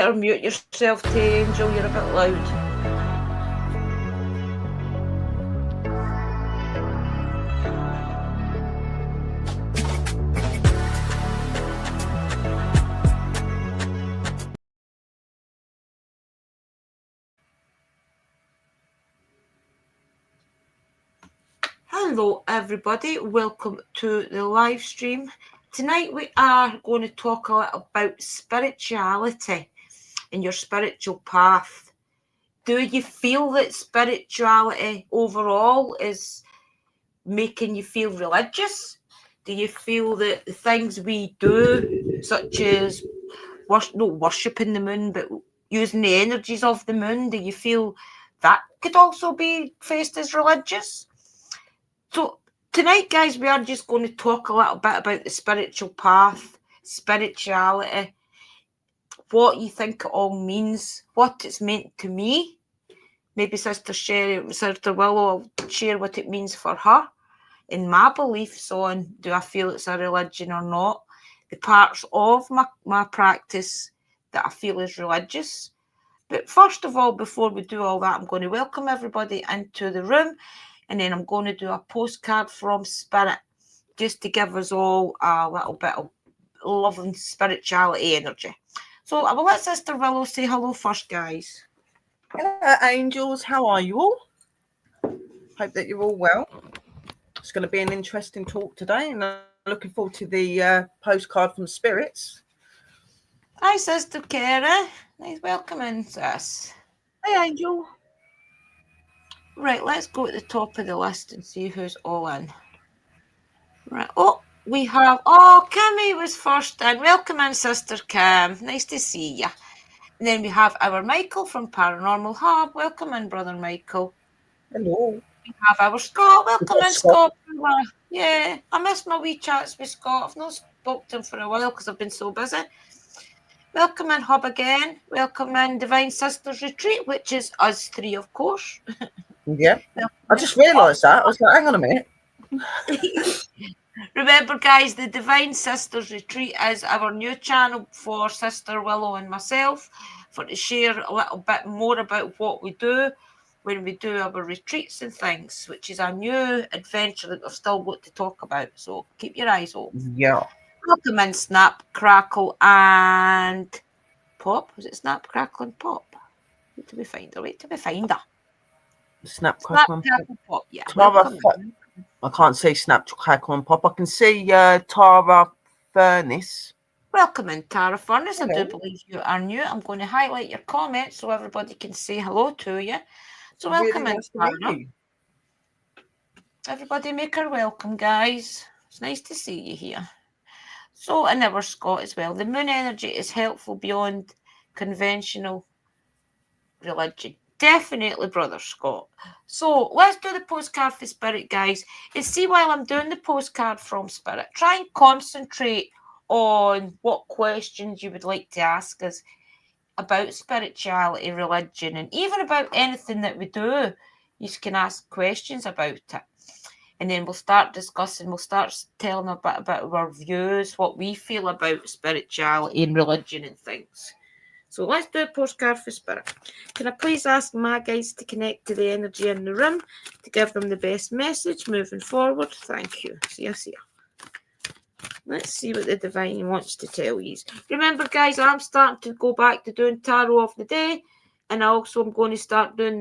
better mute yourself, Angel. You're a bit loud. Hello everybody, welcome to the live stream. Tonight we are going to talk a little about spirituality and your spiritual path. Do you feel that spirituality overall is making you feel religious? Do you feel that the things we do, such as not worshipping the moon, but using the energies of the moon, do you feel that could also be faced as religious? So tonight, guys, we are just going to talk a little bit about the spiritual path, spirituality, what you think it all means, what it's meant to me. Maybe Sister Willow will share what it means for her, and my beliefs on do I feel it's a religion or not, the parts of my practice that I feel is religious. But first of all, before we do all that, I'm going to welcome everybody into the room. And then I'm going to do a postcard from Spirit, just to give us all a little bit of love and spirituality energy. So I will let Sister Willow say hello first, guys. Hello, angels. How are you all? Hope that you're all well. It's going to be an interesting talk today, and I'm looking forward to the postcard from Spirits. Hi, Sister Kara. Nice welcome in, sis. Hey, Angel. Right, let's go at the top of the list and see who's all in. Right. Oh, we have... Oh, Kimmy was first in. Welcome in, Sister Kim. Nice to see you. And then we have our Michael from Paranormal Hub. Welcome in, Brother Michael. Hello. We have our Scott. Welcome in, Scott. Yeah, I miss my wee chats with Scott. I've not spoken to him for a while because I've been so busy. Welcome in, Hub again. Welcome in, Divine Sisters Retreat, which is us three, of course. Yeah. I just realised that. I was like, hang on a minute. Remember, guys, the Divine Sisters Retreat is our new channel for Sister Willow and myself for to share a little bit more about what we do when we do our retreats and things, which is a new adventure that we've still got to talk about. So keep your eyes open. Yeah. Welcome in, Snap, Crackle, and Pop. Was it Snap, Crackle, and Pop? Wait till we find her. Snap, Crackle, and Pop. Yeah. I can't see Snap, Crackle, and Pop. I can see Tara Furnace. Welcome in, Tara Furnace. Hello. I do believe you are new. I'm going to highlight your comments so everybody can say hello to you. So welcome in, Tara. Everybody make her welcome, guys. It's nice to see you here. So, and our Scott as well. The moon energy is helpful beyond conventional religion. Definitely, Brother Scott. So, let's do the postcard for Spirit, guys. And see, while I'm doing the postcard from Spirit, try and concentrate on what questions you would like to ask us about spirituality, religion, and even about anything that we do. You can ask questions about it. And then we'll start discussing, we'll start telling a bit about our views, what we feel about spirituality and religion and things. So let's do a postcard for Spirit. Can I please ask my guides to connect to the energy in the room to give them the best message moving forward? Thank you. See ya. Let's see what the Divine wants to tell you. Remember, guys, I'm starting to go back to doing Tarot of the Day, and also I'm going to start doing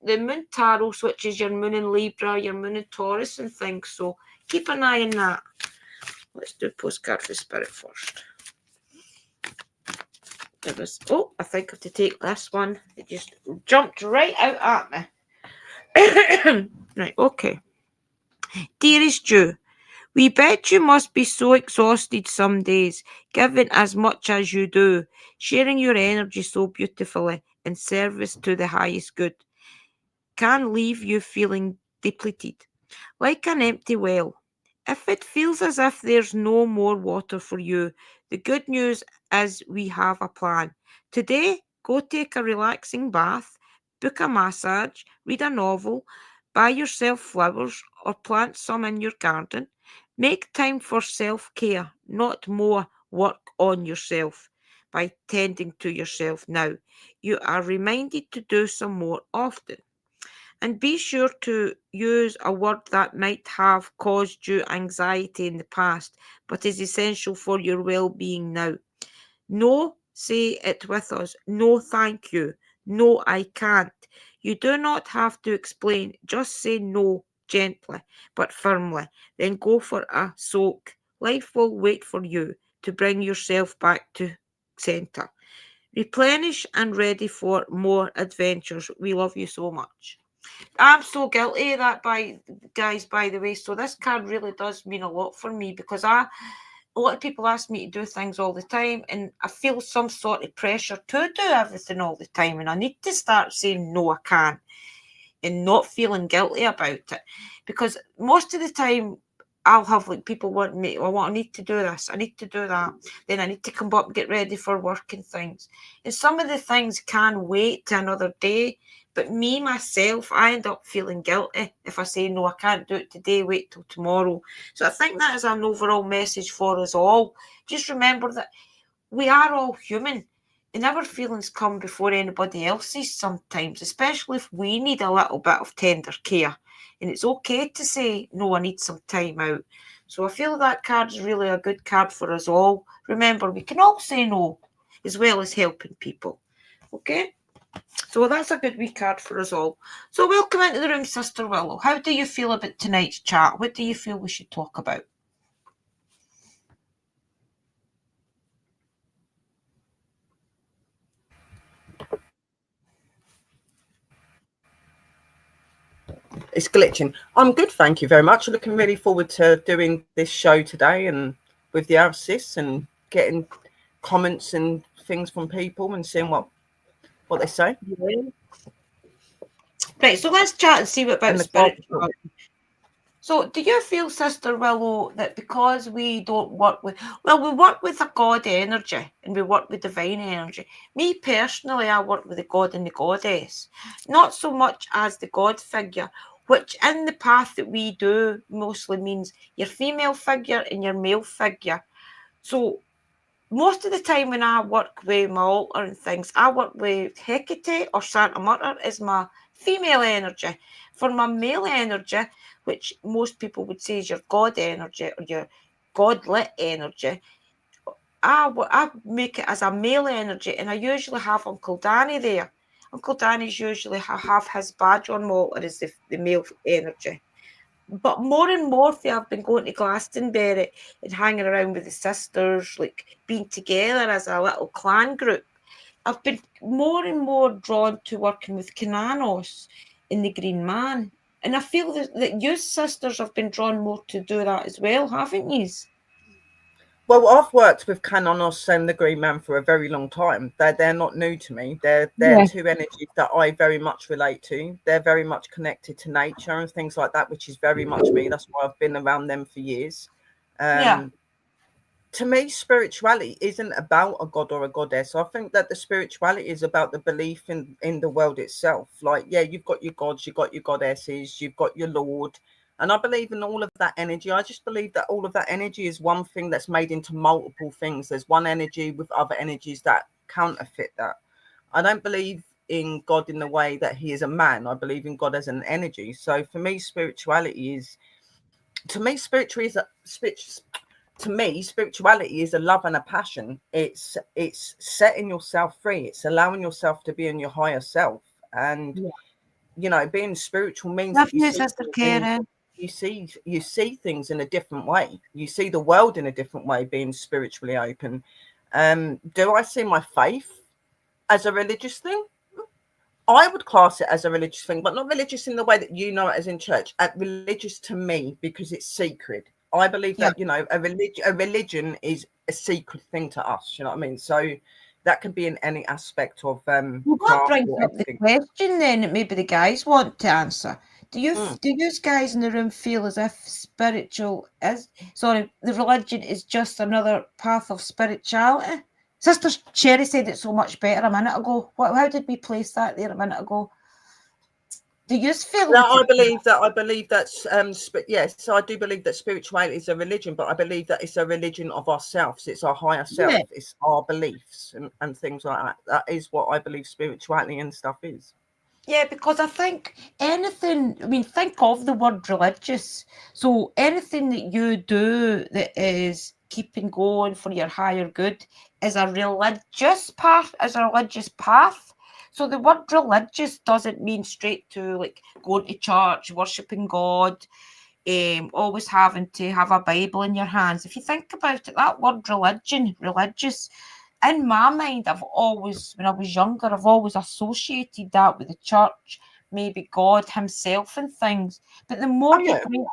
the moon tarot, which is your moon in Libra, your moon in Taurus and things. So keep an eye on that. Let's do postcard for Spirit first. I think I have to take this one. It just jumped right out at me. Right, okay. Dearest Drew, we bet you must be so exhausted some days, giving as much as you do, sharing your energy so beautifully in service to the highest good. Can leave you feeling depleted, like an empty well. If it feels as if there's no more water for you, the good news is we have a plan. Today, go take a relaxing bath, book a massage, read a novel, buy yourself flowers or plant some in your garden. Make time for self-care, not more work on yourself. by tending to yourself now. You are reminded to do some more often. And be sure to use a word that might have caused you anxiety in the past, but is essential for your well being now. No, say it with us. No, thank you. No, I can't. You do not have to explain. Just say no gently but firmly. Then go for a soak. Life will wait for you to bring yourself back to center. Replenish and ready for more adventures. We love you so much. I'm so guilty of that, by guys, by the way. So this card really does mean a lot for me, because a lot of people ask me to do things all the time, and I feel some sort of pressure to do everything all the time, and I need to start saying no, I can't, and not feeling guilty about it, because most of the time I'll have like people want me, I need to do this, I need to do that, then I need to come up and get ready for work and things, and some of the things can wait to another day. But me, myself, I end up feeling guilty if I say, no, I can't do it today, wait till tomorrow. So I think that is an overall message for us all. Just remember that we are all human, and our feelings come before anybody else's sometimes, especially if we need a little bit of tender care. And it's okay to say, no, I need some time out. So I feel that card is really a good card for us all. Remember, we can all say no, as well as helping people. Okay? So that's a good wee card for us all. So welcome into the room, Sister Willow. How do you feel about tonight's chat? What do you feel we should talk about? It's glitching. I'm good, thank you very much. Looking really forward to doing this show today and with the sis and getting comments and things from people and seeing what they say. Yeah. Right, so let's chat and see what about spirituality. So do you feel, Sister Willow, that because we don't work with, well, we work with a God energy and we work with divine energy. Me personally, I work with the God and the Goddess, not so much as the God figure, which in the path that we do mostly means your female figure and your male figure. So most of the time when I work with my altar and things, I work with a.xeetain or Santa Murta as my female energy. For my male energy, which most people would say is your God energy or your God-lit energy, I make it as a male energy, and I usually have Uncle Danny there. Uncle Danny's usually have his badge on my altar as the male energy. But more and more, I've been going to Glastonbury and hanging around with the sisters, like being together as a little clan group. I've been more and more drawn to working with Kananos in the Green Man. And I feel that you sisters have been drawn more to do that as well, haven't you? Well, I've worked with Canonos and the Green Man for a very long time. They're not new to me. They're two energies that I very much relate to. They're very much connected to nature and things like that, which is very much me. That's why I've been around them for years. To me, spirituality isn't about a god or a goddess. I think that the spirituality is about the belief in the world itself. Like, yeah, you've got your gods, you've got your goddesses, you've got your Lord. And I believe in all of that energy. I just believe that all of that energy is one thing that's made into multiple things. There's one energy with other energies that counterfeit that. I don't believe in God in the way that he is a man. I believe in God as an energy. So for me, spirituality is a love and a passion. It's setting yourself free. It's allowing yourself to be in your higher self. And being spiritual means that you see things in a different way. You see the world in a different way, being spiritually open. Do I see my faith as a religious thing? I would class it as a religious thing, but not religious in the way that you know it as in church. Religious to me because it's sacred. I believe that a religion is a secret thing to us. You know what I mean? So that can be in any aspect of Well, that brings up the question then that maybe the guys want to answer. Do you guys in the room feel as if the religion is just another path of spirituality? Sister Sherry said it so much better a minute ago. How did we place that there a minute ago? Do you feel No, that I it? believe that. I believe that's yes, I do believe that spirituality is a religion, but I believe that it's a religion of ourselves. It's our higher self. Yeah. It's our beliefs and things like that. That is what I believe spirituality and stuff is. Yeah, because I think anything, I mean, think of the word religious. So anything that you do that is keeping going for your higher good is a religious path, So the word religious doesn't mean straight to like going to church, worshipping God, always having to have a Bible in your hands. If you think about it, that word religion, religious, in my mind, I've always, when I was younger, I've always associated that with the church, maybe God Himself and things. But the more Oh you yeah.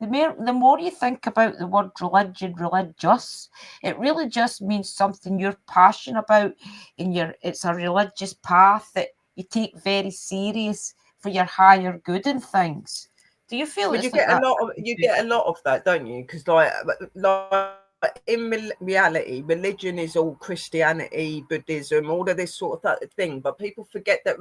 the more you think about the word religion, religious, it really just means something you're passionate about, and it's a religious path that you take very serious for your higher good and things. Do you feel Well, it's like that? you get a lot of that, don't you? Because reality, religion is all Christianity, Buddhism, all of this sort of thing. But people forget that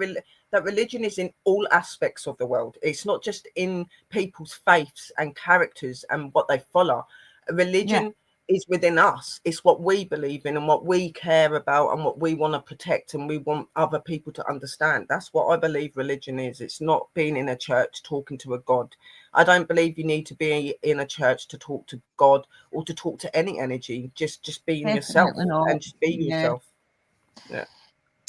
that religion is in all aspects of the world. It's not just in people's faiths and characters and what they follow. Yeah, Religion is within us. It's what we believe in and what we care about and what we want to protect and we want other people to understand. That's what I believe religion is. It's not being in a church talking to a god. I don't believe you need to be in a church to talk to God or to talk to any energy. Just being yourself definitely not. and just be Yeah. yourself. Yeah,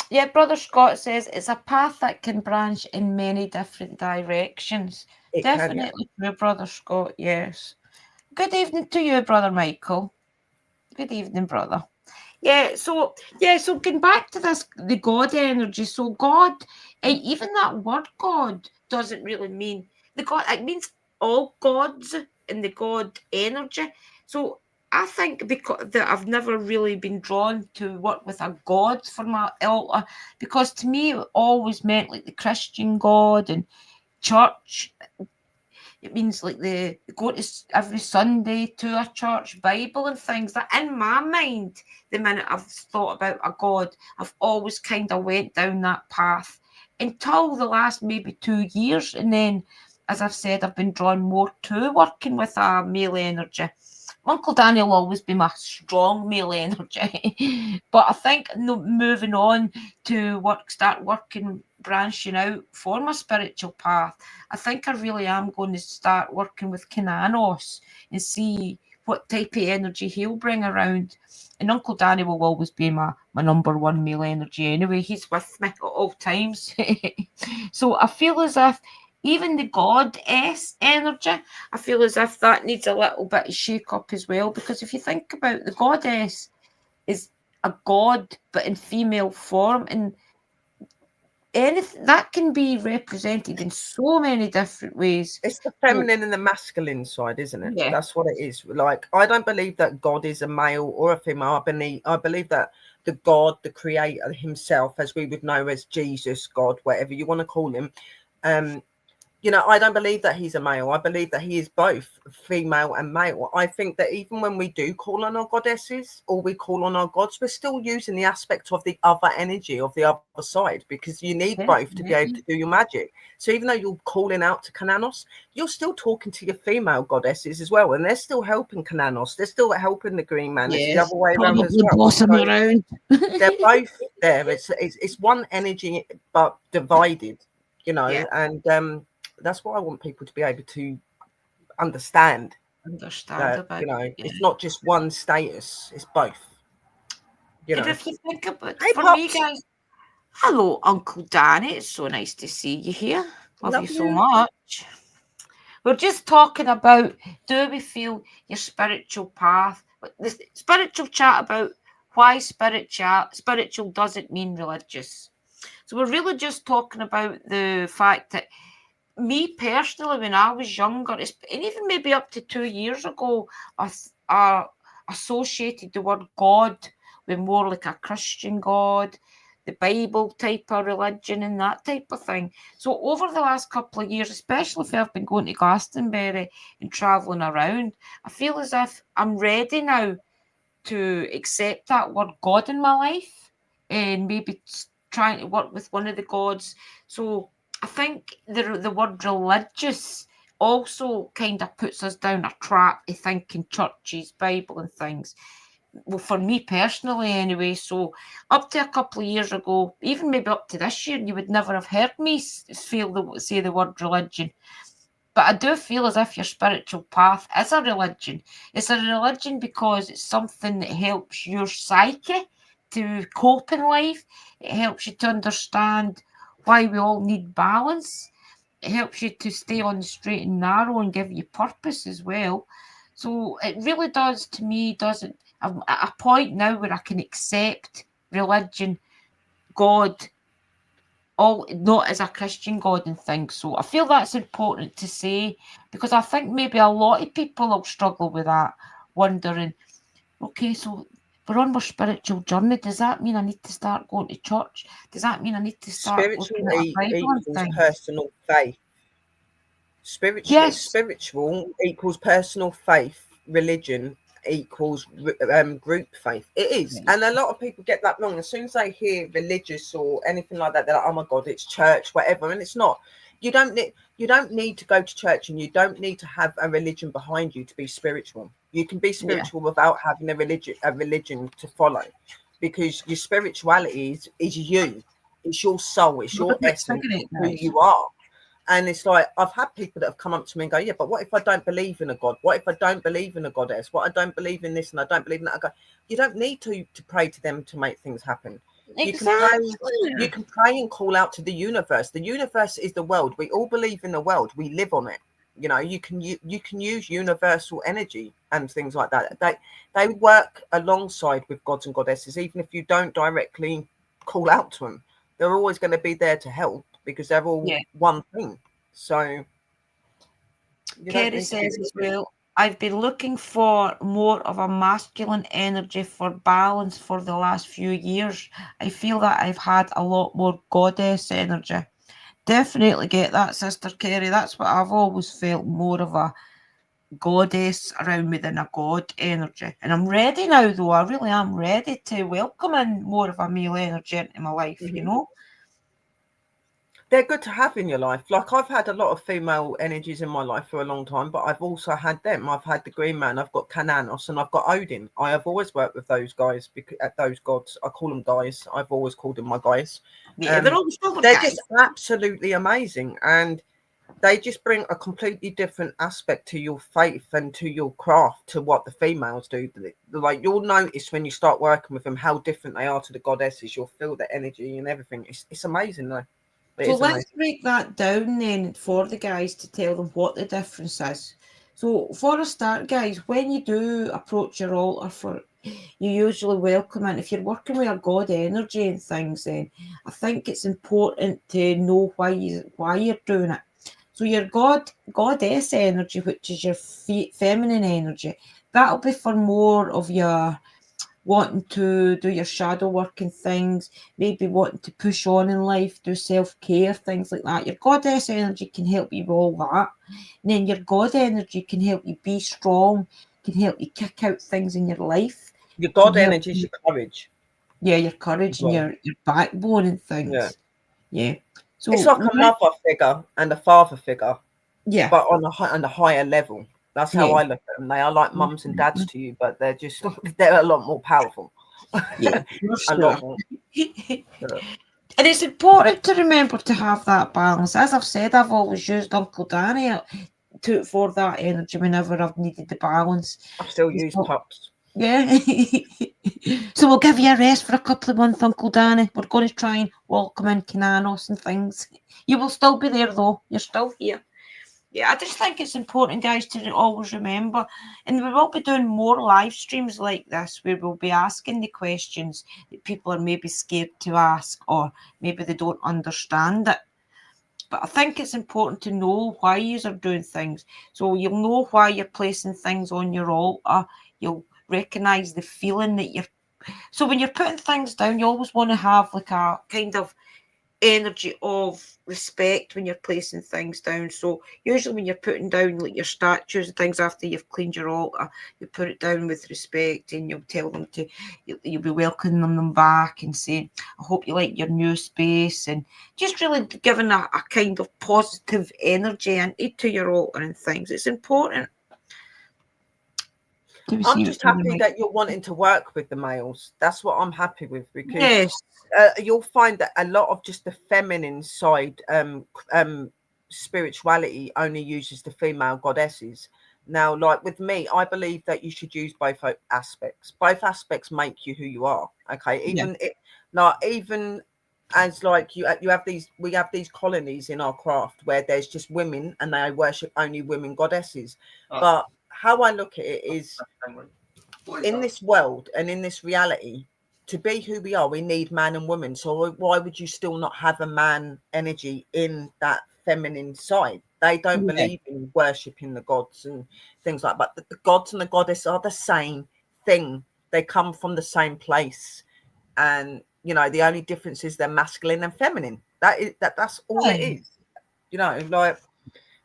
Yeah, Brother Scott says it's a path that can branch in many different directions. it can. Yeah. Definitely true, Brother Scott, yes. Good evening to you, Brother Michael. Good evening, brother. So getting back to this, the God energy. So God, even that word God doesn't really mean the God. It means all gods and the God energy. So I think because that I've never really been drawn to work with a God for my altar, because to me it always meant like the Christian God and church. It means like the go to every Sunday to a church, Bible and things. That in my mind, the minute I've thought about a God, I've always kind of went down that path until the last maybe 2 years, and then, as I've said, I've been drawn more to working with a male energy. Uncle Danny will always be my strong male energy, but I think no, moving on to start working, branching out for my spiritual path. I think I really am going to start working with Kinanos and see what type of energy he'll bring around. And Uncle Danny will always be my number one male energy anyway. He's with me at all times. So I feel as if even the goddess energy, I feel as if that needs a little bit of shake up as well. Because if you think about the goddess is a god but in female form, and anything that can be represented in so many different ways. It's the So feminine and the masculine side, isn't it? yeah, That's what it is. Like, I don't believe that God is a male or a female. I believe that the God, the creator himself, as we would know as Jesus, God, whatever you want to call him, um, I don't believe that he's a male. I believe that he is both female and male. I think that even when we do call on our goddesses or we call on our gods, we're still using the aspect of the other energy of the other side, because you need both to be able to definitely. do your magic. So even though you're calling out to Kananos, you're still talking to your female goddesses as well, and they're still helping Kananos. They're still helping the green man. It's the Yes, other way around as probably well. boss him So around. they're both there. It's one energy but divided, Yeah, and that's what I want people to be able to understand, understand that about it. Yeah. it's not just one status, it's both. you And know if you think about hey for me, pops, guys, hello, Uncle Danny. It's so nice to see you here. Love you love so you. much. We're just talking about, do we feel your spiritual path? The spiritual chat about why spiritual doesn't mean religious. So we're really just talking about the fact that me personally, when I was younger, and even maybe up to 2 years ago, I associated the word God with more like a Christian God, the Bible type of religion, and that type of thing. So over the last couple of years, especially if I've been going to Glastonbury and travelling around, I feel as if I'm ready now to accept that word God in my life and maybe trying to work with one of the gods. So I think the word religious also kind of puts us down a trap of thinking churches, Bible, and things. Well, for me personally, anyway. So, up to a couple of years ago, even maybe up to this year, you would never have heard me say the word religion. But I do feel as if your spiritual path is a religion. It's a religion because it's something that helps your psyche to cope in life. It helps you to understand why we all need balance. It helps you to stay on the straight and narrow and give you purpose as well. So it really does, to me, doesn't. I'm at a point now where I can accept religion, God, all not as a Christian God and things. So I feel that's important to say because I think maybe a lot of people will struggle with that, wondering, okay, so we're on our spiritual journey. Does that mean I need to start going to church? Does that mean I need to start Spiritual looking at a Bible and equals things? personal faith. Yes. Spiritual equals personal faith. Religion equals group faith. It is, Right. and a lot of people get that wrong. As soon as they hear religious or anything like that, they're like, "Oh my god, it's church, whatever," and it's not. You don't need to go to church, and you don't need to have a religion behind you to be spiritual. You can be Yeah. spiritual without having a religion to follow, because your spirituality is you. It's your soul. It's your Let's essence. figure It's it, who guys. you are. And it's like, I've had people that have come up to me and go, yeah, but what if I don't believe in a God? What if I don't believe in a goddess? What I don't believe in this and I don't believe in that? I go, you don't need to pray to them to make things happen. You can pray, you Exactly. can pray and call out to the universe. The universe is the world. We all believe in the world. We live on it. You can use universal energy and things like that. They work alongside with gods and goddesses, even if you don't directly call out to them. They're always going to be there to help because they're all Yeah. one thing. So you don't Kerry need to be says as well, I've been looking for more of a masculine energy for balance for the last few years. I feel that I've had a lot more goddess energy. Definitely get that, Sister Kerry. That's what I've always felt, more of a goddess around me than a god energy. And I'm ready now, though. I really am ready to welcome in more of a male energy into my life, you Mhm. know? They're good to have in your life. Like, I've had a lot of female energies in my life for a long time, but I've also had them. I've had the Green Man, I've got Cananos, and I've got Odin. I have always worked with those guys, because at those gods. I call them guys. I've always called them my guys. Yeah, they're Um, all silver they're guys. just absolutely amazing, and they just bring a completely different aspect to your faith and to your craft to what the females do. Like, you'll notice when you start working with them how different they are to the goddesses. You'll feel the energy and everything. It's amazing though. It So is let's amazing. break that down then for the guys to tell them what the difference is. So for a start, guys, when you do approach your altar for you usually welcome in. If you're working with a god energy and things, then I think it's important to know why you're doing it. So your goddess energy, which is your feminine energy, that'll be for more of your wanting to do your shadow work and things, maybe wanting to push on in life, do self care, things like that. Your goddess energy can help you with all that. And then your god energy can help you be strong, can help you kick out things in your life, Your can god help energy is you, your courage yeah, your as courage and well. your backbone and Yeah. things. Yeah. It's So, like a mother figure and a father figure, yeah, but on a higher level. That's how yeah. I look at them. They are like mums and dads Mhm. to you, but they're just they're a lot more powerful. Yeah, for A lot sure. more. Yeah. And it's important to remember to have that balance. As I've said, I've always used Uncle Danny for that energy whenever I've needed the balance. I still He's use not, pups. yeah. So we'll give you a rest for a couple of months, Uncle Danny. We're going to try and welcome in Cananos and things. You will still be there though. You're still here. Yeah, I just think it's important, guys, to always remember. And we will be doing more live streams like this where we'll be asking the questions that people are maybe scared to ask or maybe they don't understand it. But I think it's important to know why you are doing things. So you'll know why you're placing things on your altar. You'll recognize the feeling that you're. So when you're putting things down, you always want to have like a kind of energy of respect when you're placing things down. So usually when you're putting down like your statues and things after you've cleaned your altar, you put it down with respect, and you'll tell them to, you'll be welcoming them back and saying, I hope you like your new space, and just really giving a kind of positive energy into your altar and things. It's important. I'm just happy that you're wanting to work with the males. That's what I'm happy with, because Yes. you'll find that a lot of just the feminine side spirituality only uses the female goddesses. Now, like with me, I believe that you should use both aspects. Both aspects make you who you are. Okay, even it, like even as like you have these, we have these colonies in our craft where there's just women and they worship only women goddesses. But how I look at it is, in this world and in this reality, to be who we are, we need man and woman. So why would you still not have a man energy in that feminine side? They don't believe in worshipping the gods and things like that. But the gods and the goddess are the same thing. They come from the same place. And you know, the only difference is they're masculine and feminine. That's all it is. You know, like,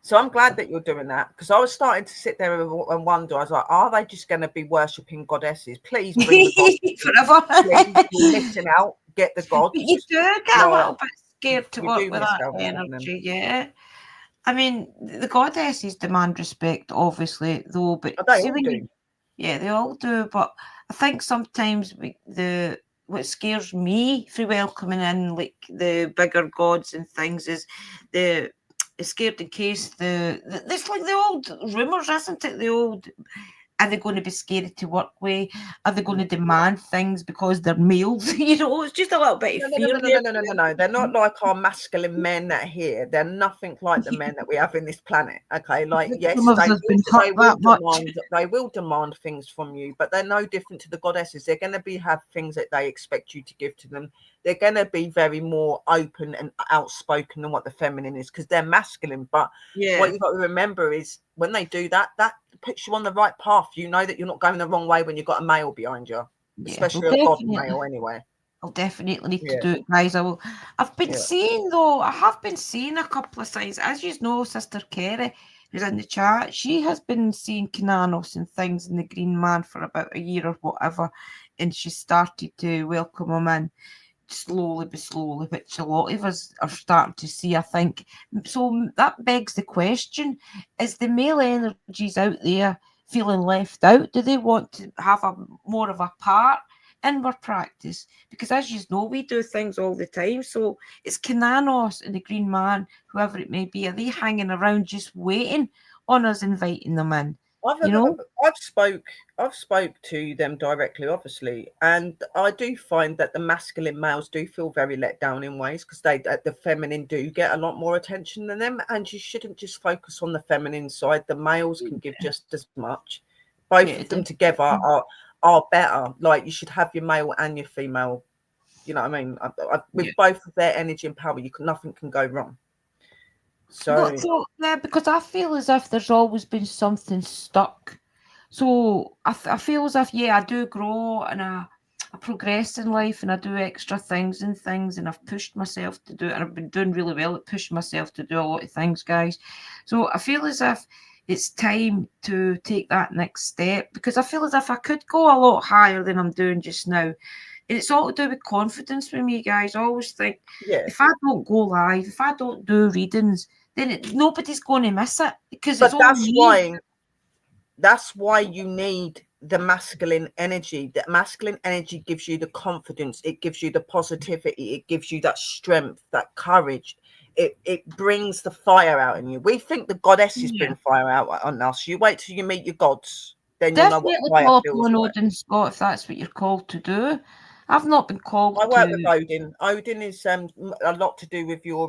so I'm glad that you're doing that, because I was starting to sit there and wonder. I was like, are they just going to be worshipping goddesses? Please bring the gods. Forever. Please, you're missing out. Get the gods. But you do get a little bit scared to we work do with miss that out on them. energy, yeah. I mean, the goddesses demand respect, obviously, though. But They see, all do. yeah, they all do. But I think sometimes what scares me for welcoming in like the bigger gods and things is the scared in case it's like the old rumors, isn't it? The old, are they going to be scary to work with? Are they going to demand things because they're males? You know, it's just a little bit of fear. No. They're not like our masculine men that are here. They're nothing like the men that we have in this planet. Okay, like yes, Some of us have been hurt that much. they will demand things from you, but they're no different to the goddesses. They're going to have things that they expect you to give to them. They're going to be very more open and outspoken than what the feminine is, because they're masculine. But what you've got to remember is, when they do that, that puts you on the right path. You know that you're not going the wrong way when you've got a male behind you, especially a god male anyway. I'll definitely need to do it, guys. I've been seeing, though, I have been seeing a couple of signs. As you know, Sister Kerry, who's in the chat, she has been seeing Kananos and things in the Green Man for about a year or whatever, and she started to welcome him in slowly but slowly, which a lot of us are starting to see, I think. So that begs the question, is the male energies out there feeling left out? Do they want to have more of a part in our practice? Because as you know, we do things all the time. So it's Kananos and the Green Man, whoever it may be, are they hanging around just waiting on us inviting them in? I've spoke to them directly, obviously, and I do find that the masculine males do feel very let down in ways, because the feminine do get a lot more attention than them, and you shouldn't just focus on the feminine side. The males can give just as much. Both of them together are better. Like, you should have your male and your female. You know what I mean? With both of their energy and power, nothing can go wrong. So yeah, because I feel as if there's always been something stuck. So I feel as if, I do grow and I progress in life, and I do extra things, and I've pushed myself to do it, and I've been doing really well at pushing myself to do a lot of things, guys. So I feel as if it's time to take that next step, because I feel as if I could go a lot higher than I'm doing just now. And it's all to do with confidence with me, guys. I always think, if I don't go live, if I don't do readings, then nobody's going to miss it, because it's all me. That's why you need the masculine energy. That masculine energy gives you the confidence. It gives you the positivity. It gives you that strength, that courage. It brings the fire out in you. We think the goddesses bring fire out on us. You wait till you meet your gods, then you'll know what fire feels like. Odin, Scott, if that's what you're called to do. I've not been called I work with Odin. Odin is a lot to do with your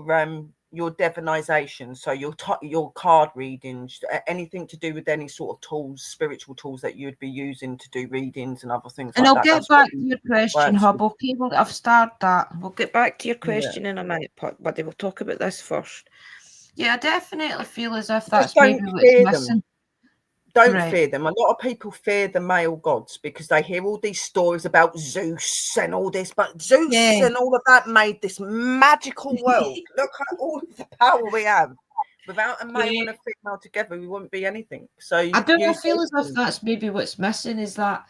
divinization, so your card readings, anything to do with any sort of tools, spiritual tools that you'd be using to do readings and other things. And I'll get back to your question, Hub. Okay, I've started that. We'll get back to your question in a minute, buddy. We'll talk about this first. Yeah, I definitely feel as if that's maybe what's missing. Don't Right. fear them. A lot of people fear the male gods because they hear all these stories about Zeus and all this, but Zeus Yeah. and all of that made this magical world. Look at all of the power we have. Without a male Yeah. and a female together, we wouldn't be anything. So I do. I use feel those as if things. that's maybe what's missing is that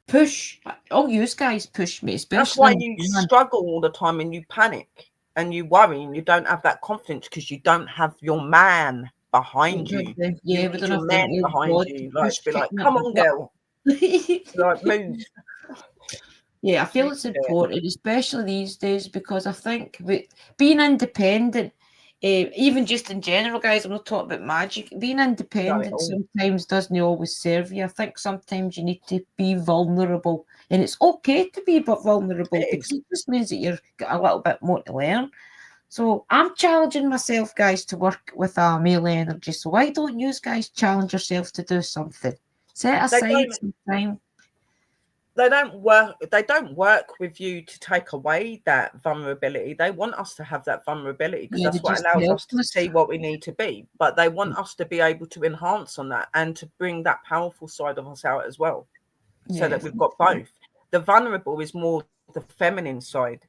push. All you guys push me, That's especially why in you the struggle all the time and you panic and you worry and you don't have that confidence because you don't have your man behind you. You yeah, we need don't your have the men real behind God to you, like push to be like, kicking up come the on, butt. girl, like move. Yeah, I feel You it's can do it. important, especially these days, because I think being independent, even just in general, guys, I'm not talking about magic. Being No, at independent all. sometimes doesn't always serve you. I think sometimes you need to be vulnerable, and it's okay to be but vulnerable It because is. it just means that you've got a little bit more to learn. So I'm challenging myself, guys, to work with a male energy. So why don't you guys challenge yourselves to do something? Set They aside don't. some time. They don't work. They don't work with you to take away that vulnerability. They want us to have that vulnerability because Yeah, they that's what just allows help us to us. see what we need to be. But they want us to be able to enhance on that and to bring that powerful side of us out as well, so Yeah. that we've got both. The vulnerable is more the feminine side.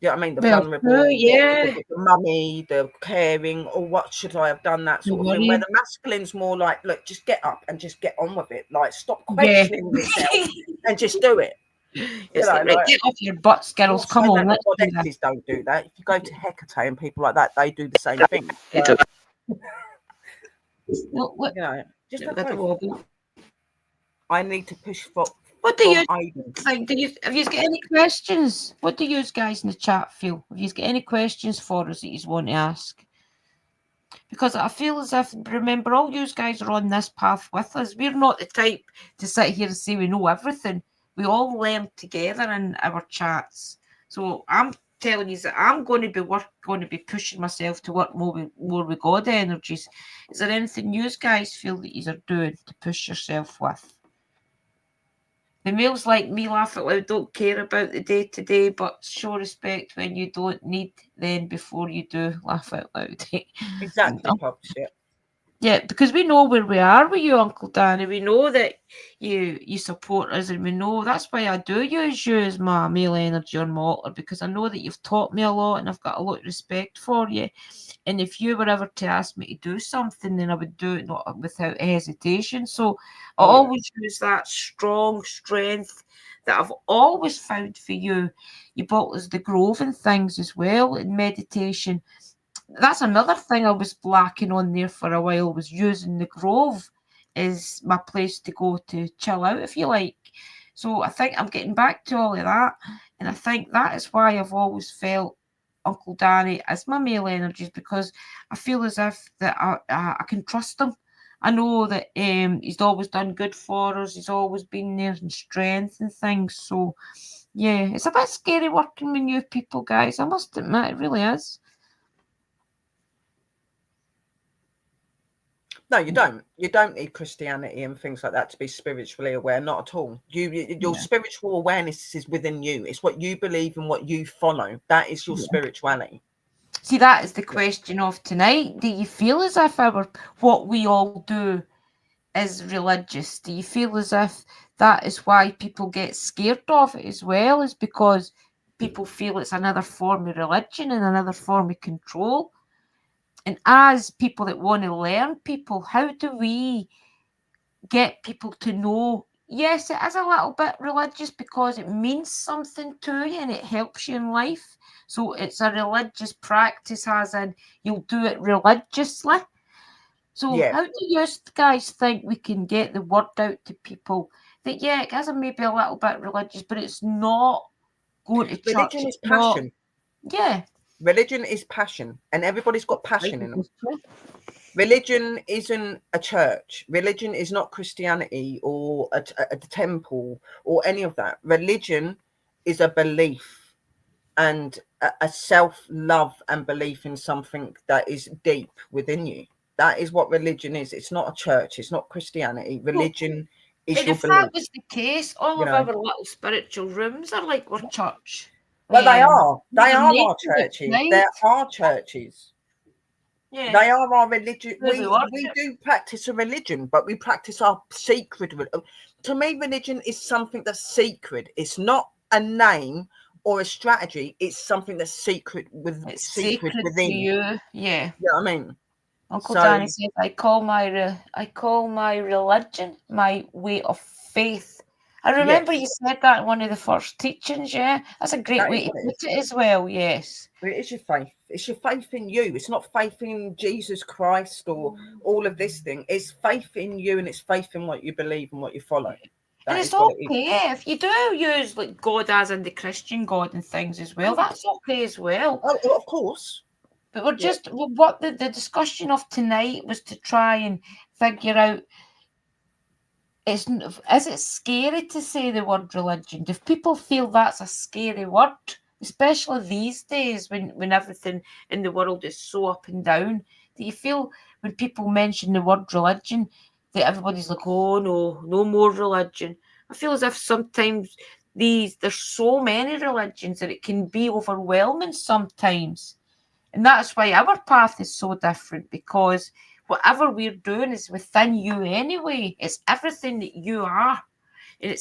You know what I mean? The Well, true, vulnerable, yeah. the mummy, the caring, or what should I have done, that The sort of thing. Where worrying. the masculine's more like, look, just get up and just get on with it. Like, stop Yeah. questioning yourself and just do it. You It's know, like, right, like, get off your butts, I'm girls. not Come saying on, that the let's do this. goddesses don't do that. If you go to Hecate and people like that, they do the same thing. But, What, you know, just yeah, we have got the both. wobble. I need to push What do you from Aiden. think? Have you got any questions? What do you guys in the chat feel? Have you got any questions for us that you want to ask? Because I feel as if, remember, all you guys are on this path with us. We're not the type to sit here and say we know everything. We all learn together in our chats. So I'm telling you that I'm going to be pushing myself to work more with God energies. Is there anything you guys feel that you are doing to push yourself with? The males like me laugh out loud don't care about the day to day, but show respect when you don't need, then before you do, laugh out loud. Exactly, Pops. Yeah. Yeah, because we know where we are with you, Uncle Danny. We know that you support us, and we know that's why I do use you as my male energy on my altar, because I know that you've taught me a lot, and I've got a lot of respect for you. And if you were ever to ask me to do something, then I would do it not without hesitation. So I Oh, yeah. always use that strong strength that I've always found for you. You brought us the grove and things as well in meditation. That's another thing I was lacking on there for a while, was using the grove as my place to go to chill out, if you like. So I think I'm getting back to all of that, and I think that is why I've always felt Uncle Danny as my male energies, because I feel as if that I can trust him. I know that he's always done good for us. He's always been there in strength and things. So yeah, it's a bit scary working with new people, guys. I must admit, it really is. No, you don't. You don't need Christianity and things like that to be spiritually aware. Not at all. Your Yeah. spiritual awareness is within you. It's what you believe and what you follow. That is your Yeah. spirituality. See, that is the Yeah. question of tonight. Do you feel as if what we all do is religious? Do you feel as if that is why people get scared of it as well? Is because people feel it's another form of religion and another form of control? And as people that want to learn people, how do we get people to know, yes, it is a little bit religious because it means something to you and it helps you in life. So it's a religious practice, as in you'll do it religiously. So Yeah. how do you guys think we can get the word out to people that, yeah, it is maybe a little bit religious, but it's not going to church. Religion It's is not, passion. yeah. Religion is passion, and everybody's got Right, passion in them. Religion isn't a church. Religion is not Christianity or a temple or any of that. Religion is a belief and a self-love and belief in something that is deep within you. That is what religion is. It's not a church. It's not Christianity. Well, Religion is and your if that belief, was the case, all you of know. our little spiritual rooms are like our church. Well, they are. They Mother are our Nature churches. outside. There are churches. Yeah. They are our religion. Where we We worship. do practice a religion, but we practice our secret. To me, religion is something that's secret. It's not a name or a strategy. It's something that's It's secret sacred to within. you. Yeah. You know what I mean? Uncle So Danny says, I call my religion my way of faith. I remember yes, you said that in one of the first teachings, yeah? That's a great that is way to what it put is. it as well, yes. It is your faith. It's your faith in you. It's not faith in Jesus Christ or all of this thing. It's faith in you, and it's faith in what you believe and what you follow. And That it's is what it is. okay if you do use like God as in the Christian God and things as well. Oh, That's okay as well. of course. But we're Yeah. just what the discussion of tonight was to try and figure out is it scary to say the word religion? Do people feel that's a scary word? Especially these days when everything in the world is so up and down. Do you feel when people mention the word religion that everybody's like, oh no, no more religion? I feel as if sometimes there's so many religions that it can be overwhelming sometimes. And that's why our path is so different because whatever we're doing is within you anyway. It's everything that you are. And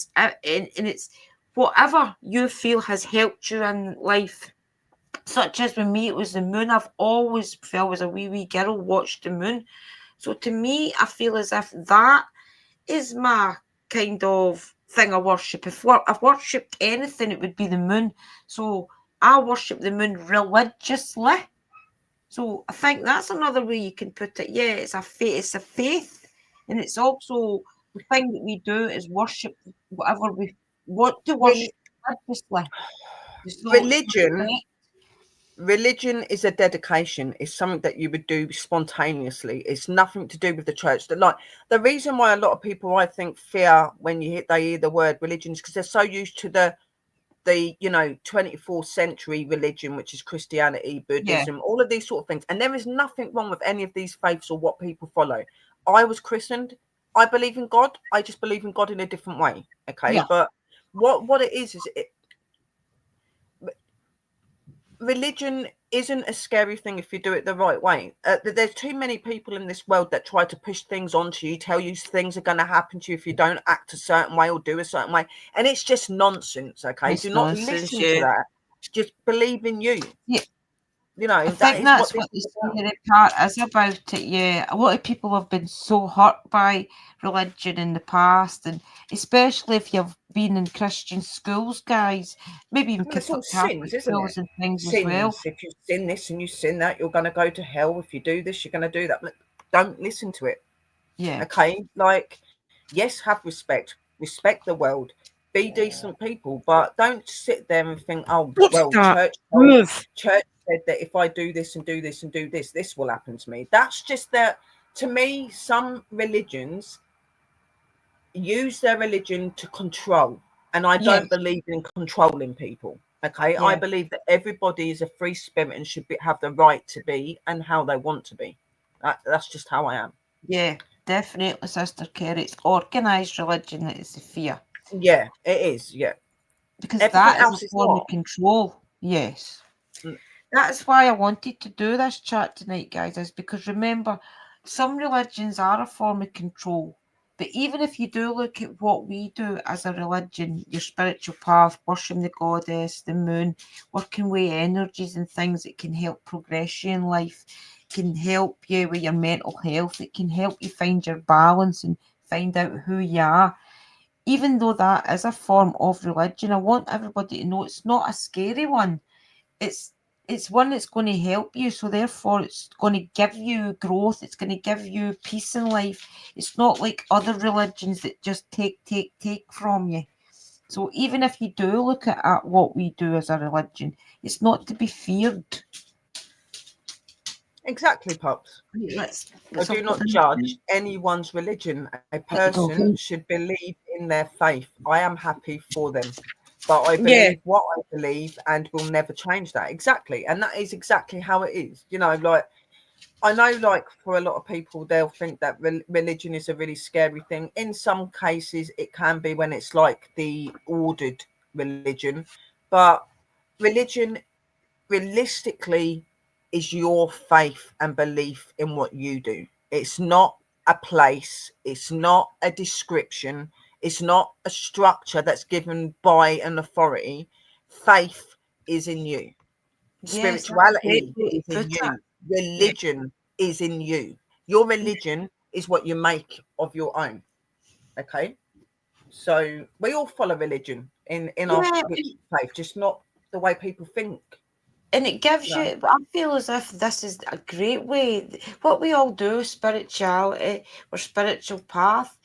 it's whatever you feel has helped you in life. Such as with me, it was the moon. I've always felt as a wee girl watched the moon. So to me, I feel as if that is my kind of thing I worship. If I worshipped anything, it would be the moon. So I worship the moon religiously. So I think that's another way you can put it. Yeah, it's a faith, and it's also the thing that we do is worship whatever we want to Rel- worship religiously. So religion religion is a dedication. It's something that you would do spontaneously. It's nothing to do with the church. That, like, the reason why a lot of people, I think, fear when they hear the word religion is because they're so used to the 24th century religion, which is Christianity, yeah, Buddhism, all of these sort of things. And there is nothing wrong with any of these faiths or what people follow. I was christened. I believe in God. I just believe in God in a different way. Okay, yeah, but what it is religion isn't a scary thing if you do it the right way. There's too many people in this world that try to push things onto you, tell you things are going to happen to you if you don't act a certain way or do a certain way, and it's just nonsense. Okay, it's do not nonsense. listen to Yeah, that. Just believe in you. yeah. I That think is what that's this what the is about. scary part is about it. Yeah, a lot of people have been so hurt by religion in the past, and especially if you've been in Christian schools, guys, maybe even Well, it's all Catholic sins, isn't it? schools and things as well. Sins. If you sin this and you sin that, you're going to go to hell. If you do this, you're going to do that. Look, don't listen to it. Yeah, Okay, like, yes, have respect the world, be decent people, but don't sit there and think, oh what's well, that? church Move. said that if I do this and do this and do this will happen to me. That's just that. To me, some religions use their religion to control, and I Yeah, don't believe in controlling people. Okay, I yeah, believe that everybody is a free spirit and should have the right to be and how they want to be. That's just how I am. yeah. Definitely, Sister Kerry. It's organised religion that is the fear Yeah, it is. Yeah. because Everything that is a else is form of not. control. Yes. Mm, That's why I wanted to do this chat tonight, guys, is because remember, some religions are a form of control. But even if you do look at what we do as a religion, your spiritual path, worshiping the goddess, the moon, working with energies and things that can help progress you in life, can help you with your mental health, it can help you find your balance and find out who you are. Even though that is a form of religion, I want everybody to know it's not a scary one. It's one that's going to help you, so therefore it's going to give you growth, it's going to give you peace in life. It's not like other religions that just take from you. So even if you do look at what we do as a religion, it's not to be feared. exactly, Pops. I Let's do have got not judge anyone's religion. A person should believe in their faith. I am happy for them. But I yeah, believe what I believe and will never change that. Exactly. And that is exactly how it is. Like, I know, like, for a lot of people, they'll think that religion is a really scary thing. In some cases, it can be when it's like the ordered religion. But religion, realistically, is your faith and belief in what you do. It's not a place, it's not a description, it's not a structure that's given by an authority. Faith is in you. Yes, that's a great Spirituality way to is in put it. you. Yeah. Religion is in you. Your religion is what you make of your own. Okay. So we all follow religion in our Yeah, faith, just not the way people think. and it gives you, No. I feel as if this is a great way. What we all do, spirituality or spiritual path,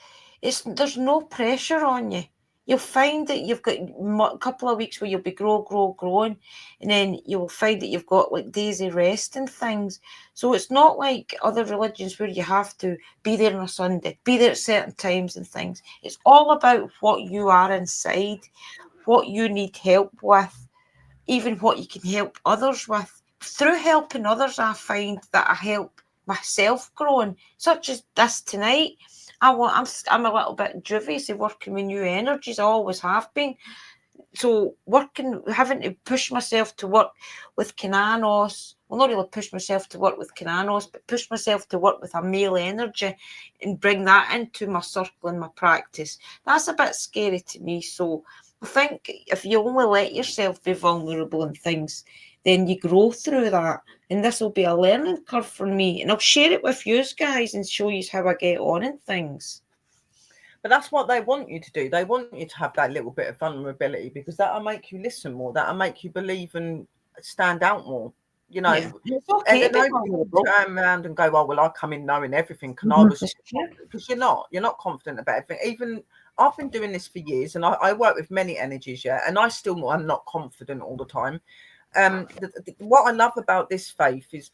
there's no pressure on you. You'll find that you've got a couple of weeks where you'll be growing, and then you'll find that you've got like days of rest and things. So it's not like other religions where you have to be there on a Sunday, be there at certain times and things. It's all about what you are inside, what you need help with, even what you can help others with. Through helping others, I find that I help myself growing, such as this tonight. I'm a little bit dubious of working with new energies. I always have been. So having to push myself to work with Kinanos, well, not really push myself to work with Kinanos, but push myself to work with a male energy and bring that into my circle and my practice. That's a bit scary to me. So I think if you only let yourself be vulnerable and things, then you grow through that. And this will be a learning curve for me. And I'll share it with you guys and show you how I get on and things. But that's what they want you to do. They want you to have that little bit of vulnerability because that'll make you listen more. That'll make you believe and stand out more. You know, Yeah, it's and okay to then be nobody can vulnerable. turn around and go, "Oh, well, I come in knowing everything." And I was That's true. because you're not. You're not confident about everything. Even I've been doing this for years, and I work with many energies, yeah, and I still am not confident all the time. What I love about this faith is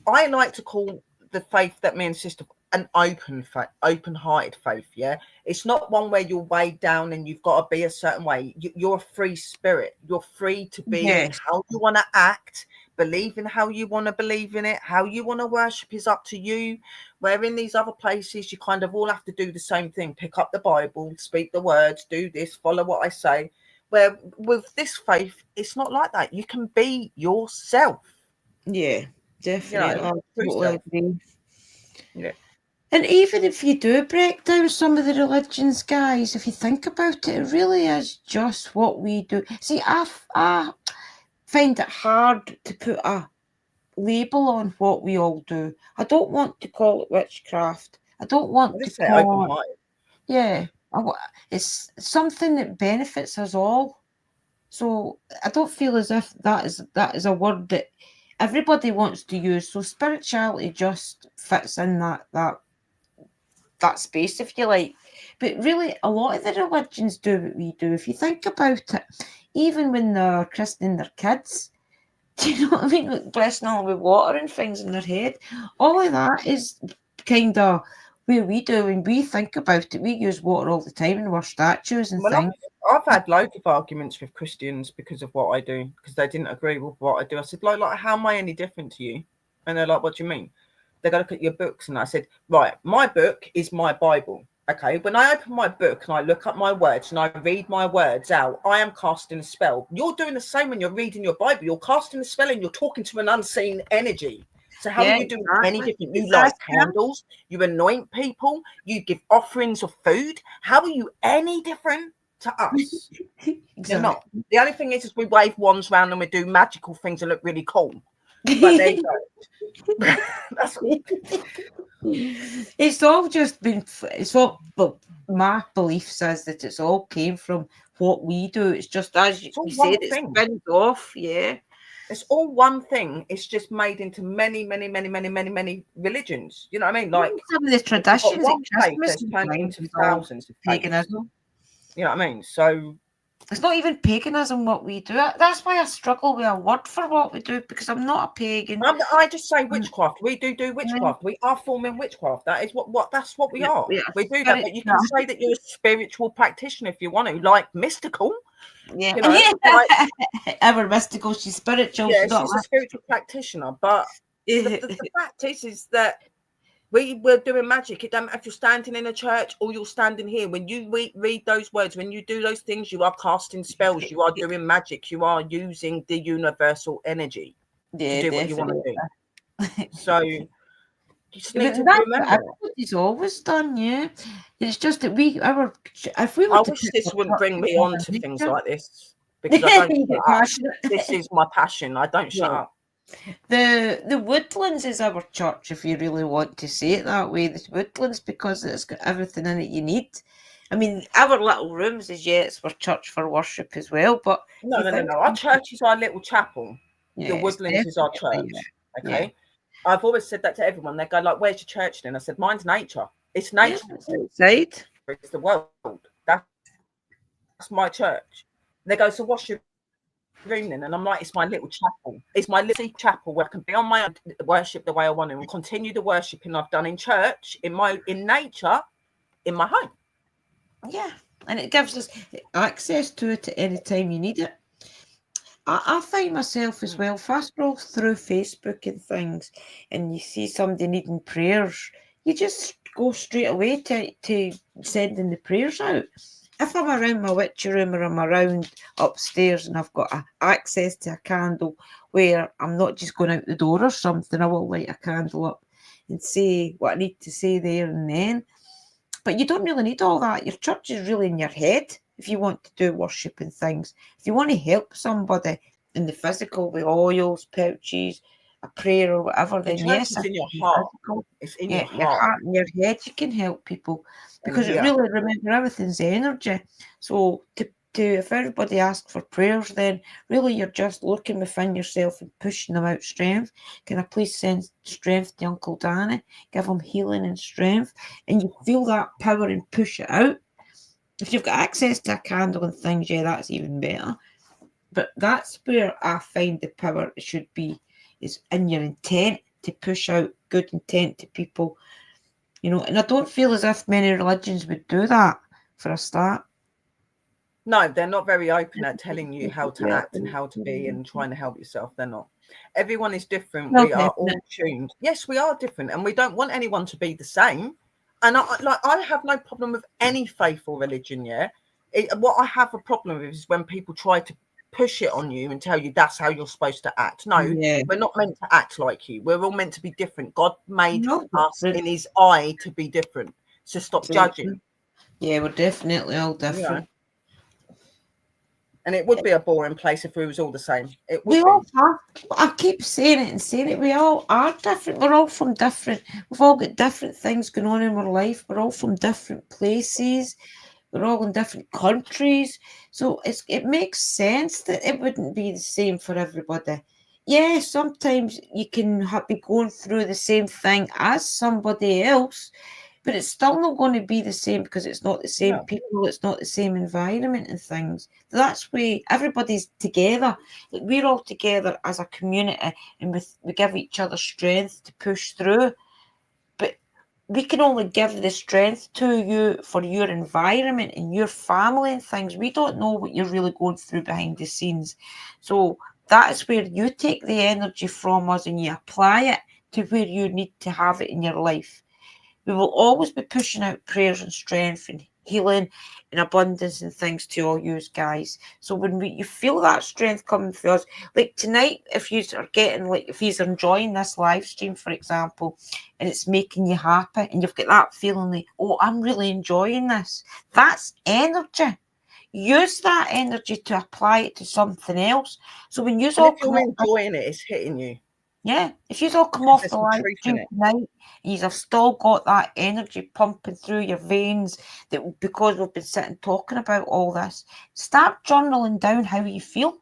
I like to call the faith that me and sister an open faith, open-hearted faith. Yeah, it's not one where you're weighed down and you've got to be a certain way. You're a free spirit. You're free to be Yes. how you want to act, believe in how you want to believe in it, how you want to worship is up to you. Where in these other places, you kind of all have to do the same thing: pick up the Bible, speak the words, do this, follow what I say. Where with this faith, it's not like that. You can be yourself. Yeah, You know, definitely. I true totally self. agree. Yeah. And even if you do break down some of the religions, guys, if you think about it, it really is just what we do. See, I find it hard to put a label on what we all do. I don't want to call it witchcraft. I don't I want to just say open call it, hearted. yeah, it's something that benefits us all. So I don't feel as if that is a word that everybody wants to use. So spirituality just fits in that space, if you like. But really, a lot of the religions do what we do. If you think about it, even when they're christening their kids, do you know what I mean? Like blessing them with water and things in their head. All of that is kind of where we do when we think about it. We use water all the time in our statues and Well, things. I've had loads of arguments with Christians because of what I do, because they didn't agree with what I do. I said, like, how am I any different to you? And they're like, what do you mean? They go look at your books, and I said, right, my book is my Bible. Okay, when I open my book and I look up my words and I read my words out, I am casting a spell. You're doing the same when you're reading your Bible. You're casting a spell and you're talking to an unseen energy. So how are Yeah, you doing any exactly. different? You light Exactly. candles, you anoint people, you give offerings of food. How are you any different to us? You're not. Exactly. The only thing is we wave wands around and we do magical things and look really cool. But there you go. That's It's all just been, it's all, well, my belief says that it's all came from what we do. It's just, as it's all we said, one it thing. spins off, yeah. It's all one thing. It's just made into many, many, many, many, many, many religions. You know what I mean? Like Some of the you've got traditions at one faith Christmas that's and turned things into is all thousands of faiths. paganism. You know what I mean? So It's not even paganism what we do. That's why I struggle with a word for what we do, because I'm not a pagan. I just say Um, witchcraft. We do yeah, witchcraft. We are forming witchcraft. That is what that's what we are. yeah, We do that. spirit, But you can say that you're a spiritual practitioner if you want to, like mystical. yeah, You know, like ever mystical. She's spiritual. yeah, She's not she's a spiritual practitioner. But the like. fact is that we're doing magic. It don't matter if you're standing in a church or you're standing here. When you read those words, when you do those things, you are casting spells. You are doing magic. You are using the universal energy. to Yeah, do what you want definitely. to do. So you just need But to that's what remember it. everybody's always done, yeah. It's just that if we were I to wish pick this our wouldn't bring churches me in on our to things nature, like this because I don't you shut get up. passionate. This is my passion. I don't shut Yeah. up. The Woodlands is our church, if you really want to say it that way. The Woodlands, because it's got everything in it you need. I mean, our little rooms is it's for church for worship as well. But if you think, No. Our church is our little chapel. yeah, The it's Woodlands is our definitely church. yeah, Okay. I've always said that to everyone. They go like, "Where's your church then?" I said, "Mine's nature. It's yeah, nature. it's outside. It's the world. That's my church." They go, "So what's your room then?" And I'm like, "It's my little chapel. It's my little chapel where I can be on my own, worship the way I want to, and continue the worshiping I've done in church, in nature, in my home." Yeah, and it gives us access to it at any time you need it. I find myself as well, if I scroll through Facebook and things, and you see somebody needing prayers, you just go straight away to sending the prayers out. If I'm around my witchy room or I'm around upstairs and I've got access to a candle where I'm not just going out the door or something, I will light a candle up and say what I need to say there and then. But you don't really need all that. Your church is really in your head if you want to do worship and things. If you want to help somebody in the physical with oils, pouches, a prayer or whatever, The then church yes, is if in your it's heart. physical, It's in yeah, your your heart. heart and your head, you can help people And because it yeah, really, remember, everything's energy. So if everybody asks for prayers, then really you're just looking within yourself and pushing them out strength. Can I please send strength to Uncle Danny? Give him healing and strength, and you feel that power and push it out. If you've got access to a candle and things, yeah, that's even better. But that's where I find the power should be, is in your intent to push out good intent to people, and I don't feel as if many religions would do that for a start. no, they're not very open at telling you how to Yeah. act and how to be and trying to help yourself. They're not. Everyone is different. Well, We are all definitely. tuned. Yes, we are different, and we don't want anyone to be the same. And I have no problem with any faith or religion. Yeah, what I have a problem with is when people try to push it on you and tell you that's how you're supposed to act. No, Yeah. we're not meant to act like you. We're all meant to be different. God made No, us different. in His eye to be different. So stop judging. Yeah, we're definitely all You know. different. And it would be a boring place if we was all the same. It We would be. all are. I keep saying it and saying it. We all are different. We're all from different. We've all got different things going on in our life. We're all from different places. We're all in different countries. So it makes sense that it wouldn't be the same for everybody. Yeah, sometimes you can be going through the same thing as somebody else, but it's still not going to be the same because it's not the same No. people, it's not the same environment and things. That's where everybody's together. Like, we're all together as a community, and we give each other strength to push through. But we can only give the strength to you for your environment and your family and things. We don't know what you're really going through behind the scenes. So that is where you take the energy from us and you apply it to where you need to have it in your life. We will always be pushing out prayers and strength and healing and abundance and things to all you guys. So when you feel that strength coming through us, like tonight, if you are getting, like, if you're enjoying this live stream, for example, and it's making you happy and you've got that feeling like, oh, I'm really enjoying this, that's energy. Use that energy to apply it to something else. So when you And all if come you're up, enjoying it, it's hitting you yeah, if you all come because off there's the some live truth in stream it. tonight, you've still got that energy pumping through your veins, that because we've been sitting talking about all this, start journaling down how you feel.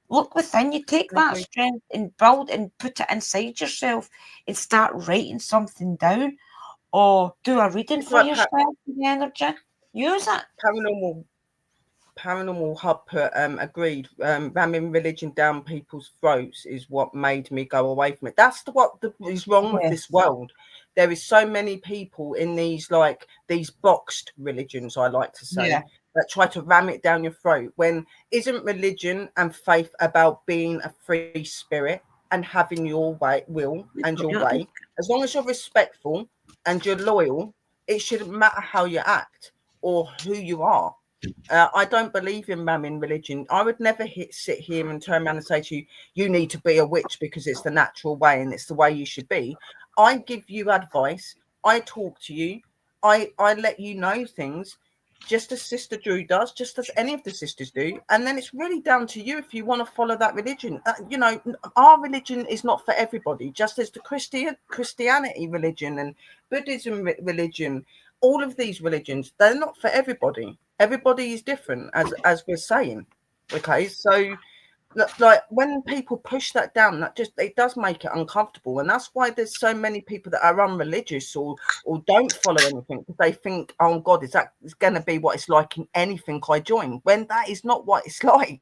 Look within you, take that Lovely. strength and build and put it inside yourself and start writing something down, or do a reading It's for like yourself with the energy. Use it. paranormal paranormal hub put agreed, ramming religion down people's throats is what made me go away from it. That's is wrong with this Yes. world. There is so many people in these boxed religions, I like to Yeah. say, that try to ram it down your throat. When isn't religion and faith about being a free spirit and having your will and your Yeah. way? As long as you're respectful and you're loyal, it shouldn't matter how you act or who you are. I don't believe in mammon religion. I would never sit here and turn around and say to you, you need to be a witch because it's the natural way and it's the way you should be. I give you advice. I talk to you. I let you know things just as Sister Drew does, just as any of the sisters do. And then it's really down to you if you want to follow that religion. Our religion is not for everybody, just as the Christianity religion and Buddhism religion, all of these religions, they're not for everybody. Everybody is different, as we're saying. Okay, so like when people push that down, that just it does make it uncomfortable, and that's why there's so many people that are unreligious or don't follow anything because they think, oh God, is going to be what it's like in anything I join? When that is not what it's like.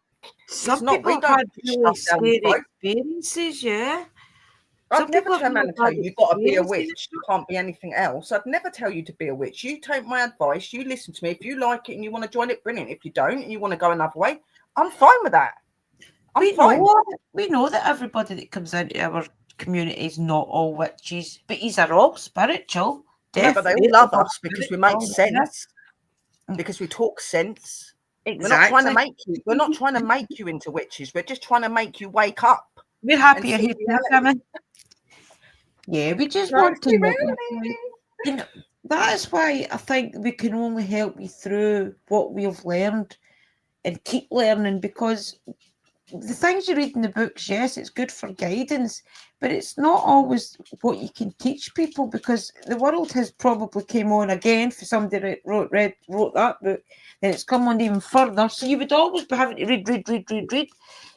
It's Some not. people We have don't had push really stuff down your scary throat. experiences, yeah. I'd Some never people have turn around really and tell bad you you've got to be a experiences. witch. You can't be anything else. I'd never tell you to be a witch. You take my advice. You listen to me. If you like it and you want to join it, brilliant. If you don't and you want to go another way, I'm fine with that. I'm We fine. know we know that everybody that comes into our community is not all witches, but these are all spiritual. No, but they all Definitely love all us because we make spiritual. Yeah, sense, because we talk sense. We're not trying to exactly. make you. We're not trying to make you into witches. We're just trying to make you wake up We're and happy you're see here too, reality. Simon. Yeah, we just So want to see know. reality. You know, that is why I think we can only help you through what we've learned and keep learning, because the things you read in the books, yes, it's good for guidance, but it's not always what you can teach people, because the world has probably came on again for somebody that wrote that book, and it's come on even further. So you would always be having to read.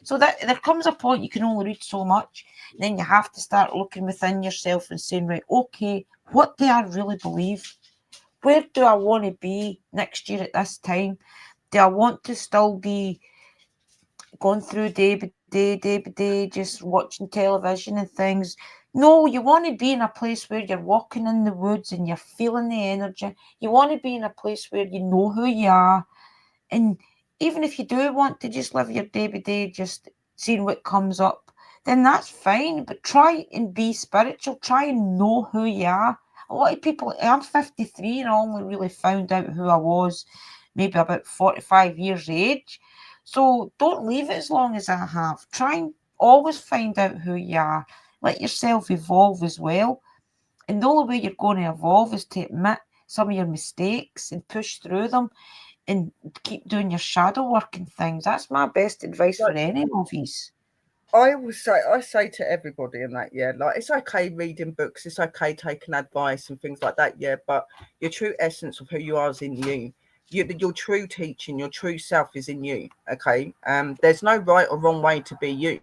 So that there comes a point you can only read so much. Then you have to start looking within yourself and saying, right, okay, what do I really believe? Where do I want to be next year at this time? Do I want to still be going through day by day, just watching television and things? No, you want to be in a place where you're walking in the woods and you're feeling the energy. You want to be in a place where you know who you are. And even if you do want to just live your day by day, just seeing what comes up, then that's fine. But try and be spiritual. Try and know who you are. A lot of people, I'm 53 and I only really found out who I was maybe about 45 years age. So don't leave it as long as I have. Try and always find out who you are. Let yourself evolve as well. And the only way you're going to evolve is to admit some of your mistakes and push through them and keep doing your shadow work and things. That's my best advice for Like any of these. I say to everybody in that, yeah, like it's okay reading books, it's okay taking advice and things like that, yeah, but your true essence of who you are is in you. Your true teaching, your true self is in you. Okay, there's no right or wrong way to be you.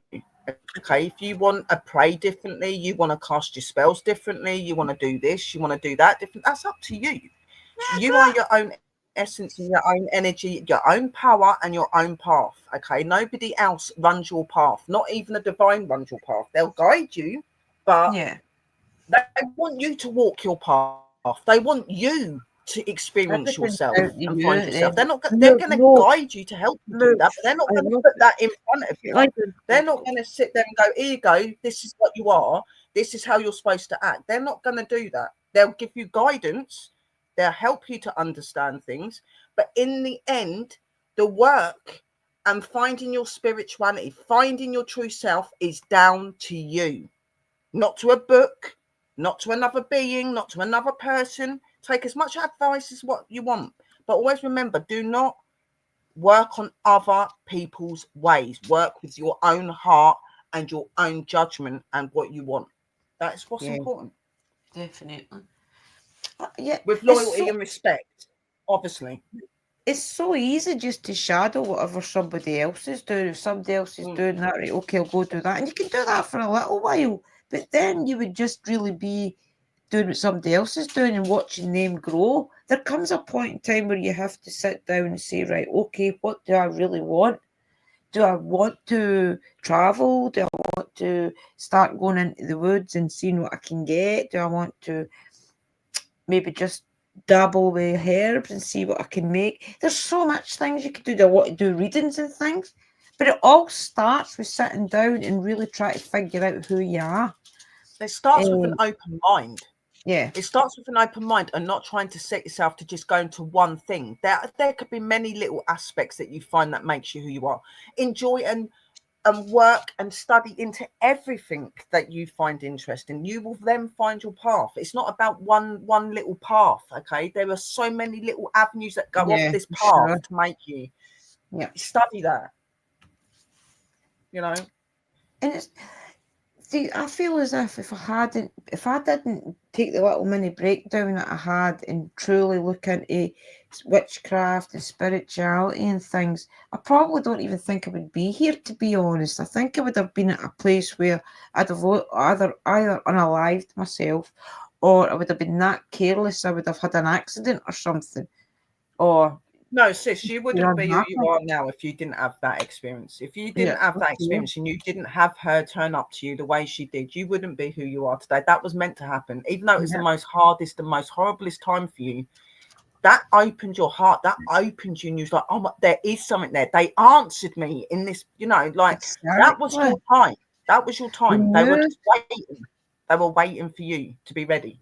Okay, if you want to pray differently, you want to cast your spells differently, you want to do this, you want to do that different, that's up to you. You are your own essence and your own energy, your own power and your own path. Okay, nobody else runs your path, not even the divine runs your path. They'll guide you, but Yeah, they want you to walk your path. They want you to experience yourself everything's and out to find you. yourself. They're going to Move, guide no, you to help you do that, move. but they're not going I to put know. that in front of you. Like, They're not going to sit there and go, here you go, this is what you are, this is how you're supposed to act. They're not going to do that. They'll give you guidance, they'll help you to understand things, but in the end, the work and finding your spirituality, finding your true self is down to you, not to a book, not to another being, not to another person. Take as much advice as what you want, but always remember, do not work on other people's ways. Work with your own heart and your own judgment and what you want. That's what's yeah, important. definitely. Yeah, With loyalty and respect, obviously. it's so easy just to shadow whatever somebody else is doing. If somebody else is Mm. doing that, right, okay, I'll go do that. And you can do that for a little while, but then you would just really be doing what somebody else is doing and watching them grow. There comes a point in time where you have to sit down and say, right, okay, what do I really want? Do I want to travel? Do I want to start going into the woods and seeing what I can get? Do I want to maybe just dabble with herbs and see what I can make? There's so much things you could do. Do I want to do readings and things? But it all starts with sitting down and really try to figure out who you are. It starts with an Um, open mind. Yeah. It starts with an open mind and not trying to set yourself to just go into one thing. There could be many little aspects that you find that makes you who you are. Enjoy and work and study into everything that you find interesting. You will then find your path. It's not about one little path. Okay, there are so many little avenues that go off Yeah, this for path sure. to make you Yeah. study that. You know. And it's, see, I feel as if I didn't take the little mini breakdown that I had and truly look into witchcraft and spirituality and things, I probably don't even think I would be here, to be honest. I think I would have been at a place where I'd have either unalived myself, or I would have been that careless I would have had an accident or something. Or No, sis, you wouldn't be who you unhappy. are now if you didn't have that experience. If you Yeah, didn't have for that sure. experience and you didn't have her turn up to you the way she did, you wouldn't be who you are today. That was meant to happen. Even though it was the Yeah. most hardest, the most horriblest time for you, that opened your heart. That opened you and you was like, oh, there is something there. They answered me in this, like that was Exactly. your time. That was your They time. They were knew. just waiting. They were waiting for you to be ready.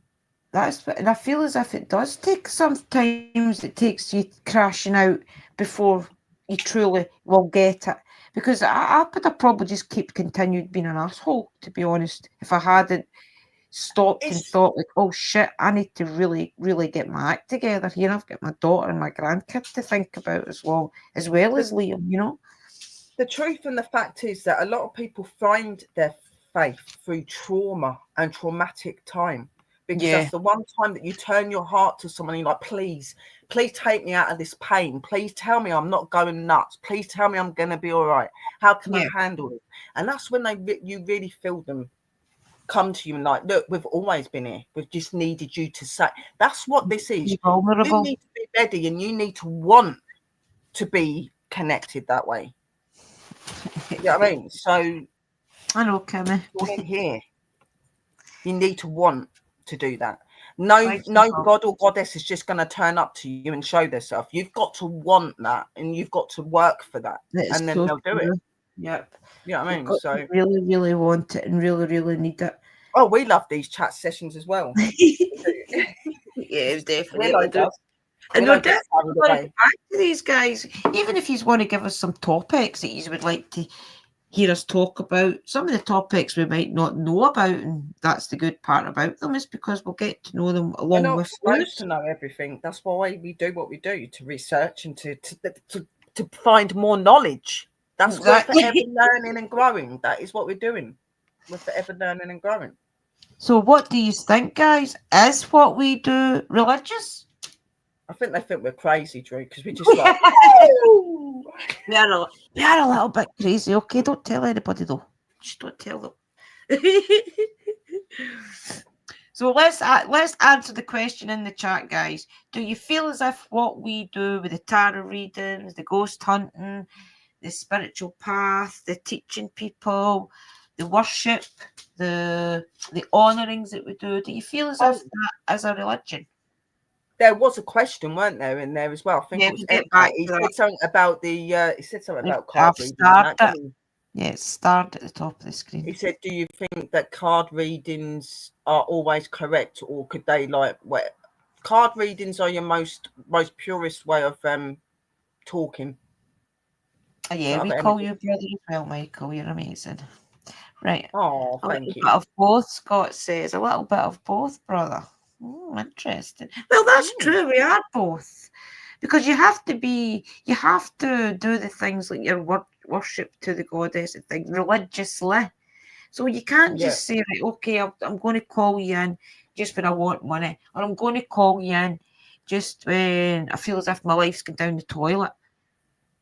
And I feel as if it does take, sometimes it takes you crashing out before you truly will get it. Because I would have probably just kept continued being an asshole, to be honest, if I hadn't stopped and It's thought like, oh shit, I need to really, really get my act together here. I've got my daughter and my grandkid to think about as well the as Liam. the truth and the fact is that a lot of people find their faith through trauma and traumatic time, because Yeah, that's the one time that you turn your heart to someone and you're like, please take me out of this pain. Please tell me I'm not going nuts. Please tell me I'm going to be all right. How can I yeah. handle it? And that's when you really feel them come to you and like, look, we've always been here. We've just needed you to say. That's what this is. Be You vulnerable. need to be ready and you need to want to be connected that way. You know what I mean? So I know, Kimmy. you're in here. You need to want to do that. No, Thanks no for god or goddess is just going to turn up to you and show themselves. You've got to want that, and you've got to work for that, that. It's and then so they'll do it. true. Yep. You know what I You've mean? got to So, really, really want it and really, really need it. oh, we love these chat sessions as well. Yeah, Willow definitely do. does. And we're Willow gets definitely carried going to away. go back to these guys, even if you want to give us some topics that you would like to hear us talk about. Some of the topics we might not know about, and that's the good part about them, is because we'll get to know them We're along not with you. supposed to know everything. That's why we do what we do, to research and to find more knowledge. That's we're forever Exactly. learning and growing. That is what we're doing. We're forever learning and growing. So, what do you think, guys? Is what we do religious? I think they think we're crazy, Drew, because we're just like, woo! We are a little bit crazy. Okay, don't tell anybody though. Just don't tell them. So let's answer the question in the chat, guys. Do you feel as if what we do with the tarot readings, the ghost hunting, the spiritual path, the teaching people, the worship, the honourings that we do you feel as if that is a religion? There was a question, weren't there, in there as well? I think Yeah, it was we'll get Empire. back He to that. said something about he said something about card I've reading and that, started. didn't he? Yeah, it's starred at the top of the screen. He said, do you think that card readings are always correct, or could they card readings are your most purest way of talking to Yeah, we other call energies? you brother as well, Michael. You're amazing. Right. Oh, A little thank bit you. of both, Scott says. A little bit of both, brother. Interesting. Well, that's true. We are both. Because you have to do the things like your worship to the goddess and things religiously. So you can't Yeah. just say, right, okay, I'm going to call you in just when I want money, or I'm going to call you in just when I feel as if my life's going down the toilet.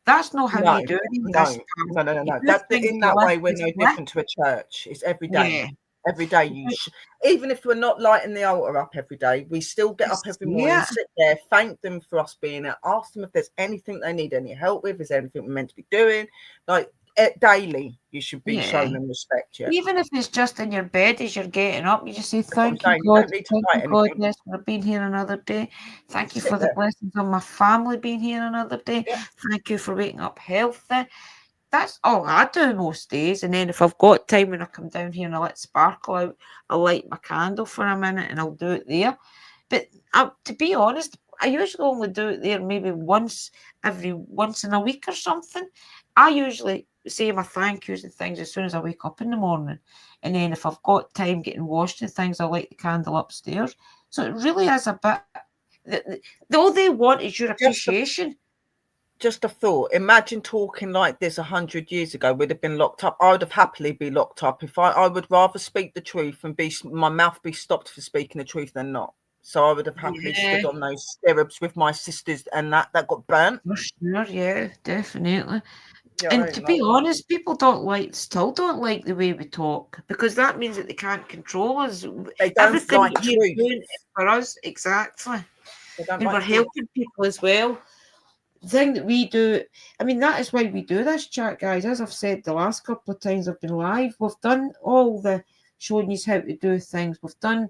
That's not how No, you do it in no, this no, no, no, You no. do That things in that way, we're no religiously. different to a church. It's every day. Yeah. Every day even if we're not lighting the altar up every day, we still get up every morning, Yeah. sit there, thank them for us being there, ask them if there's anything they need any help with, is there anything we're meant to be doing. Like daily, you should be Yeah. showing them respect. Yeah, Even if it's just in your bed as you're getting up, you just say, that's what I'm thank you, saying. You God. don't need to Thank write you, God, anything. yes, for being here another day. Thank you Sit for the there. blessings of my family being here another day. Yeah. Thank you for waking up healthy. That's all I do most days. And then if I've got time when I come down here and I let sparkle out, I'll light my candle for a minute and I'll do it there. But to be honest, I usually only do it there maybe once in a week or something. I usually say my thank yous and things as soon as I wake up in the morning. And then if I've got time getting washed and things, I'll light the candle upstairs. So it really is a bit. All they want is your Just a appreciation. just a thought. Imagine talking like this 100 years ago. We'd have been locked up. I would have happily be locked up. If I would rather speak the truth and be my mouth be stopped for speaking the truth than not. So I would have happily Yeah. stood on those stirrups with my sisters, and that got burnt. For sure, yeah, definitely. Yeah, And I to don't be know. honest, people still don't like the way we talk because that means that they can't control us. They don't Everything like that we're truth. doing is for us, exactly. They don't And we're like truth. helping people as well. The thing that we do, I mean, that is why we do this chat, guys. As I've said the last couple of times I've been live, we've done all the showing you how to do things. We've done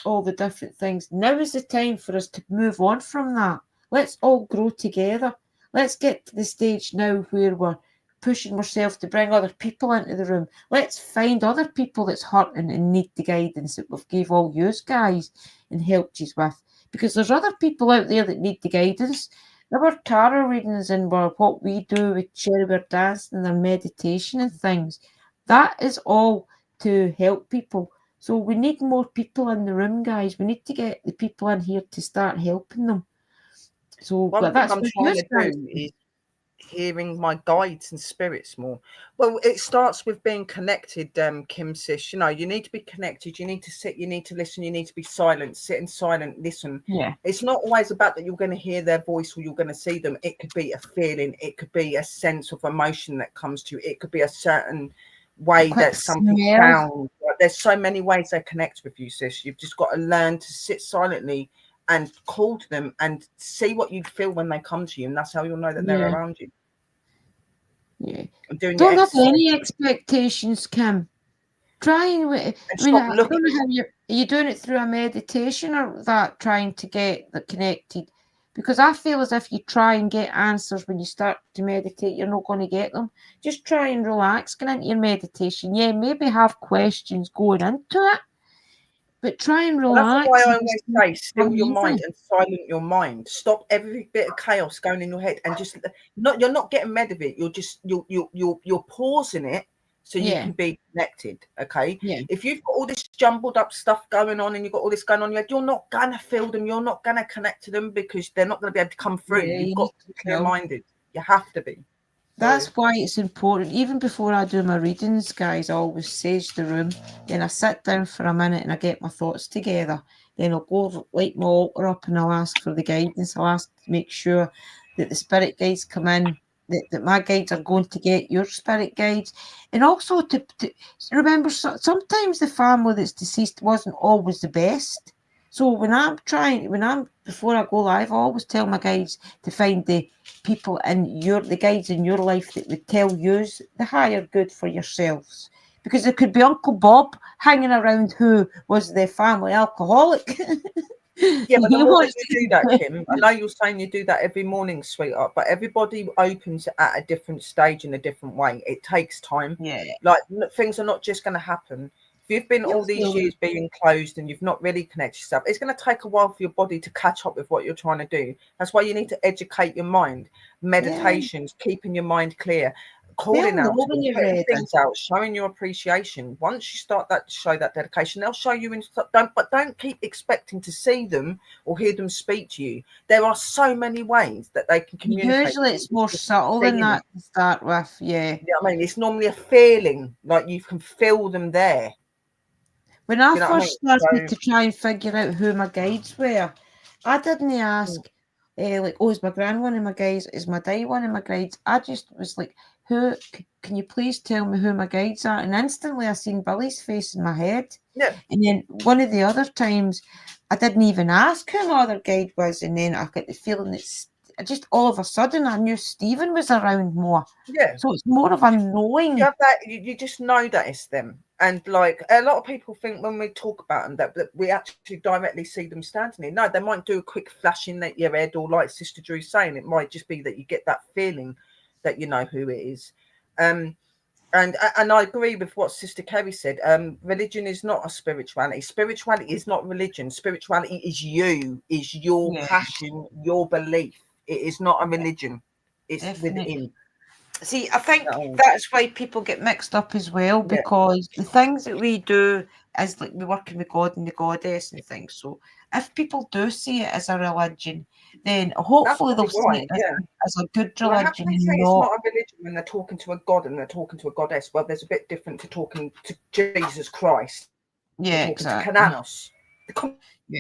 all the different things. Now is the time for us to move on from that. Let's all grow together. Let's get to the stage now where we're pushing ourselves to bring other people into the room. Let's find other people that's hurting and need the guidance that we've gave all you guys and helped you with. Because there's other people out there that need the guidance. Our tarot readings and what we do with Cherry Bear dancing and meditation and things, that is all to help people. So we need more people in the room, guys. We need to get the people in here to start helping them. So, One but thing that's I'm for you trying to guys. do is hearing my guides and spirits more. Well, it starts with being connected, Kim Sis. You know, you need to be connected, you need to sit, you need to listen, you need to be silent, sit in silent, listen. Yeah. It's not always about that you're going to hear their voice or you're going to see them. It could be a feeling, it could be a sense of emotion that comes to you, it could be a certain way Quick that something smell. sounds. There's so many ways they connect with you, sis. You've just got to learn to sit silently and call to them and see what you feel when they come to you, and that's how you'll know that they're Yeah. around you. Yeah. Doing your Don't have exercise any expectations, Kim. Trying with, and I mean, stop I don't looking. know how are you doing it through a meditation or that trying to get the connected? Because I feel as if you try and get answers when you start to meditate, you're not going to get them. Just try and relax, get into your meditation. Yeah, maybe have questions going into it, but try and And that's why relax I and just always let say, it come still your mind easy. and silent your mind. Stop every bit of chaos going in your head and just not. You're not getting rid of it. You're just you're pausing it so you Yeah, can be connected. Okay. yeah, If you've got all this jumbled up stuff going on and you've got all this going on in your head, you're not gonna feel them. You're not gonna connect to them because they're not gonna be able to come through. yeah. You've You got need to to be clear chill. minded. You have to be. So That's why it's important. Even before I do my readings, guys, I always sage the room. Then I sit down for a minute and I get my thoughts together. Then I'll go light my altar up and I'll ask for the guidance. I'll ask to make sure that the spirit guides come in, that my guides are going to get your spirit guides. And also to remember, sometimes the family that's deceased wasn't always the best. So before I go live, I always tell my guides to find people in the guides in your life that would tell you the higher good for yourselves. Because there could be Uncle Bob hanging around who was the family alcoholic. yeah, but the He more that wants you do that, to. Kim, I know you're saying you do that every morning, sweetheart, but everybody opens at a different stage in a different way. It takes time. Yeah, Like things are not just going to happen. If you've been you'll all these feel it. years being closed and you've not really connected yourself, it's going to take a while for your body to catch up with what you're trying to do. That's why you need to educate your mind. Yeah, Meditations, keeping your mind clear, they'll calling out know to when them, you're putting ready. things out, showing your appreciation. Once you start that to show that dedication, they'll show you. Don't keep expecting to see them or hear them speak to you. There are so many ways that they can communicate with Usually you. it's It's more just subtle than seeing that it. to start with. Yeah. You know what I mean? It's normally a feeling, like you can feel them there. When I Do you know what I mean? first started So to try and figure out who my guides were, I didn't mm, ask, like, oh, is my grand one of my guides? Is my day one of my guides? I just was like, can you please tell me who my guides are? And instantly I seen Billy's face in my head. yeah, And then one of the other times, I didn't even ask who my other guide was. And then I got the feeling that just all of a sudden I knew Stephen was around more. yeah. So it's more of a You knowing. have that. You just know that it's them. And like a lot of people think when we talk about them that we actually directly see them standing there. No, they might do a quick flash in at your head, or like Sister Drew saying, it might just be that you get that feeling that you know who it is. And I agree with what Sister Kerry said. Religion is not a spirituality. Spirituality is not religion. Spirituality is you, is your Yeah, passion, your belief. It is not a yeah, religion. It's definitely. within. See, I think No. that's why people get mixed up as well, Yeah, because the things that we do is like we're working with God and the goddess and things. So if people do see it as a religion, then that's hopefully they'll probably see it why. Yeah. as a good Well, how can religion they say and it's not. not a religion when they're talking to a god and they're talking to a goddess? Well, there's a bit different to talking to Jesus Christ and Yeah, talking to exactly. Cananos. They're Yeah.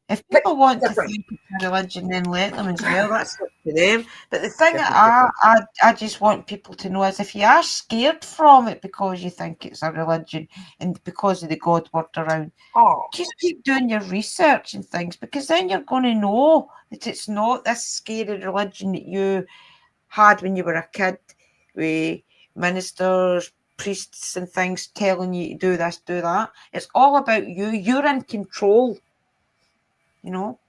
If completely people want to different. think it's a religion, then let them as well. That's up to them. But the thing that Definitely different. I just want people to know is if you are scared from it because you think it's a religion and because of the God word around, Oh, just keep doing your research and things, because then you're going to know that it's not this scary religion that you had when you were a kid with ministers, priests, and things telling you to do this, do that. It's all about you. You're in control, you know.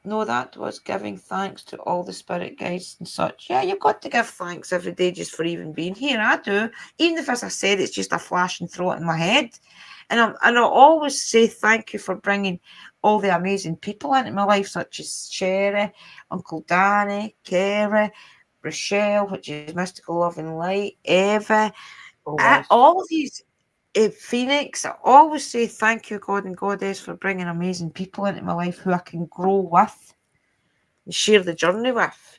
Know that was giving thanks to all the spirit guides and such. Yeah, you've got to give thanks every day just for even being here. I do. Even if, as I said, it's just a flashing thought in my head. And I'll always say thank you for bringing all the amazing people into my life, such as Sherry, Uncle Danny, Kerry, Rochelle, which is Mystical Love and Light, Eva, always. all of these, Phoenix. I always say thank you, God and Goddess, for bringing amazing people into my life who I can grow with and share the journey with.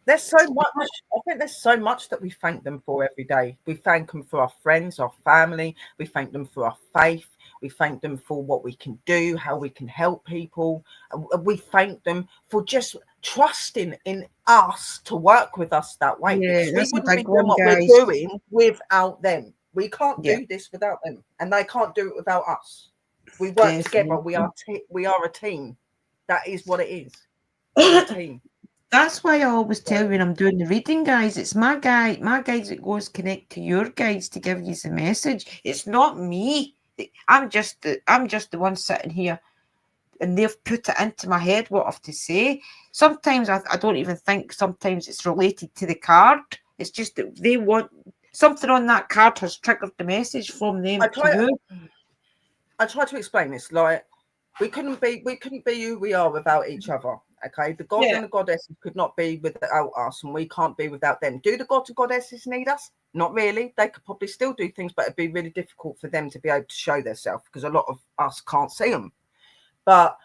There's so much. I think there's so much that we thank them for every day. We thank them for our friends, our family. We thank them for our faith. We thank them for what we can do, how we can help people. We thank them for just trusting in us to work with us that way, Yeah, because we that's a wouldn't be big doing one, what we're guys. doing without them. We can't Yeah, do this without them, and they can't do it without us. We work together. definitely. We are a team. That is what it is. We're a team. That's why I always tell you So when I'm doing the reading, guys, it's my guides that goes connect to your guides to give you the message. It's not me. I'm just the one sitting here, and they've put it into my head what I have to say. Sometimes I don't even think sometimes it's related to the card. It's just that they want something on that card has triggered the message from them I to try. you. I try to explain this. Like, we couldn't be who we are without each other. Okay, the god Yeah. and the goddesses could not be without us, and we can't be without them. Do the gods and goddesses need us? Not really. They could probably still do things, but it'd be really difficult for them to be able to show themselves because a lot of us can't see them. But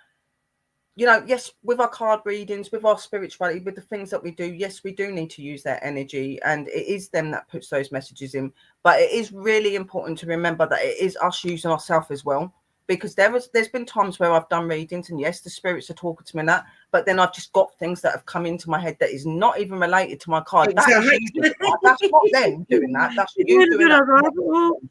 yes, with our card readings, with our spirituality, with the things that we do, yes, we do need to use their energy, and it is them that puts those messages in. But it is really important to remember that it is us using ourselves as well, because there's been times where I've done readings, and yes, the spirits are talking to me and that, but then I've just got things that have come into my head that is not even related to my card. That is you doing Exactly. that. That's not them doing that. That's You're you going doing down that. a rabbit hole.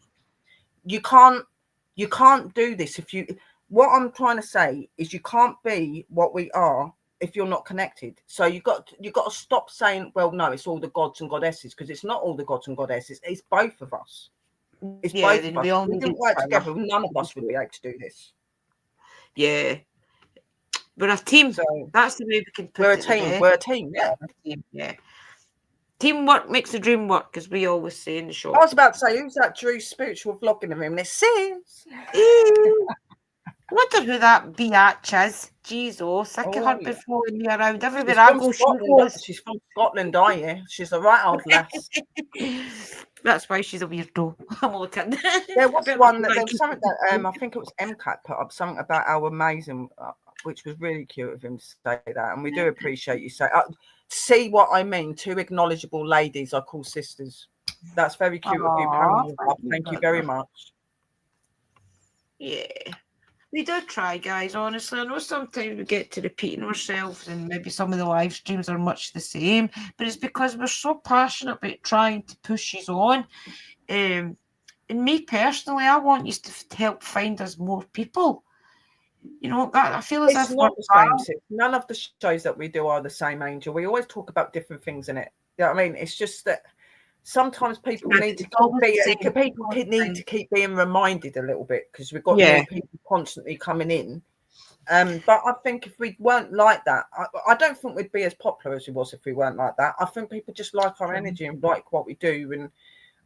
You can't do this if you what I'm trying to say is you can't be what we are if you're not connected. So you got to stop saying, well, no, it's all the gods and goddesses, because it's not all the gods and goddesses, it's both of us. It's Yeah, both then of we us. all If we need didn't each work other. together, none of us would be able to do this. Yeah, we're a team. So That's the way we can we're put a it the team. best. We're a team. Yeah, Yeah. a team. Yeah, teamwork makes the dream work, as we always say in the I was shop. about to say, who's that Drew spiritual vlog in the room? And it says, Ew. Wonder who that biatch is. Jesus, sick of oh her yeah, been following me around everywhere she's I from go. She Scotland. goes. She's from Scotland, are you? She's a right old lass. That's why she's a weirdo. I'm all kidding. There I was better not one go that back there was to something that I think it was MCAT put up something about our amazing, which was really cute of him to say that, and we do appreciate you say. See what I mean? Two acknowledgeable ladies I call sisters. That's very cute of you, Aw, Pamela. thank you Thank you about very that. much. Yeah. We do try, guys, honestly. I know sometimes we get to repeating ourselves and maybe some of the live streams are much the same, but it's because we're so passionate about trying to push you on. Um, and me personally, I want you to help find us more people. That I feel as It's if we're not the same. Sis. None of the shows that we do are the same, Angel. We always talk about different things in it. You know what I mean? It's just that sometimes people need to it's always the same. need to keep being reminded a little bit, because we've got new Yeah, people constantly coming in. But I think if we weren't like that, I don't think we'd be as popular as we was if we weren't like that. I think people just like our energy and like what we do,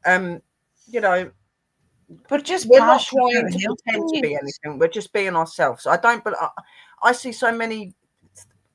and you know, We're just we're not passionate trying about to pretend to helping be you. anything. We're just being ourselves. I don't, but I see so many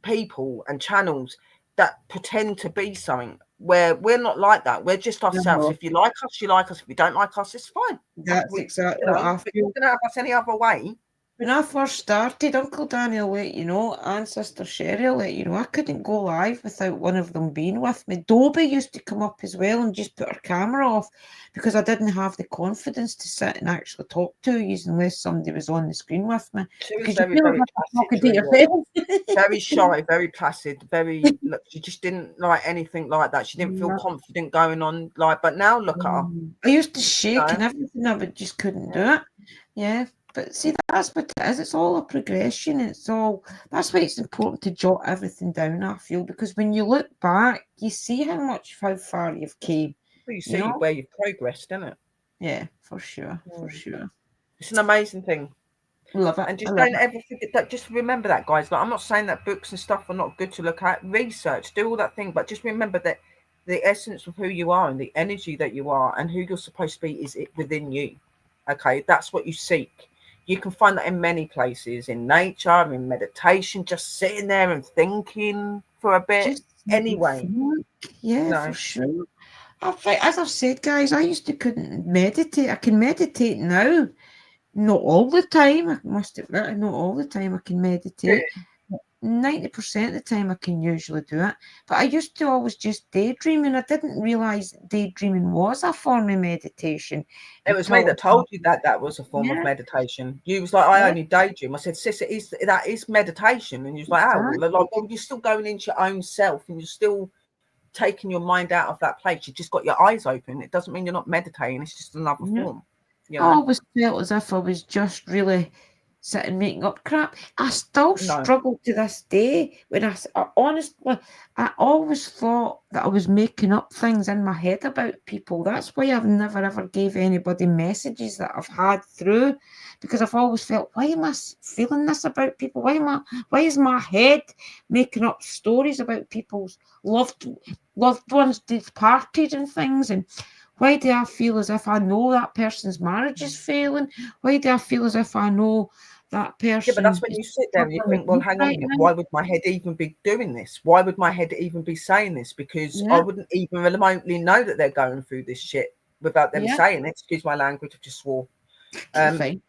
people and channels that pretend to be something where we're not like that. We're just ourselves. No, If you like us, you like us. If you don't like us, it's fine. that's We, exactly what I but you're feel. going to have us any other way. When I first started, Uncle Daniel let you know, and Sister Sherry will let you know, I couldn't go live without one of them being with me. Dobie used to come up as well and just put her camera off because I didn't have the confidence to sit and actually talk to you unless somebody was on the screen with me. She was Because you very, feel very like you're placid. talking to Drew was yourself. very shy, very placid, very. Look, she just didn't like anything like that. She didn't feel No. confident going on. Like, but now look at her. I used to You shake know? and everything, I but just couldn't do Yeah. it. Yeah. But see, that's what it is. It's all a progression. That's why it's important to jot everything down, I feel, because when you look back, you see how far you've came, Well, you you see know? where you've progressed, isn't it? Yeah, for sure. For Mm. sure. It's an amazing thing. Love it. And I just love don't it. ever forget that. Just remember that, guys. Like, I'm not saying that books and stuff are not good to look at. Research, do all that thing, but just remember that the essence of who you are and the energy that you are and who you're supposed to be is it within you. Okay, that's what you seek. You can find that in many places, in nature, in meditation, just sitting there and thinking for a bit. Just Anyway, think. Yeah, for no, sure. As I've said, guys, I used to couldn't meditate. I can meditate now. Not all the time, I must admit, not all the time I can meditate. 90% of the time I can usually do it. But I used to always just daydream, and I didn't realise daydreaming was a form of meditation it was me until that told you that that was a form of yeah, meditation. You was like, I yeah, only daydream. I said, sis, that is meditation. And you was like, oh, well, like, exactly. well, you're still going into your own self and you're still taking your mind out of that place. You just got your eyes open. It doesn't mean you're not meditating. It's just another Yeah. form, you I know? always felt as if I was just really sitting making up crap. I still No. struggle to this day when honestly, I always thought that I was making up things in my head about people. That's why I've never ever gave anybody messages that I've had through, because I've always felt, why am I feeling this about people? Why is my head making up stories about people's loved ones departed and things? And why do I feel as if I know that person's marriage is failing? Why do I feel as if I know that Yeah, but that's person when is you sit there and you struggling with think, well, grief hang on a right minute. now? Why would my head even be doing this? Why would my head even be saying this? Because I Yeah, wouldn't even remotely know that they're going through this shit without them yeah, saying it. Excuse my language, I just swore. you're Um, fine.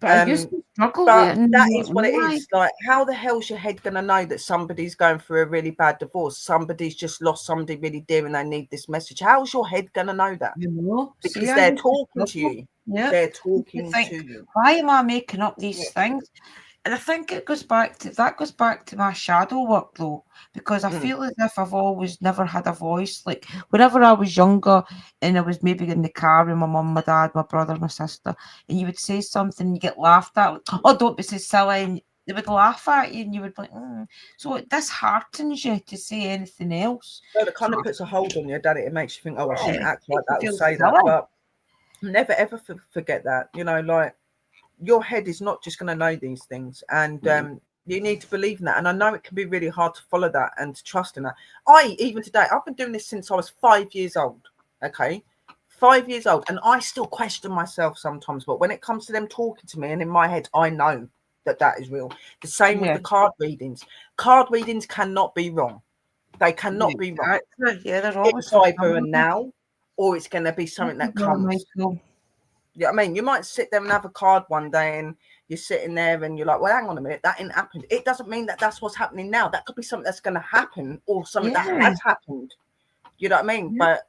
But I used um, to struggle with But it and that not is what it realize, is. Like, how the hell's your head going to know that somebody's going through a really bad divorce? Somebody's just lost somebody really dear and they need this message. How's your head going to know that? see, Because I they're used to talking to struggle. you. Yeah. They're To talking to think, you. why am I making up Yeah. these things? And I think it goes back to my shadow work though, because I Mm. feel as if I've always never had a voice. Like whenever I was younger and I was maybe in the car with my mum, my dad, my brother, my sister, and you would say something and you get laughed at, like, oh, don't be so silly, and they would laugh at you and you would be like, So it disheartens you to say anything else. So it So kind of puts a hold on you, doesn't it? It makes you think, oh, I yeah, shouldn't it act like makes you that or feel say that. silly. But never ever forget that. You know, like, your head is not just going to know these things, and Yeah. you need to believe in that. And I know it can be really hard to follow that and to trust in that. I even today, I've been doing this since I was 5 years old. Okay, 5 years old, and I still question myself sometimes. But when it comes to them talking to me, and in my head, I know that that is real. The same with Yeah. the card readings. Card readings cannot be wrong. They Yeah, cannot be wrong. exactly. Yeah, they're always It's either a now or it's going to be something that comes. Michael. Yeah, I mean, you might sit there and have a card one day and you're sitting there and you're like, well, hang on a minute, that ain't happened. It doesn't mean that that's what's happening now. That could be something that's going to happen or something that Yeah. has happened. You know what I mean? Yeah. But,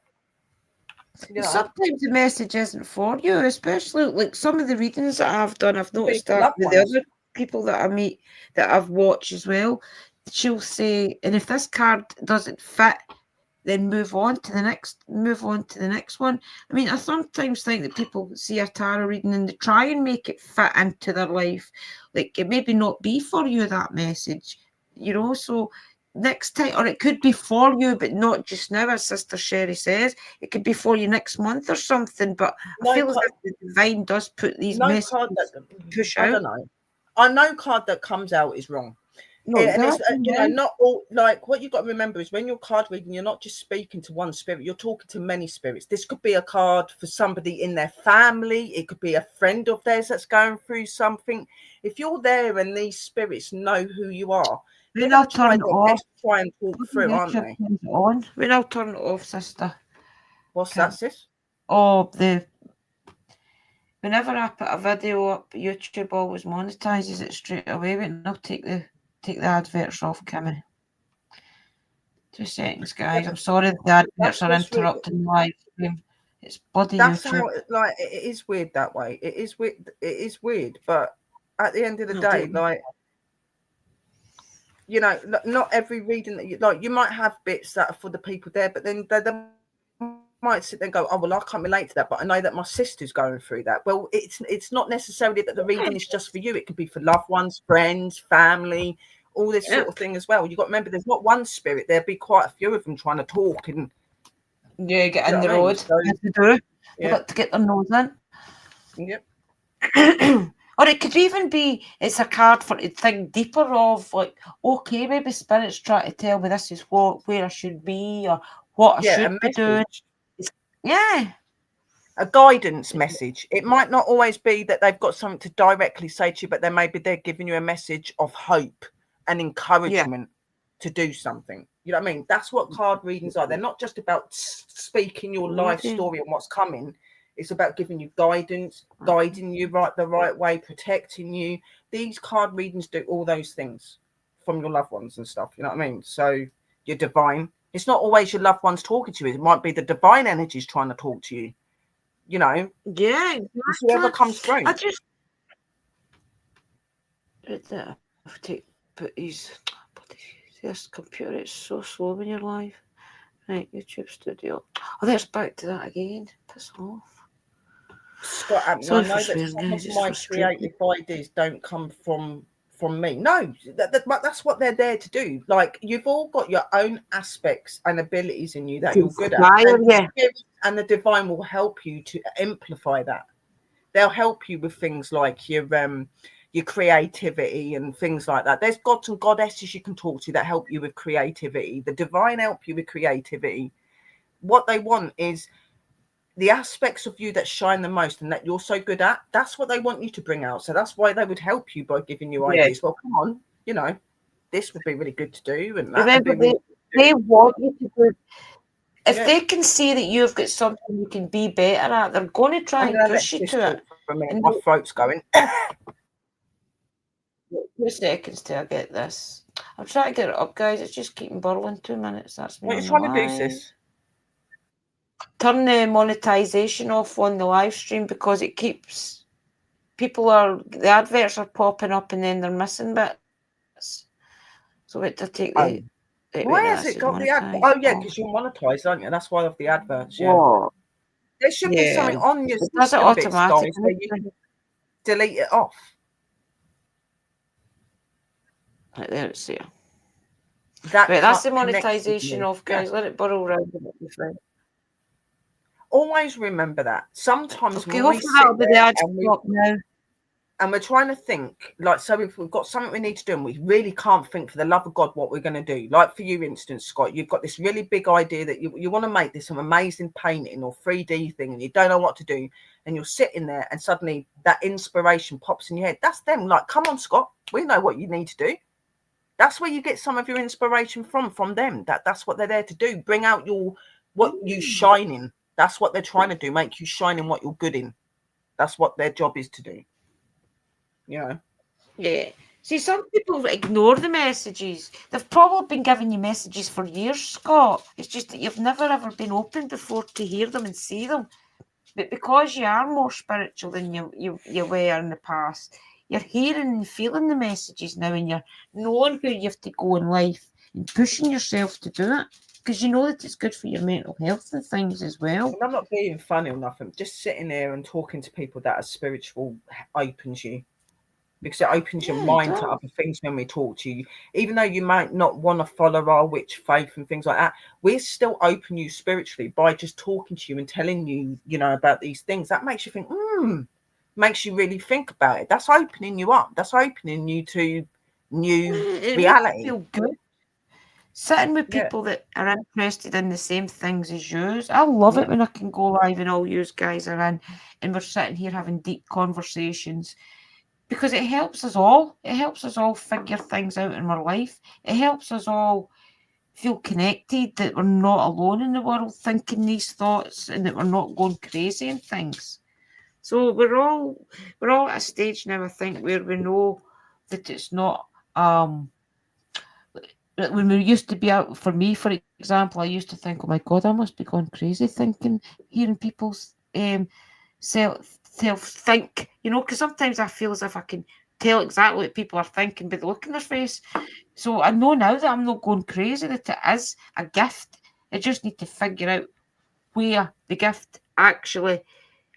you And know, sometimes the message isn't for you, especially like some of the readings that I've done. I've could be noticed for that loved with the ones. other people that I meet that I've watched as well. She'll say, and if this card doesn't fit, then move on to the next one. I mean, I sometimes think that people see a tarot reading and they try and make it fit into their life. Like it maybe not be for you, that message, so next time, or it could be for you, but not just now, as Sister Sherry says. It could be for you next month or something. But I No feel as card, if the divine does put these no card messages that, push I out. don't know. I know card that comes out is wrong. No, And it's exactly. not all, like, what you've got to remember is when you're card reading, you're not just speaking to one spirit, you're talking to many spirits. This could be a card for somebody in their family, it could be a friend of theirs that's going through something. If you're there and these spirits know who you are, they're When going I'll to try turn it their off. best to try and talk through, aren't YouTube they? turns it on. When I'll turn it off, sister. What's that, Can't. sis? Oh, whenever I put a video up, YouTube always monetizes it straight away. Wait, and I'll take the adverts off, Kimmy. 2 seconds, guys. I'm sorry the adverts are interrupting the live stream. It's bloody That's YouTube. how, like, it is weird that way. It is weird. It is weird, but at the end of the day, like, you know, not every reading that you like, you might have bits that are for the people there, but then they might sit there and go, oh well, I can't relate to that, but I know that my sister's going through that. Well, it's not necessarily that the reading is just for you. It could be for loved ones, friends, family, all this sort of thing as well. You've got to remember, there's not one spirit. There'll be quite a few of them trying to talk and get in the road. So, as they do. They've got to get their nose in. Yep. Or it could even be, it's a card for to think deeper of, like, okay, maybe spirits try to tell me this is where I should be, or what I should be doing. Yeah. A guidance message. It might not always be that they've got something to directly say to you, but then maybe they're giving you a message of hope and encouragement to do something. You know what I mean? That's what card readings are. They're not just about speaking your life story and what's coming. It's about giving you guidance, guiding you the right way, protecting you. These card readings do all those things from your loved ones and stuff. You know what I mean? So you're divine. It's not always your loved ones talking to you. It might be the divine energies trying to talk to you. You know? Yeah, exactly. Whoever comes through. I just right there. Put this computer, it's so slow in your life. Right, YouTube Studio. Oh, there's back to that again. Piss off. Scott, I know that some of my creative ideas don't come from me. No, that's what they're there to do. Like, you've all got your own aspects and abilities in you that you're good at. And the divine will help you to amplify that. They'll help you with things like your creativity and things like that. There's gods and goddesses you can talk to that help you with creativity. The divine help you with creativity. What they want is the aspects of you that shine the most and that you're so good at. That's what they want you to bring out. So that's why they would help you by giving you ideas. Well, come on, you know, this would be really good to do. And that would be really they want you to do. If they can see that you've got something you can be better at, they're going to try and push you to it. My throat's going. 2 seconds till I get this. I'm trying to get it up, guys. It's just keeping burling. 2 minutes. That's me. What are you trying to do, sis? Turn the monetization off on the live stream because it keeps the adverts are popping up and then they're missing bits. So wait to take the. Why has it got the advert? Oh yeah, because you're monetized, aren't you? That's why I have the adverts. Yeah. Whoa. There should be something on your system, does it automatically? Where you can delete it off. Right there, it's there. That's the monetization off, guys. Let it burrow around a bit. Always remember that. Sometimes when we sit there and we're trying to think, like, so if we've got something we need to do and we really can't think for the love of God what we're going to do. Like for you, instance, Scott, you've got this really big idea that you want to make this an amazing painting or 3D thing and you don't know what to do. And you're sitting there and suddenly that inspiration pops in your head. That's them. Like, come on, Scott, we know what you need to do. That's where you get some of your inspiration from them. That's what they're there to do. Bring out what you shine in. That's what they're trying to do. Make you shine in what you're good in. That's what their job is to do. You know? Yeah. See, some people ignore the messages. They've probably been giving you messages for years, Scott. It's just that you've never ever been open before to hear them and see them. But because you are more spiritual than you were in the past, you're hearing and feeling the messages now, and you're knowing where you have to go in life and pushing yourself to do it because you know that it's good for your mental health and things as well. And I'm not being funny or nothing. Just sitting there and talking to people that are spiritual opens you. Because it opens your mind to other things when we talk to you. Even though you might not want to follow our witch faith and things like that, we still open you spiritually by just talking to you and telling you, you know, about these things. That makes you think, makes you really think about it. That's opening you up. That's opening you to new It makes reality. you feel good. Sitting with Yeah. people that are interested in the same things as yours. I love it when I can go live and all you guys are in and we're sitting here having deep conversations because it helps us all. It helps us all figure things out in our life. It helps us all feel connected, that we're not alone in the world thinking these thoughts and that we're not going crazy and things. So we're all at a stage now, I think, where we know that it's not when we used to be out, for me, for example, I used to think, oh my God, I must be going crazy thinking, hearing people's self think, because sometimes I feel as if I can tell exactly what people are thinking by the look in their face. So I know now that I'm not going crazy, that it is a gift. I just need to figure out where the gift actually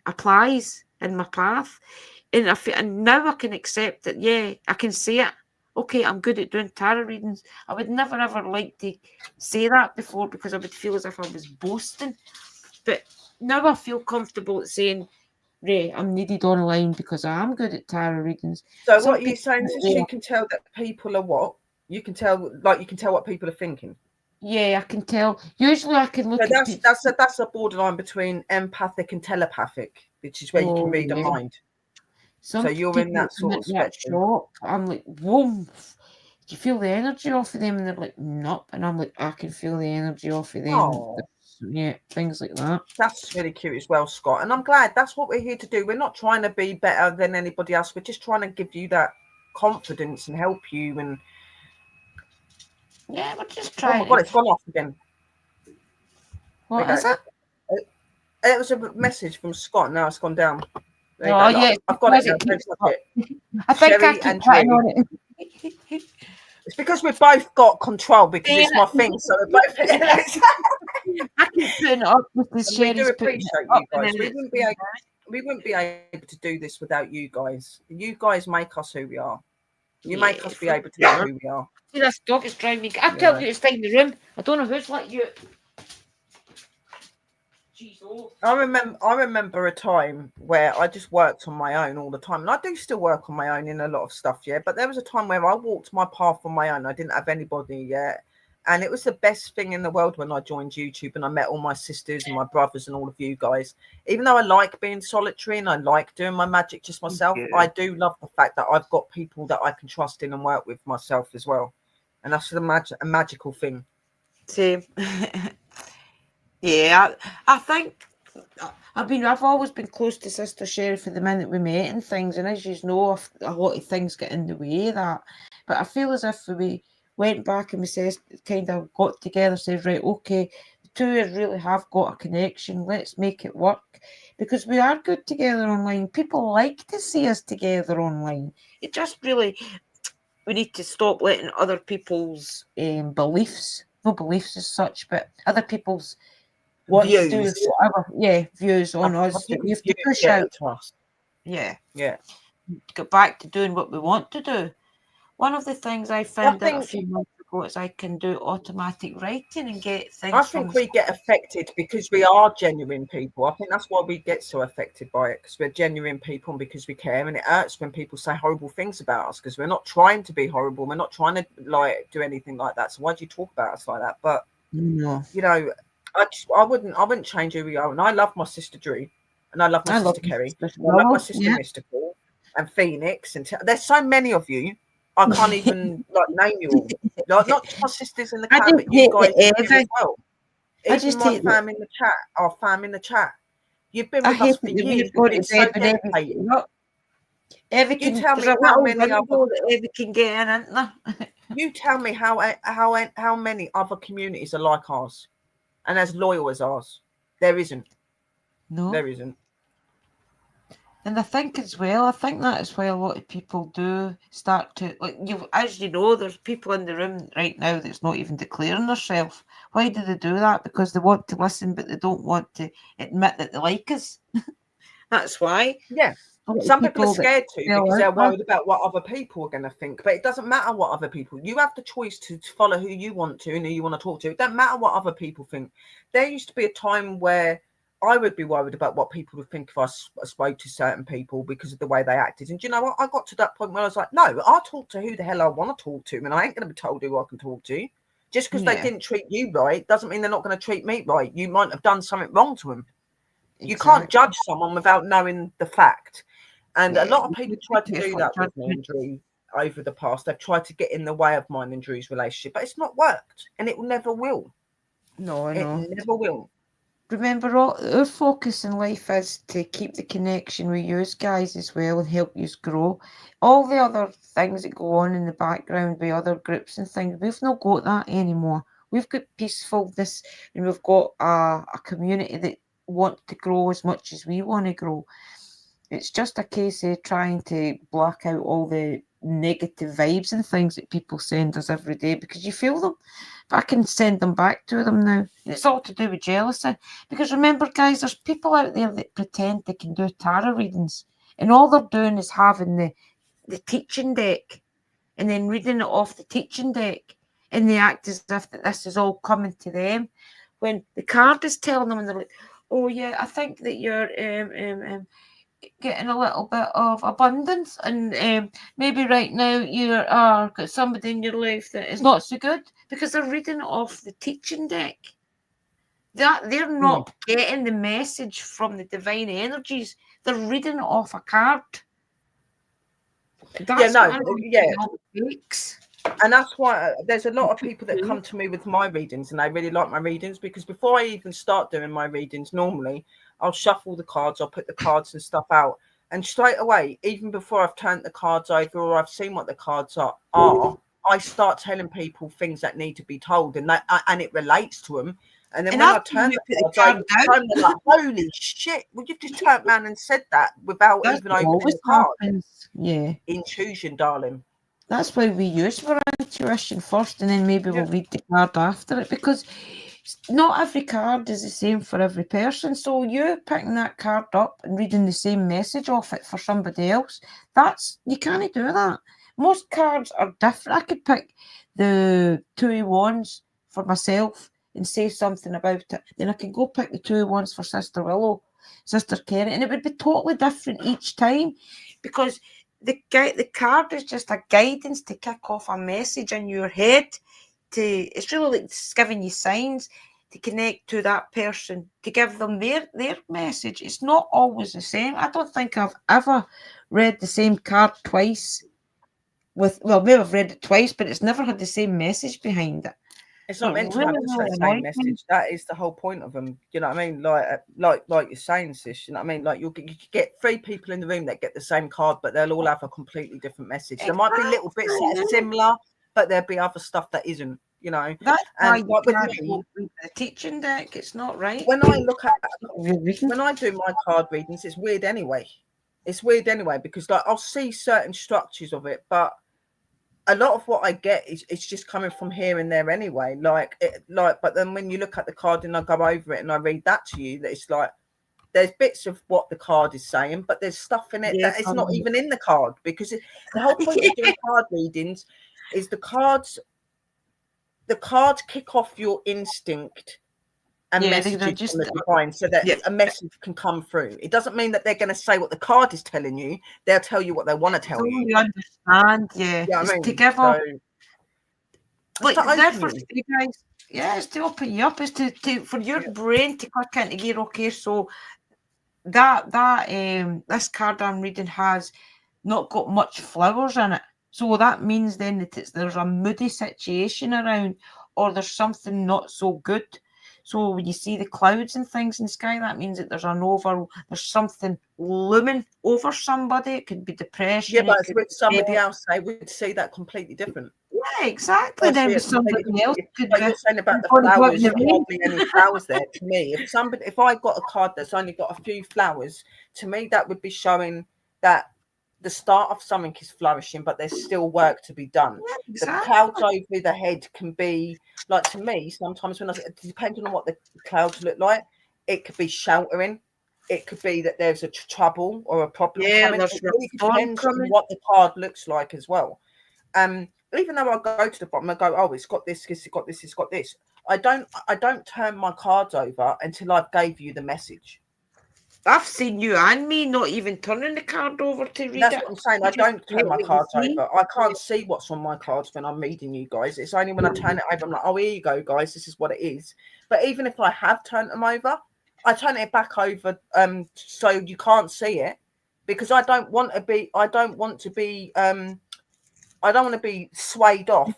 applies in my path. And now I can accept that, yeah, I can say it. Okay, I'm good at doing tarot readings. I would never ever like to say that before because I would feel as if I was boasting. But now I feel comfortable at saying, Ray, I'm needed online because I am good at tarot readings. So Some what are you people, saying is you can tell that people are what? You can tell, like you can tell what people are thinking. yeah, I can tell. Usually I can So look at people. that's a borderline between empathic and telepathic, which is where you can Oh, read a yeah. mind. So Some you're in people that I'm sort at of that spectrum. shock. I'm like, whoa. Do you feel the energy off of them? And they're like, nope. And I'm like, I can feel the energy off of them. Oh, Yeah, things like that. that's really cute as well, Scott. And I'm glad that's what we're here to do. We're not trying to be better than anybody else. We're just trying to give you that confidence and help you. And Yeah, we're just oh my trying God, to. it's gone off again. There What you is go. it? It was a message from Scott. Now it's gone down. There you Oh, go. yeah, Look, it's I've got it because now. it Don't keeps touch up. it. I think I Sherry keep and hitting Drew. on it. It's because we've both got control because Saying it's my it. thing. So we're both I keep putting it up because and we do Sherry's putting it appreciate up you and guys. then it's. We wouldn't be able to do this without you guys. You guys make us who we are. You make Yeah, us be for able to be sure. who we are. See, this dog is driving me. I tell Yeah. you, it's in the room. I don't know who's let you. Jeez, oh. I remember a time where I just worked on my own all the time. And I do still work on my own in a lot of stuff, yeah. But there was a time where I walked my path on my own. I didn't have anybody yet. And it was the best thing in the world when I joined YouTube and I met all my sisters and my brothers and all of you guys. Even though I like being solitary and I like doing my magic just myself, Yeah. I do love the fact that I've got people that I can trust in and work with myself as well. And that's a magical thing. Same. Yeah, I think I've always been close to Sister Sherry for the minute we met and things, and as you know, a lot of things get in the way of that. But I feel as if we went back and we says kind of got together, said right, okay, the two of us really have got a connection. Let's make it work because we are good together online. People like to see us together online. It just really we need to stop letting other people's beliefs, no beliefs as such, but other people's want to do Views. whatever, yeah, views on Other us that we people's have to views push get out. into us. Yeah, Yeah. get back to doing what we want to do. One of the things I I found out a think few months ago is I can do automatic writing and get I things from. think we get affected because we are genuine people. I think that's why we get so affected by it because we're genuine people and because we care. And it hurts when people say horrible things about us because we're not trying to be horrible. We're not trying to like do anything like that. So why do you talk about us like that? But No, you know, I wouldn't change who we are. And I love my sister Drew, and I love my I love sister Kerry, this and I love my novel. sister Yeah, Mystical and Phoenix. And there's so many of you. I can't even like name you all. Like, not just my sisters in the I clan, just but you hate guys the here as Evie. well. I Even just my hate the. fam in the chat, our fam in the chat, you've been I with us hate for it that years. we've You've gone to been so bed when Evie's dedicated. getting up. Evie You can. tell There's me a how little many other. window that Evie can get in, isn't there? You tell me how many other communities are like ours and as loyal as ours. There isn't. No. There isn't. And I think as well, I think that is why a lot of people do start to like you as you know, there's people in the room right now that's not even declaring themselves. Why do they do that? Because they want to listen but they don't want to admit that they like us. That's why. Yeah. A lot of Some people are people that scared to fell because out they're there. worried about what other people are going to think. But it doesn't matter what other people. You have the choice to follow who you want to and who you want to talk to. It doesn't matter what other people think. There used to be a time where I would be worried about what people would think if I spoke to certain people because of the way they acted. And do you know what? I got to that point where I was like, no, I'll talk to who the hell I want to talk to, and I ain't going to be told who I can talk to. Just because they Yeah, didn't treat you right doesn't mean they're not going to treat me right. You might have done something wrong to them. You can't exactly. judge someone without knowing the fact. And a Yeah, lot of people you tried to do careful that with me judgment. and Drew over the past. They've tried to get in the way of mine and Drew's relationship, but it's not worked, and it never will. No, I It know. never will. Remember, all our focus in life is to keep the connection with you guys as well and help you grow. All the other things that go on in the background with other groups and things, we've not got that anymore. We've got peacefulness, and we've got a community that want to grow as much as we want to grow. It's just a case of trying to block out all the negative vibes and things that people send us every day because you feel them. But I can send them back to them now. And it's all to do with jealousy. Because remember, guys, there's people out there that pretend they can do tarot readings, and all they're doing is having the teaching deck and then reading it off the teaching deck. And they act as if that this is all coming to them. When the card is telling them, and they're like, oh, yeah, I think that you're getting a little bit of abundance, and maybe right now you are got somebody in your life that is not so good because they're reading off the teaching deck. That they're Mm. not getting the message from the divine energies. They're reading it off a card. Yeah, That's no, what I know yeah. makes. And that's why there's a lot of people that come to me with my readings and they really like my readings, because before I even start doing my readings, normally I'll shuffle the cards, I'll put the cards and stuff out. And straight away, even before I've turned the cards over or I've seen what the cards are, I start telling people things that need to be told, and and it relates to them. And then And when I after turn you the put the cards over card to them, they're like, holy shit, well, you've just turned around and said that without that's even what opening always the card. happens. Yeah. Intrusion, darling. That's why we use our intuition first, and then maybe Yeah. we'll read the card after it, because not every card is the same for every person. So you picking that card up and reading the same message off it for somebody else, that's you can't do that. Most cards are different. I could pick the Two of Wands for myself and say something about it. Then I can go pick the Two of Wands for Sister Willow, Sister Kerry, and it would be totally different each time, because the card is just a guidance to kick off a message in your head. It's really like it's giving you signs to connect to that person, to give them their message. It's not always the same. I don't think I've ever read the same card twice with, well, maybe I've read it twice, but it's never had the same message behind it. It's So not it meant to really, have really the same annoys me. message. That is the whole point of them. You know what I mean? Like you're saying, sis. You know what I mean? Like you could get three people in the room that get the same card, but they'll all have a completely different message. There might be little bits that are Exactly. similar, but there'll be other stuff that isn't. You know, That's why and you like with can't me, go read the teaching deck. It's not right. when I look at You're reading. when I do my card readings, it's weird anyway. It's weird anyway because like I'll see certain structures of it, but a lot of what I get is it's just coming from here and there anyway. But then when you look at the card and I go over it and I read that to you, that it's like there's bits of what the card is saying, but there's stuff in it Yes, that is not even in the card, because the whole point of doing card readings is the cards kick off your instinct and yeah, they're messages just from the divine so that yeah. a message can come through. It doesn't mean that they're going to say what the card is telling you. They'll tell you what they want to So tell you. you understand, yeah. Yeah, I It's to mean, give off, so it's like to open therefore you. you guys, yeah, it's to open you up, it's to for your Yeah. brain to click into gear. Okay, so that this card I'm reading has not got much flowers in it. So that means then that there's a moody situation around, or there's something not so good. So when you see the clouds and things in the sky, that means that there's something looming over somebody. It could be Yeah, depression, but it it's could with be somebody else, they would see that completely different. yeah, exactly. They'll Then see with it somebody completely else different. could Like be you're saying about the going to go out in flowers, the there rain. hardly any flowers there. To me, if I got a card that's only got a few flowers, to me that would be showing that the start of something is flourishing, but there's still work to be done. Yeah, The clouds exactly. over the head can be like, to me, sometimes when depending on what the clouds look like, it could be sheltering. It could be that there's a trouble or a problem Yeah, coming. there's It a really storm depends on coming. what the card looks like as well. Even though I go to the bottom, I go, oh, it's got this, it's got this, it's got this. I don't turn my cards over until I've gave you the message. I've seen you and me not even turning the card over to read That's it. what I'm saying. You I just don't get turn my what you cards see. over. I can't see what's on my cards when I'm reading you guys. It's only when I turn it over, I'm like, oh, here you go, guys. This is what it is. But even if I have turned them over, I turn it back over so you can't see it, because I don't want to be swayed off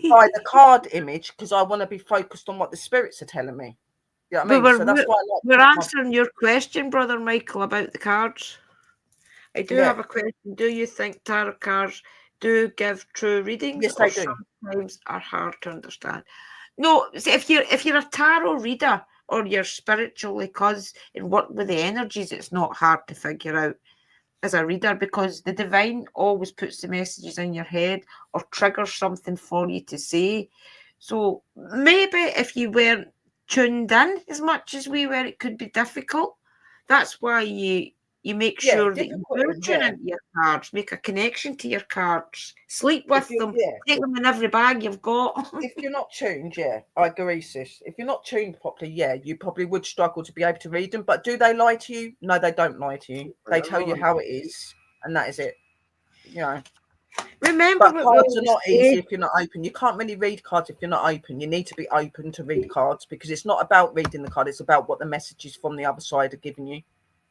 by the card image, because I want to be focused on what the spirits are telling me. You know what I But mean? So that's why I we're like my, answering your question, Brother Michael, about the cards. I do yeah. have a question. Do you think tarot cards do give true readings, Yes, or they do. sometimes are hard to understand? No, see, if you're a tarot reader or you're spiritually cause and work with the energies, it's not hard to figure out as a reader, because the divine always puts the messages in your head or triggers something for you to say. So maybe if you weren't tuned in as much as we were, it could be difficult. That's why you make Yeah, sure that you difficult. do tune Yeah, into your cards, make a connection to your cards, sleep if with you them, yeah. take them in every bag you've got. If you're not tuned, yeah, I agree, sis. If you're not tuned properly, yeah, you probably would struggle to be able to read them. But do they lie to you? No, they don't lie to you. They tell you how it is, and that is it. You know. Remember But what we cards are always not say. easy if you're not open. You can't really read cards if you're not open. You need to be open to read cards, because it's not about reading the card. It's about what the messages from the other side are giving you.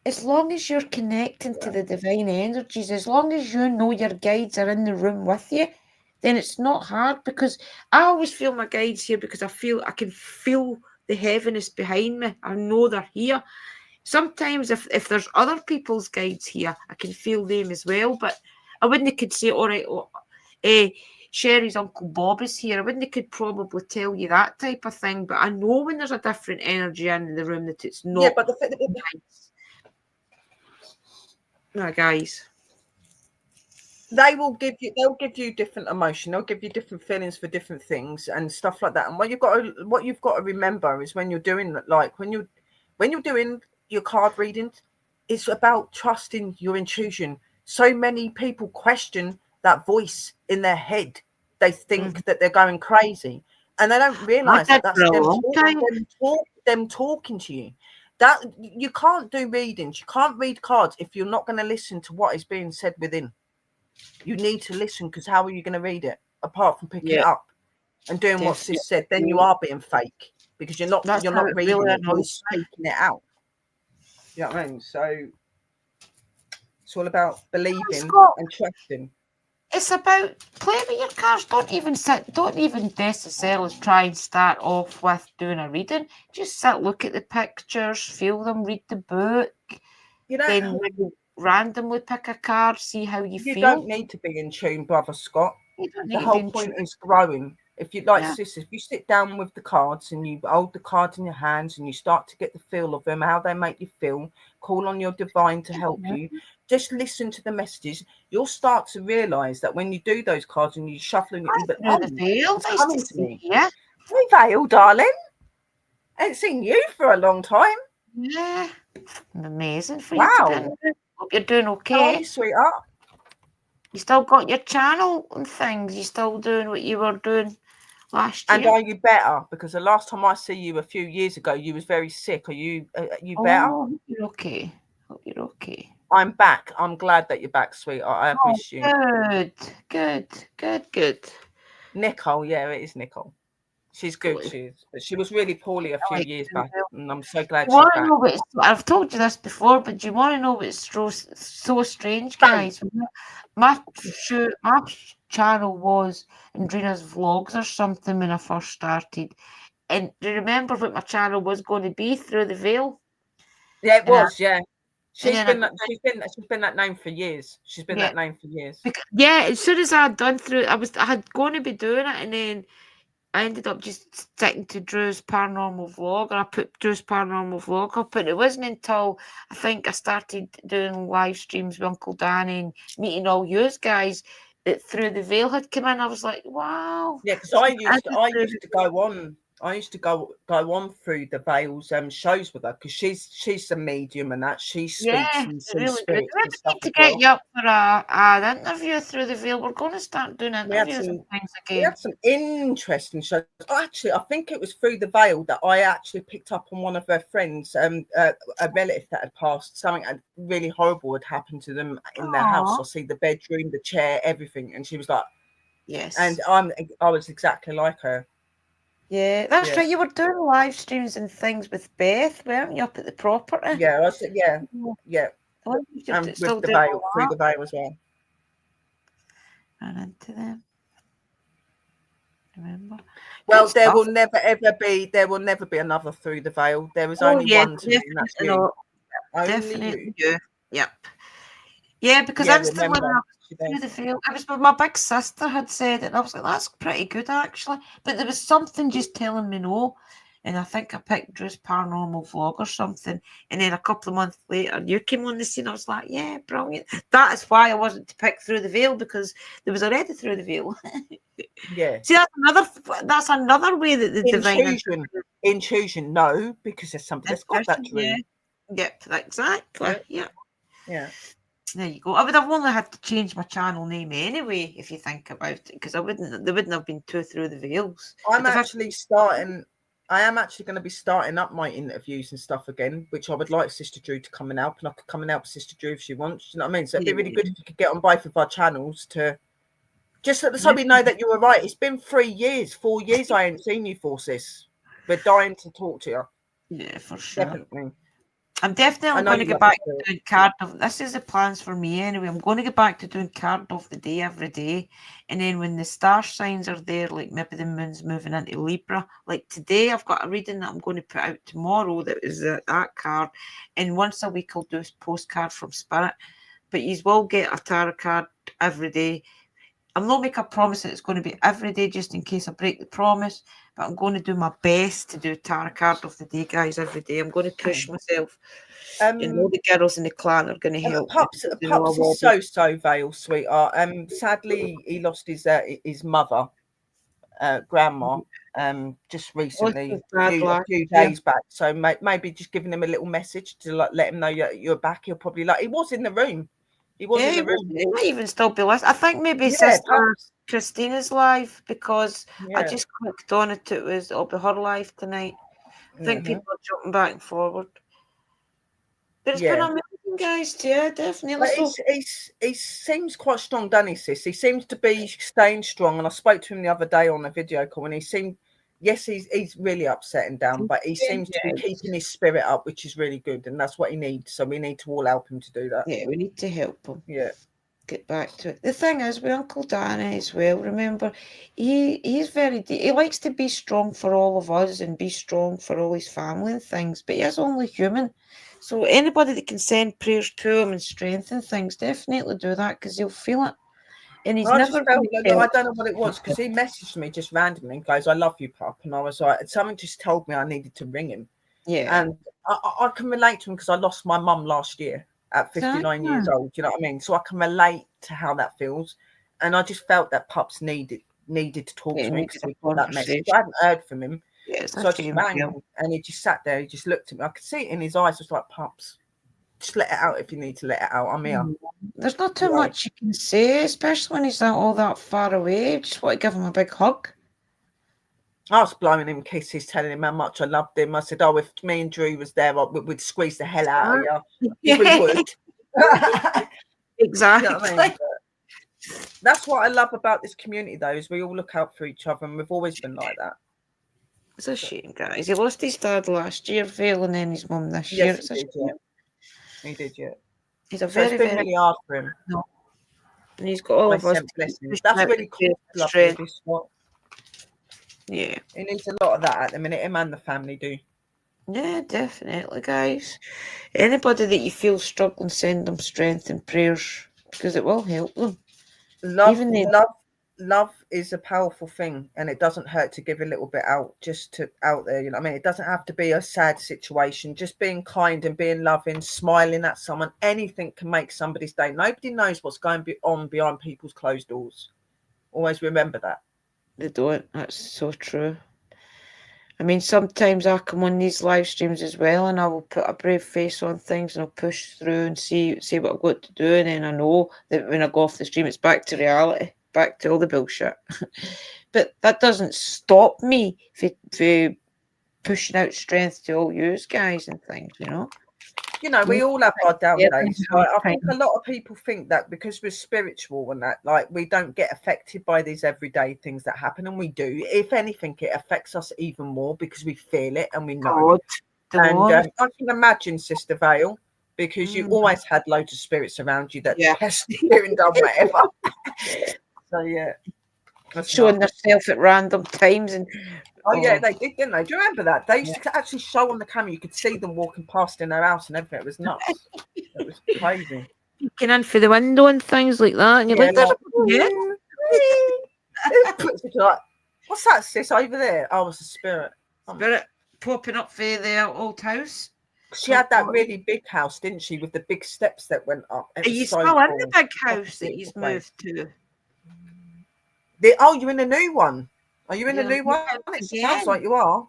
As long as you're connecting to Yeah. the divine energies, as long as you know your guides are in the room with you, then it's not hard, because I always feel my guides here, because I can feel the heaviness behind me. I know they're here. Sometimes if there's other people's guides here, I can feel them as well, but I wouldn't could say, all right, Sherry's Uncle Bob is here. I wouldn't could probably tell you that type of thing, but I know when there's a different energy in the room that it's Yeah, not but nice. No, guys. they'll give you different emotion, they'll give you different feelings for different things and stuff like that. And what you've got to remember is, when you're doing, like, when you're doing your card readings, it's about trusting your intuition. So many people question that voice in their head. They think that they're going crazy, and they don't I realize did that for that's a long time. them talking to you. That you can't do readings, you can't read cards if you're not going to listen to what is being said within. You need to listen, because how are you going to read it apart from picking Yeah, it up and doing what definitely. sis said? Then you are being fake, because That's you're how not it really reading it, you're annoys me. speaking it out. You know what I mean? So it's all about believing Scott, and trusting. it's about playing with your cards. Don't even necessarily try and start off with doing a reading. Just sit, look at the pictures, feel them, read the book, You know, then maybe randomly pick a card, see how you you don't feel. need to be in tune, brother Scott. You don't The need to be whole in point tune. is growing. If you like, Yeah. sis, if you sit down with the cards and you hold the cards in your hands and you start to get the feel of them, how they make you feel, call on your divine to help you, just listen to the messages. You'll start to realize that when you do those cards and you shuffling it, Hi, you but through oh, the veil. it's Nice to coming to see me. you. Hey, Vale, darling. I ain't seen you for a long time. Yeah. Amazing for you to be in Wow. there. Hope you're doing How are you, okay. sweetheart? You still got your channel and things. You still doing what you were doing last And year. are you better? Because the last time I see you a few years ago, you was very sick. Are you better? Oh, hope you're okay. Hope you're okay. I'm back. I'm glad that you're back, sweetheart. I have Oh, missed you. good, good, good, good. Nicole, yeah, it is Nicole. She's good, Totally. she is. But she was really poorly a I few like years you as back, well. and I'm so Do glad you she's want to back. know what's? I've told you this before, but do you want to know what's so strange, Don't. guys? My channel was Andrina's vlogs or something when I first started. And do you remember what my channel was going to be, Through the Veil? Yeah, it And, I, was, yeah. and She's then I been got that she's been that name for years. She's been yeah, that name for years. yeah. As soon as I had done through, I had going to be doing it, and then I ended up just sticking to Drew's paranormal vlog, and I put Drew's paranormal vlog up. But it wasn't until I think I started doing live streams with Uncle Danny and meeting all yous guys that Through the Veil had come in. I was like, wow. Yeah, because So I I used to did Through go on I used to go on through the Veils shows with her because she's a medium and that she speaks Yeah, and they're sees really good. spirits We and stuff need to as get well. you up for an interview through the veil. We're going to start doing We had interviews and some things we again. had some interesting shows. Actually, I think it was through the Veil that I actually picked up on one of her friends, a relative that had passed. Something really horrible had happened to them in their house. Aw. I see the bedroom, the chair, everything, and she was like, Yes. and I was exactly like her. Yeah, that's Yeah, right. You were doing live streams and things with Beth, weren't you, up at the property? yeah, I said, yeah, Yeah. yeah, I wonder if and you're with still the doing Veil, all through that. the Veil as well. Ran into them. Remember? Well, Good stuff. there will never be another Through the Veil. There is Oh only yeah, one to me, and that's definitely you. not. Only Definitely you. you. Yep. Yeah, because Yeah, instantly when remember. I was She through does. the field, it was when my big sister had said it, and I was like, that's pretty good actually. But there was something just telling me no. And I think I picked Drew's paranormal vlog or something. And then a couple of months later, you came on the scene. I was like, yeah, brilliant. That is why I wasn't to pick Through the Veil, because there was already Through the Veil. Yeah. See, that's another way that the divine Intrusion, no, because there's somebody that's got that intuition, yeah. dream. Yep, exactly. Yeah, Yeah. yeah. There you go. I would have only had to change my channel name anyway, if you think about it, because there wouldn't have been two Through the Veils. I'm But if I actually starting. I am actually going to be starting up my interviews and stuff again, which I would like Sister Drew to come and help, and I could come and help Sister Drew if she wants. You know what I mean? So it'd be really good if you could get on both of our channels to just so we know that you were right. It's been 3 years, 4 years I ain't seen you for, sis. We're dying to talk to you. yeah, for sure. Definitely. I'm I definitely know going to you get love the back spirit. to doing card of. This is the plans for me anyway. I'm going to get back to doing card of the day every day, and then when the star signs are there, like maybe the moon's moving into Libra. Like today, I've got a reading that I'm going to put out tomorrow. That is that card, and once a week I'll do a postcard from Spirit. But you will get a tarot card every day. I'm not making a promise that it's going to be every day, just in case I break the promise. But I'm going to do my best to do tarot card of the day, guys, every day. I'm going to push myself. And all the girls in the clan are going to help me. Pups, Because they know I Pups will is be. so Vale, sweetheart. Sadly, he lost his mother, grandma, just Was recently, his dad a last few year? days back. So maybe just giving him a little message to like let him know you're back. He'll probably like. He was in the room. He was Yeah, in the room. he might even still be listening. I think maybe Yeah, Sister Pups. Christina's live, because I Yeah. just clicked on it. It'll be her live tonight. I think Hmm. people are jumping back and forward. But it's been Yeah. amazing, guys. Yeah, definitely. But So, he seems quite strong, doesn't he, sis? He seems to be staying strong. And I spoke to him the other day on a video call, and he seemed, yes, he's really upset and down, but he seems to be keeping his spirit up, which is really good, and that's what he needs. So we need to all help him to do that. yeah, we need to help him Yeah. get back to it. The thing is, with Uncle Danny as well, remember, he's very, he likes to be strong for all of us and be strong for all his family and things, but he is only human. So anybody that can send prayers to him and strengthen things, definitely do that, because he'll feel it. And he's I just never felt going like, to I tell. don't know what it was because he messaged me just randomly and goes, "I love you, pup," and I was like, something just told me I needed to ring him. Yeah. And I can relate to him because I lost my mum last year at 59 years Exactly. old. You know what I mean? So I can relate to how that feels. And I just felt that Pups needed to talk Yeah, to me needs because a he got that message. conversation. I hadn't heard from him. Yeah, it's a So I just shame. rang Yeah. him and he just sat there. He just looked at me. I could see it in his eyes. I was like, Pups, just let it out if you need to let it out. I'm here. There's not too Like, much you can say, especially when he's not all that far away. Just want to give him a big hug. I was blowing him kisses, telling him how much I loved him. I said, "Oh, if me and Drew was there, we'd squeeze the hell out of you." Because we Yeah, would. You know what I mean? exactly. That's what I love about this community, though, is we all look out for each other, and we've always been like that. It's a shame, guys. He lost his dad last year, Phil, and then his mum this year. Yes, he It's a did. shame. Yeah, he did. Yeah. He's a So it's very, been very really hard for him. no, and he's got all of Bless us him. to keep Bless him. pushing That's out really the cool. faith and Lovely. strength. This what Yeah. he needs a lot of that at the minute. Him and the family do. Yeah, definitely, guys. Anybody that you feel struggling, send them strength and prayers, because it will help them. Love, Even then, love, love is a powerful thing, and it doesn't hurt to give a little bit out, just to out there. You know what I mean? It doesn't have to be a sad situation. Just being kind and being loving, smiling at someone, anything can make somebody's day. Nobody knows what's going on behind people's closed doors. Always remember that. they don't. That's so true. I mean, sometimes I come on these live streams as well, and I will put a brave face on things, and I'll push through and see what I've got to do, and then I know that when I go off the stream, it's back to reality, back to all the bullshit. But that doesn't stop me for pushing out strength to all you guys and things, you know. You know, we all have our down Yeah, days. Like, I think a lot of people think that because we're spiritual and that, like, we don't get affected by these everyday things that happen, and we do. If anything, it affects us even more because we feel it and we know. And I can imagine, Sister Vale, because you always had loads of spirits around you that tested you and done whatever. So yeah, showing themselves at random times and. Oh yeah, they did, didn't they? Do you remember that? They used to actually show on the camera. You could see them walking past in their house and everything. It was nuts. It was crazy. Peeking in through the window and things like that, and you're like, "There's like, what's that, sis, over there? Oh, it's a spirit. Spirit popping up for their old house." She had that really big house, didn't she, with the big steps that went up. Are you still in the big house that you've moved to? Oh, you're in a new one. Are you in a new one? It sounds like you are.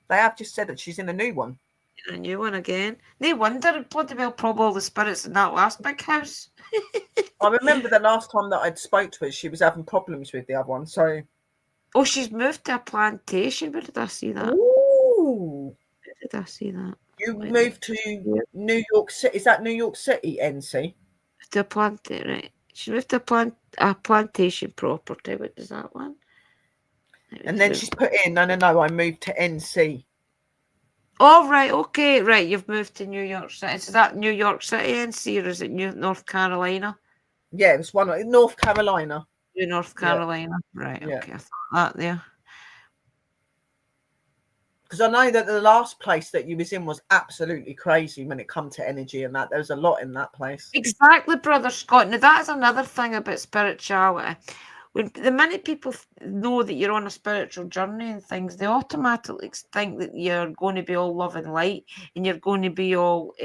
They have just said that she's in a new one. A new one again. No wonder bloody well probably all the spirits in that last big house. I remember the last time that I'd spoke to her, she was having problems with the other one. So, she's moved to a plantation. Where did I see that? Ooh. Where did I see that? You moved to New York City. Is that New York City, NC? To a plantation, right? She moved to a plantation property. What is that one? And then she's put in, no, I moved to NC. Oh, right, okay, right, you've moved to New York City. Is that New York City, NC, or is it North Carolina? Yeah, it was one, North Carolina. North Carolina, right, okay, I thought that there. Because I know that the last place that you was in was absolutely crazy when it come to energy and that. There was a lot in that place. Exactly, Brother Scott. Now, that is another thing about spirituality. When the minute people know that you're on a spiritual journey and things, they automatically think that you're going to be all love and light and you're going to be all,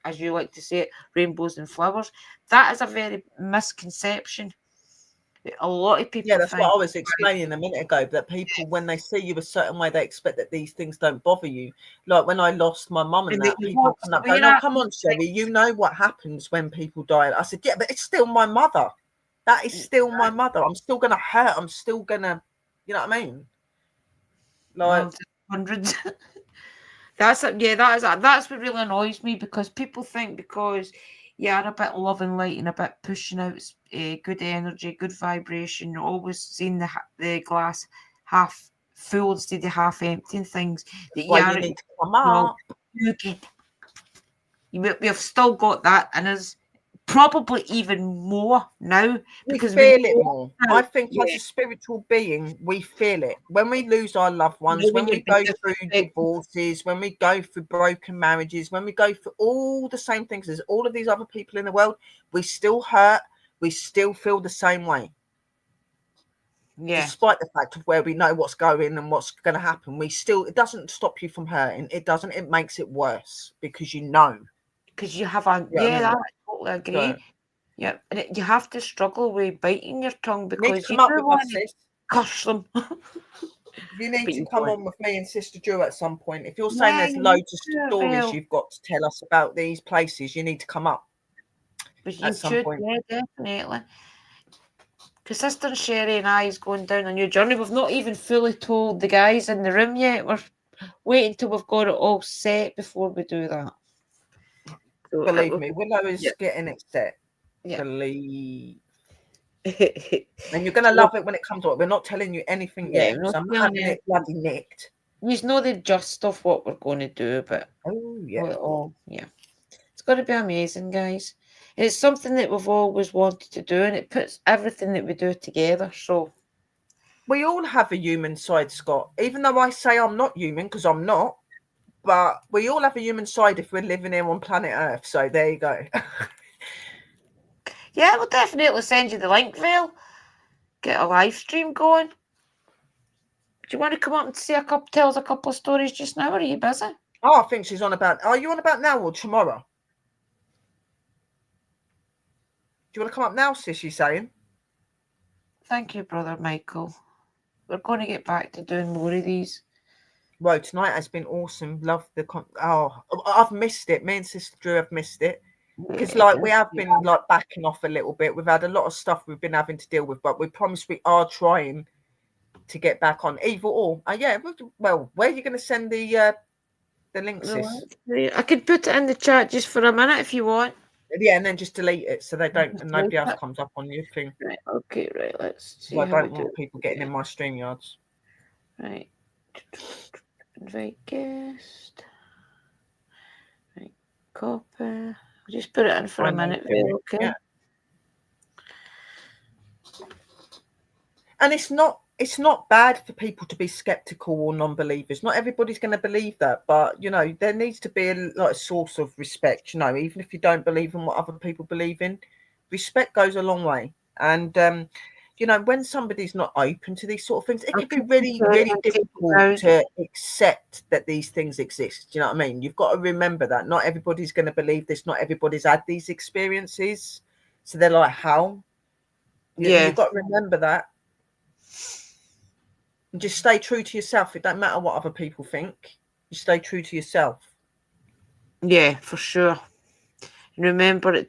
as you like to say it, rainbows and flowers. That is a very misconception. A lot of people that's what I was explaining a minute ago, that people, when they see you a certain way, they expect that these things don't bother you. Like when I lost my mum and that, people come up going, "Oh, come on, Sherry, you know what happens when people die." I said, "Yeah, but it's still my mother. That is still my mother. I'm still gonna hurt. I'm still gonna, you know what I mean?" Like hundreds. That's what really annoys me, because people think because you're a bit love and light and a bit pushing out good energy, good vibration, always seeing the glass half full instead of half empty and things, that you need to come up. We've still got that in us, probably even more now, because we feel it more. I think as a spiritual being, we feel it when we lose our loved ones, when we go through divorces, when we go through broken marriages, when we go through all the same things as all of these other people in the world. We still hurt. We still feel the same way. Despite the fact of where we know what's going and what's going to happen, it doesn't stop you from hurting. It makes it worse because you know. Because you have I totally agree. Yeah, and you have to struggle with biting your tongue because you do want to curse them. You need to come on with me and Sister Drew at some point. If you're saying there's loads of stories you've got to tell us about these places, you need to come up at some point. Yeah, definitely. Because Sister Sherry and I is going down a new journey. We've not even fully told the guys in the room yet. We're waiting until we've got it all set before we do that. So believe me, Willow is getting it set. Yeah. Believe. And you're going to love it when it comes to it. We're not telling you anything yet. So I'm not having it bloody nicked. You know the gist of what we're going to do, but it's going to be amazing, guys. And it's something that we've always wanted to do, and it puts everything that we do together. So we all have a human side, Scott. Even though I say I'm not human, because I'm not. But we all have a human side if we're living here on planet Earth. So there you go. Yeah, we'll definitely send you the link, Vale. Get a live stream going. Do you want to come up and tell us a couple of stories just now, or are you busy? Oh, I think she's on about... Are you on about now or tomorrow? Do you want to come up now, sis, she's saying? Thank you, Brother Michael. We're going to get back to doing more of these. Well, tonight has been awesome. Love the I've missed it. Me and Sister Drew have missed it because like we have been like backing off a little bit. We've had a lot of stuff we've been having to deal with, but we promise we are trying to get back on either or. Yeah. Well, where are you going to send the links? I could put it in the chat just for a minute if you want. Yeah, and then just delete it so they don't and nobody else comes up on your thing. Right, okay, right. Let's see. I don't want people getting in my StreamYards. Right. Invite guest. Right. Copy. I'll just put it in for a minute. Okay. Yeah. And it's not bad for people to be skeptical or non-believers. Not everybody's going to believe that, but you know there needs to be a source of respect. You know, even if you don't believe in what other people believe in, respect goes a long way. And you know, when somebody's not open to these sort of things, it can be really, really difficult to accept that these things exist. Do you know what I mean? You've got to remember that not everybody's going to believe this. Not everybody's had these experiences, so they're like, how? Yeah, you've got to remember that. And just stay true to yourself. It don't matter what other people think. You stay true to yourself. Yeah, for sure. And remember,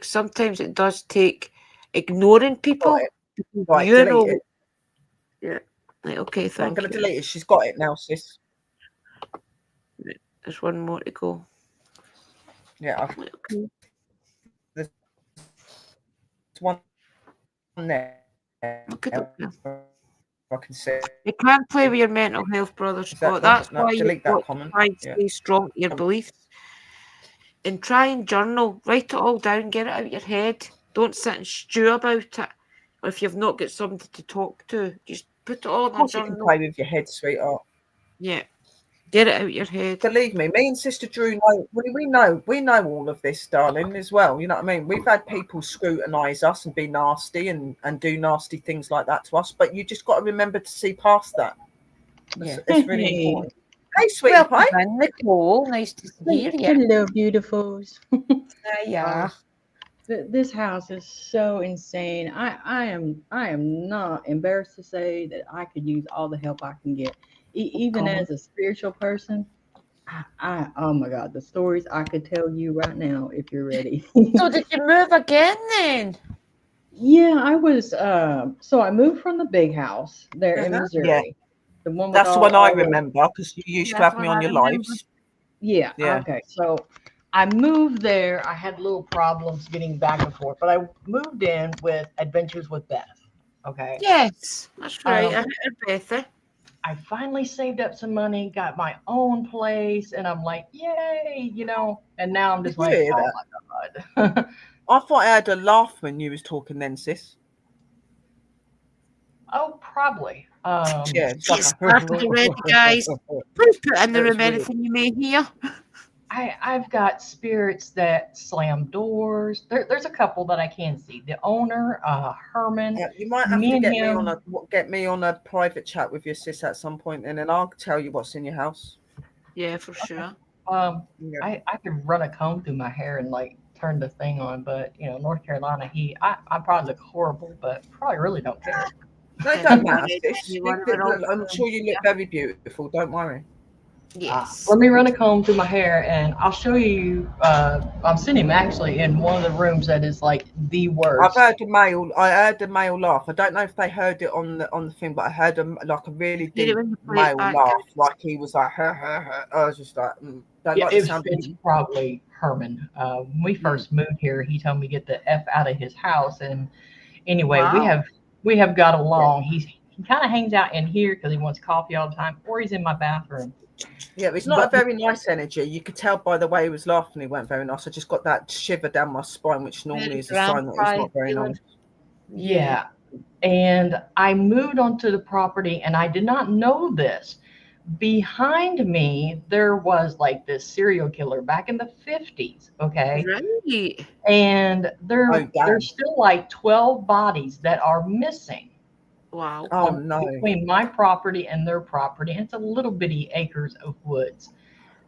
sometimes it does take ignoring people. Right, delete it. Yeah. Right, okay, thank you. I'm going to delete it. She's got it now, sis. There's one more to go. Yeah. Okay. There's one there. Okay. I can see. You can't play with your mental health, brother Scott. That's why you delete that comment. Try to stay strong to your beliefs. And try and journal. Write it all down. Get it out of your head. Don't sit and stew about it. Or if you've not got somebody to talk to, just put it all in a journal. You can play with your head, sweetheart. Yeah. Get it out of your head. Believe me and Sister Drew know. We know all of this, darling, as well. You know what I mean? We've had people scrutinise us and be nasty and do nasty things like that to us. But you just got to remember to see past that. It's really important. Hey, sweetie pie. Nicole, nice to hear you. Hello, beautifuls. Yeah. This house is so insane. I am not embarrassed to say that I could use all the help I can get. Even as a spiritual person, oh my God, the stories I could tell you right now if you're ready. So did you move again then? Yeah, I was. So I moved from the big house there in Missouri. Yeah. The one that's the one I remember because you used to have me on your lives. Yeah. Okay. So I moved there. I had little problems getting back and forth, but I moved in with Adventures with Beth. Okay. Yes, that's right. I heard Beth. I finally saved up some money, got my own place, and I'm like, yay, you know. And now I'm just like, oh my God. I thought I had a laugh when you was talking then, sis. Oh, probably. Yeah, ready, guys. Please put in the room anything you may hear. I've got spirits that slam doors. There's a couple that I can see. The owner, Herman. Yeah, you might have to get me on a private chat with your sis at some point, and then I'll tell you what's in your house. Yeah, for sure. I could run a comb through my hair and like turn the thing on, but you know, North Carolina heat. I probably look horrible, but probably really don't care. No, don't matter. I'm sure you look very beautiful. Don't worry. Yes. Let me run a comb through my hair and I'll show you. I'm sitting actually in one of the rooms that is like the worst. I heard a male laugh. I don't know if they heard it on the thing, but I heard like a really deep male laugh. Like he was like, I was just like, it's probably Herman. When we first moved here, he told me to get the F out of his house. And anyway, we have got along. Yeah. He kind of hangs out in here because he wants coffee all the time, or he's in my bathroom. Yeah, it's not a very nice energy. You could tell by the way he was laughing, he weren't very nice. I just got that shiver down my spine, which normally is a sign that he's not very nice. Yeah. And I moved onto the property and I did not know this. Behind me, there was like this serial killer back in the 50s. Okay. Right. And there's still like 12 bodies that are missing. Wow. Oh no. Between my property and their property. And it's a little bitty acres of woods.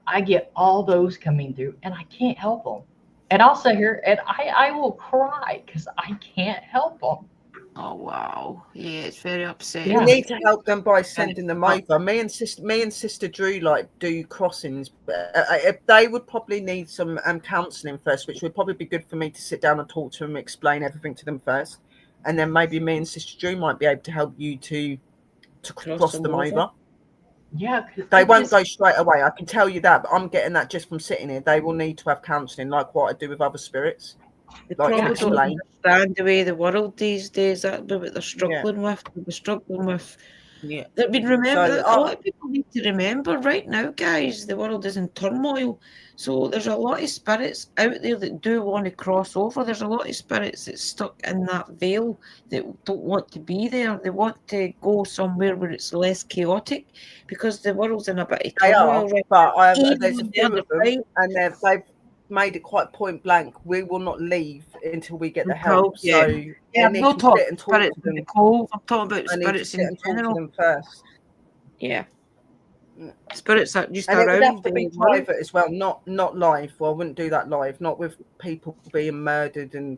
I get all those coming through and I can't help them. And I'll sit here and I will cry because I can't help them. Oh wow. Yeah, it's very upsetting. We Yeah. need to help them by sending them over. Me and sister Drew like do crossings, but they would probably need some counselling first, which would probably be good for me to sit down and talk to them, explain everything to them first, and then maybe me and sister Drew might be able to help you to cross them over. Yeah. They won't go straight away. I can tell you that, but I'm getting that just from sitting here. They will need to have counselling, like what I do with other spirits. They Like probably don't explain. understand the way of the world these days. That's what they're Yeah, struggling with. They're struggling with. yeah. I mean, remember, So a lot of people need to remember right now, guys, the world is in turmoil. So there's a lot of spirits out there that do want to cross over. There's a lot of spirits that's stuck in that veil that don't want to be there. They want to go somewhere where it's less chaotic because the world's in a bit of they are, turmoil right but now. there's a Even on the few other of them, side, and they've made it quite point blank. We will not leave until we get the until, help. yeah. So Yeah, I I'm need not to talking sit and talk spirits to in the them. cove. I'm talking about I need to spirits sit in and talk to general. them first. Yeah. Spirits that just And it would around have to be the world. private as well, not live. Well, I wouldn't do that live, not with people being murdered and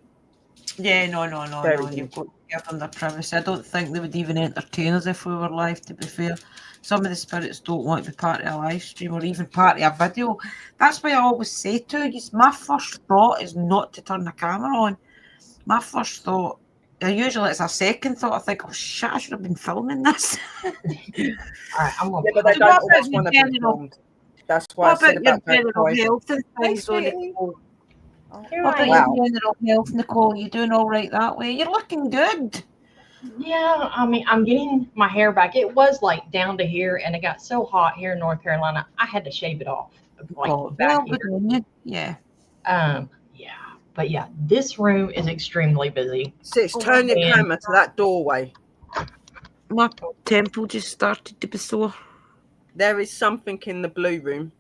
Yeah, no. buried. You've got to give them their privacy. I don't think they would even entertain us if we were live, to be fair. Some of the spirits don't want to be part of a live stream or even part of a video. That's why I always say to you, my first thought is not to turn the camera on. My first thought, usually it's a second thought. I think, oh shit, I should have been filming this. All right, I'm gonna. Yeah, but they So don't what about always your want to be general? filmed. That's why I What said about your about going general private. health and Hey, things on it? sweetie. Here What I about am. Wow. your general health, Nicole? You doing all right that way? You're looking good. Yeah, I mean, I'm getting my hair back. It was like down to here, and it got so hot here in North Carolina, I had to shave it off, like back Well, here. good on you. Yeah. Yeah, but yeah, this room is extremely busy. Sis, Oh, turn your And camera to that doorway. my temple just started to be sore. There is something in the blue room.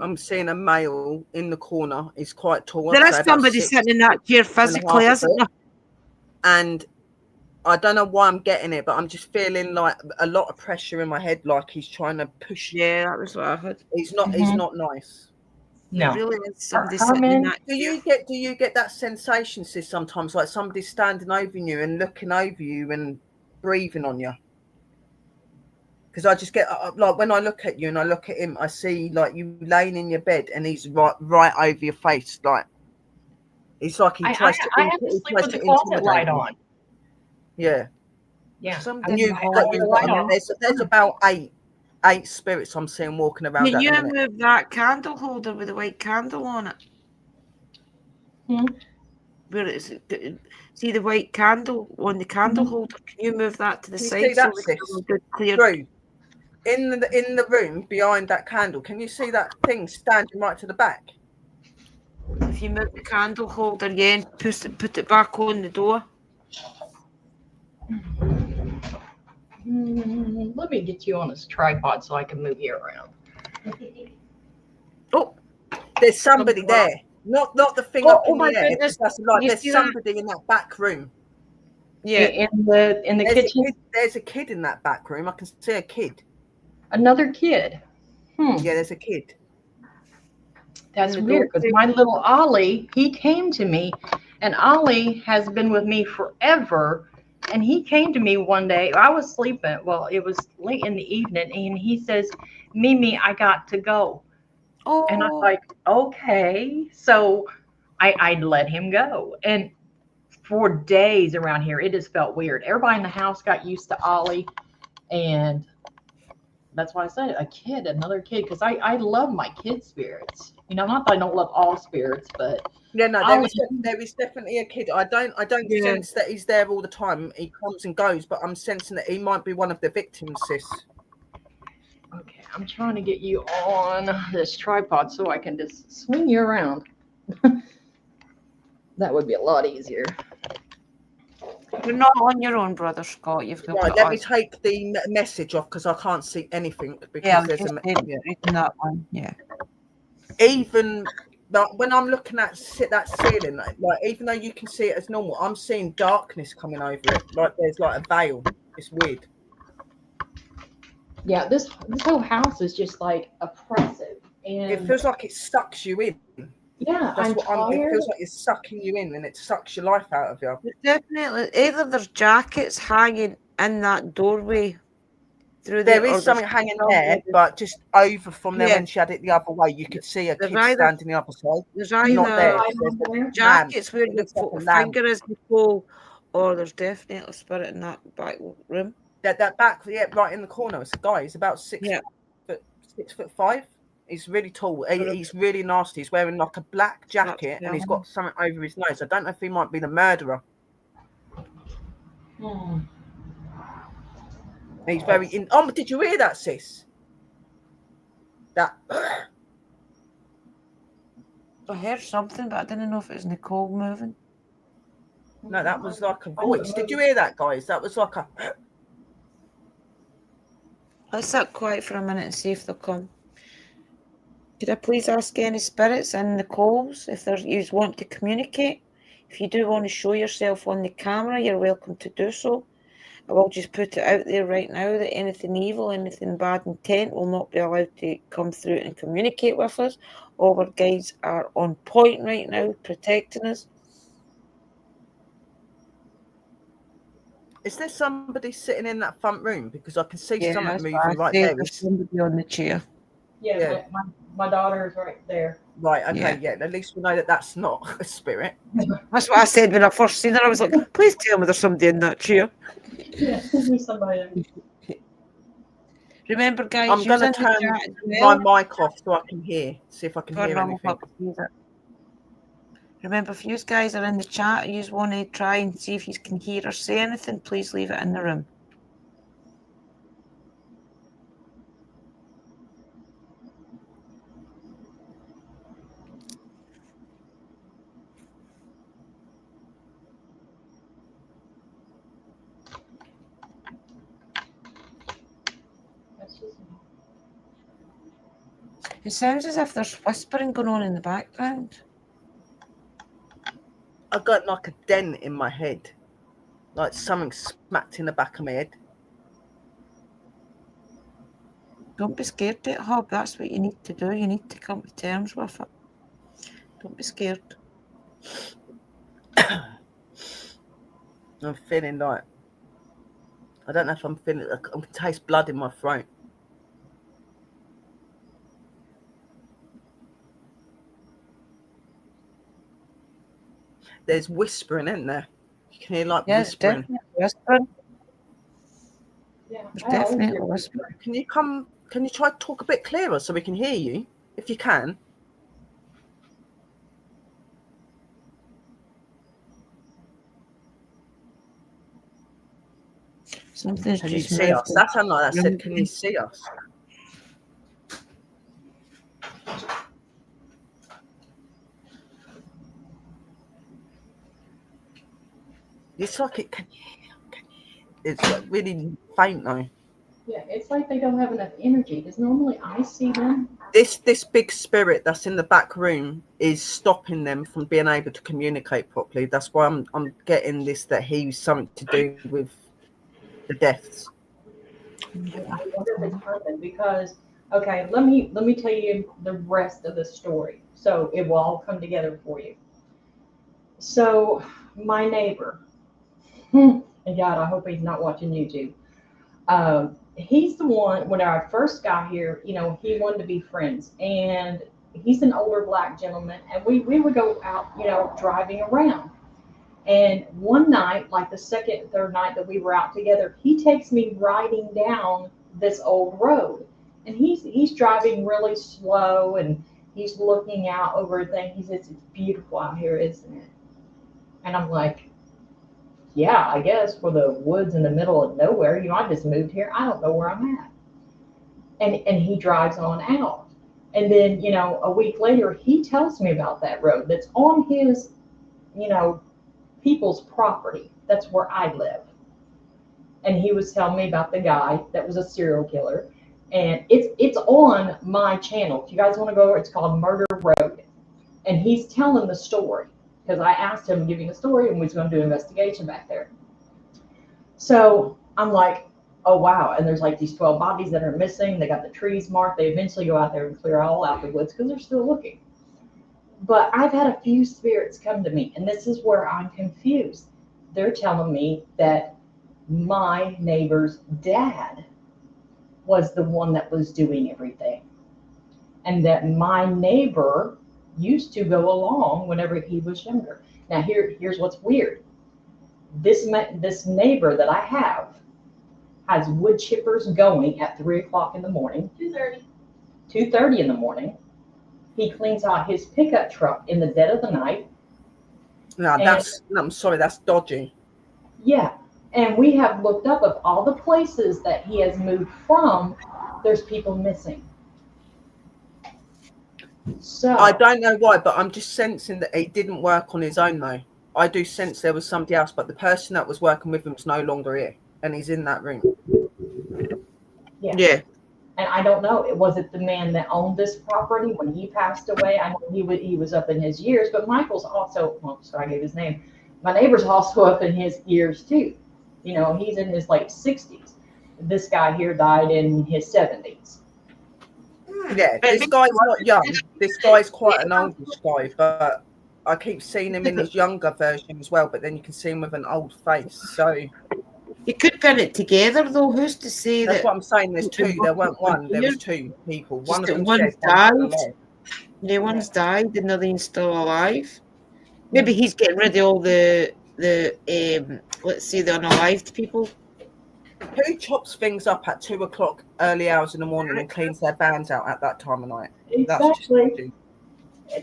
I'm seeing a male in the corner. He's quite tall. There I'd is say about somebody 6 sitting in that chair and a physically, half isn't foot. there? And I don't know why I'm getting it, but I'm just feeling like a lot of pressure in my head, like he's trying to push. Yeah, that was what I heard. He's not nice. It no, really is somebody sitting in Herman, that Do chair. you get that sensation, sis, sometimes like somebody standing over you and looking over you and breathing on you? Because I just get like when I look at you and I look at him, I see like you laying in your bed and he's right over your face, like it's like he I tries to have to sleep with the closet light on. Yeah, Yeah, Somebody and in the hallway. the light on. there's about eight spirits I'm seeing walking around Can at you the minute. move that candle holder with the white candle on it? Hmm? Where it's see the white candle on the candle Mhm. holder? Can you move that to the Can you side see that, so we can sis? have a good clear? Drew, in the room behind that candle, can you see that thing standing right to the back? If you move the candle holder, yeah, and put it back on the door. Let me get you on this tripod so I can move you around. Oh, There's somebody there. Not the thing Oh, up oh in my the air. goodness. That's like You there's see that? somebody in that back room. yeah. In the kitchen, There's a kid in that back room. I can see a kid. another kid. Yeah, there's a kid. That's And the weird dog because my little Ollie, he came to me, and Ollie has been with me forever. And he came to me one day. I was sleeping. Well, it was late in the evening, and he says, "Mimi, I got to go." And I'm Oh, like, "Okay." So I let him go, and for days around here, it just felt weird. Everybody in the house got used to Ollie, and that's why I said a kid, another kid, because I love my kid spirits. You know, not that I don't love all spirits, but Yeah, no, Ollie, there is definitely a kid. I don't yeah. sense that he's there all the time. He comes and goes, but I'm sensing that he might be one of the victims, sis. okay, I'm trying to get you on this tripod so I can just swing you around. That would be a lot easier. You're not on your own, brother Scott. You've got Right, let me us. take the message off because I can't see anything because Yeah, there's just a reading that one. Yeah. even like when I'm looking at that ceiling, like even though you can see it as normal, I'm seeing darkness coming over it. Like there's like a veil. It's weird. Yeah, this whole house is just like oppressive, It and feels like it sucks you in. Yeah, That's I'm what I'm. It tired. feels like it's sucking you in, and it sucks your life out of you. Definitely, either there's jackets hanging in that doorway through There there, is or there's something hanging there, somebody. but just over from there Yeah, when she had it the other way, you could see a there's kid either standing the other side. there's You Not see the either there. light There's on a there? lamp. jackets where It your looks like a lamp. finger is Nicole, or there's definitely a spirit in that back room. That back, yeah, right in the corner. It's a guy. He's about Yeah, 6'5". He's really tall. so He's really nasty. He's wearing like a black that's jacket, and he's got something over his nose. I don't know if he might be the murderer. Hmm. He's very in. Oh, did you hear that, sis? That. I heard something, but I didn't know if it was Nicole moving. No, that was like a voice. Did you hear that, guys? That was like a. Let's sit quiet for a minute and see if they'll come. Could I please ask any spirits in the calls if you want to communicate? If you do want to show yourself on the camera, you're welcome to do so. I will just put it out there right now that anything evil, anything bad intent will not be allowed to come through and communicate with us. All our guides are on point right now, protecting us. Is there somebody sitting in that front room? Because I can see Yeah, something that's what I moving right said. there. There's somebody on the chair. Yeah, Yeah. my daughter is right there. Right, okay, yeah. At least we know that that's not a spirit. That's what I said when I first seen her. I was like, please tell me there's somebody in that chair. Yeah, there's somebody there. Remember, guys, I'm going to using the turn chat as my well. mic off so I can hear, see if I can hear anything. Remember, if you guys are in the chat and you want to try and see if you can hear or say anything, please leave it in the room. It sounds as if there's whispering going on in the background. I got like a dent in my head, like something smacked in the back of my head. Don't be scared, Bit Hob. That's what you need to do. You need to come to terms with it. Don't be scared. I'm feeling like, I don't know if I'm feeling, I can taste blood in my throat. There's whispering, isn't there? You can hear like whispering. Definitely whispering. Yeah, There's definitely whispering. Can you try to talk a bit clearer so we can hear you, if you can? Something's Can you just see moved. us? That sounded like I said, can you see us? It's like it can. It's like really faint though. Yeah, it's like they don't have enough energy because normally I see them. This big spirit that's in the back room is stopping them from being able to communicate properly. That's why I'm getting this, that he's something to do with the deaths. I wonder if it's happened because okay, let me tell you the rest of the story so it will all come together for you. So my neighbor, and God, I hope he's not watching YouTube. He's the one when I first got here, he wanted to be friends, and he's an older black gentleman, and we would go out, driving around. And one night, like the second, third night that we were out together, he takes me riding down this old road, and he's driving really slow, and he's looking out over everything. He says, "It's beautiful out here, isn't it?" And I'm like, "Yeah, I guess for the woods in the middle of nowhere. I just moved here. I don't know where I'm at." And he drives on out. And then, a week later, he tells me about that road that's on his, you know, people's property. That's where I live. And he was telling me about the guy that was a serial killer. And it's on my channel. If you guys want to go, it's called Murder Road. And he's telling the story because I asked him to give me the story and we was going to do an investigation back there. So I'm like, oh wow. And there's like these 12 bodies that are missing. They got the trees marked. They eventually go out there and clear all out the woods because they're still looking. But I've had a few spirits come to me, and this is where I'm confused. They're telling me that my neighbor's dad was the one that was doing everything, and that my neighbor used to go along whenever he was younger. Now, here's what's weird. This neighbor that I have has wood chippers going at 3 o'clock in the morning, 2:30, 2:30 in the morning. He cleans out his pickup truck in the dead of the night. No, I'm sorry, that's dodgy. Yeah, and we have looked up of all the places that he has moved from. There's people missing. So I don't know why, but I'm just sensing that it didn't work on his own though. I do sense there was somebody else, but the person that was working with him is no longer here, and he's in that room. Yeah. And I don't know, was it the man that owned this property when he passed away? I know he was up in his years, but Michael's also, well, sorry, I gave his name. My neighbor's also up in his years too. You know, he's in his late 60s. This guy here died in his 70s. Yeah, this guy's not young. This guy's quite an oldish guy, but I keep seeing him in his younger version as well, but then you can see him with an old face. So You could pin it together, though. Who's to say that's that? what I'm saying. There's two. There weren't one. There was two people. Just One of that them one dead, died. one's alive. Yeah, one's died, and the other one's still alive. Maybe he's getting rid of all the let's say the unalived people. Who chops things up at 2 o'clock early hours in the morning and cleans their vans out at that time of night? Exactly.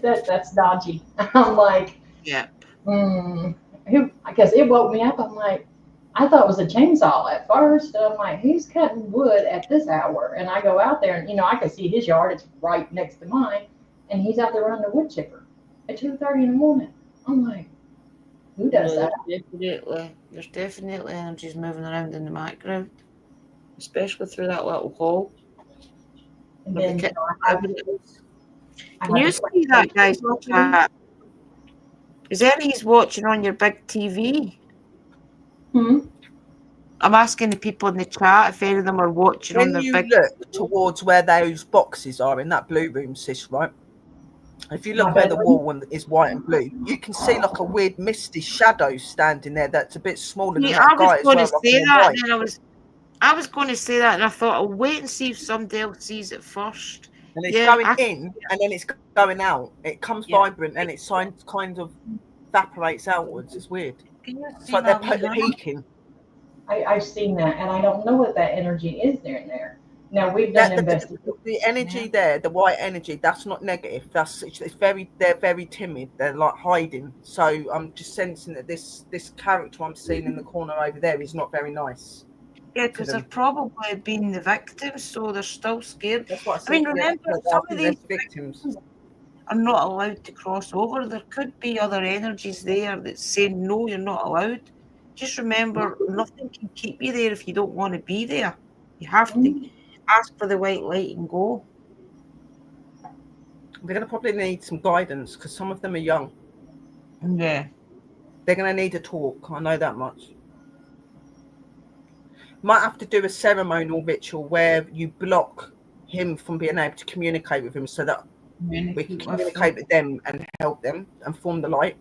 That's dodgy. I'm like, Yeah. Because it woke me up. I'm like, I thought it was a chainsaw at first. I'm like, who's cutting wood at this hour? And I go out there, and I can see his yard. It's right next to mine, and he's out there running the wood chipper at 2:30 in the morning. I'm like, who does that? There's definitely energies moving around in the background, especially through that little hole. And then Can you see that, guys? Is anybody's watching on your big TV? I'm asking the people in the chat if any of them are watching on When their you big. look towards where those boxes are in that blue room, sis, right? If you look where the wall is white and blue, you can see like a weird misty shadow standing there that's a bit smaller than that guy as well. I was going to say that, and I thought I'll wait and see if somebody else sees it first. And it's going in, and then it's going out. It comes vibrant, and it kind of evaporates outwards. It's weird. It's like they're peaking. I've seen that, and I don't know what that energy is there. Now we've done investigations. The energy there, the white energy, that's not negative. They're very timid. They're like hiding. So I'm just sensing that this character I'm seeing in the corner over there is not very nice. Yeah, because they're probably being the victims, so they're still scared. That's what I mean, remember, some of these victims are not allowed to cross over. There could be other energies there that say, no, you're not allowed. Just remember, nothing can keep you there if you don't want to be there. You have to ask for the white light and go. They're going to probably need some guidance because some of them are young. Yeah. They're going to need a talk. I know that much. Might have to do a ceremonial ritual where you block him from being able to communicate with him so that we can communicate with them and help them and form the light.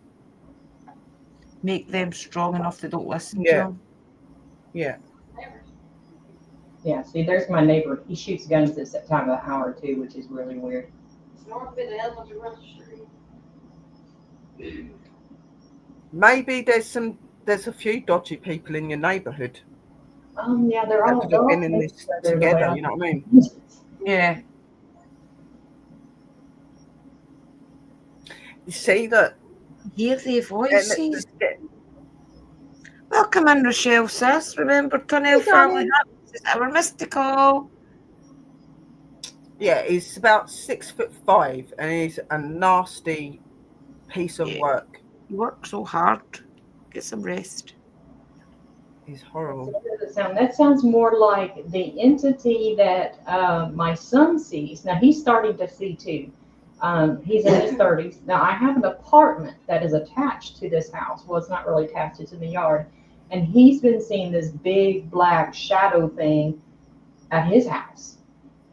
Make them strong enough they don't listen to them. Yeah. Yeah, see, there's my neighbor. He shoots guns at that time of the hour, too, which is really weird. Maybe there's a few dodgy people in your neighbourhood. Yeah, they're all been in this together, you know what I mean? Yeah. You see that? Hear the voices. Welcome in, Rochelle, sis. Remember, Tunnel Family is our mystical. Yeah, he's about 6'5", and he's a nasty piece of work. He works so hard. Get some rest. He's horrible. That sounds more like the entity that my son sees. Now, he's starting to see, too. He's in his 30s. Now, I have an apartment that is attached to this house. Well, it's not really attached. It's in the yard. And he's been seeing this big black shadow thing at his house.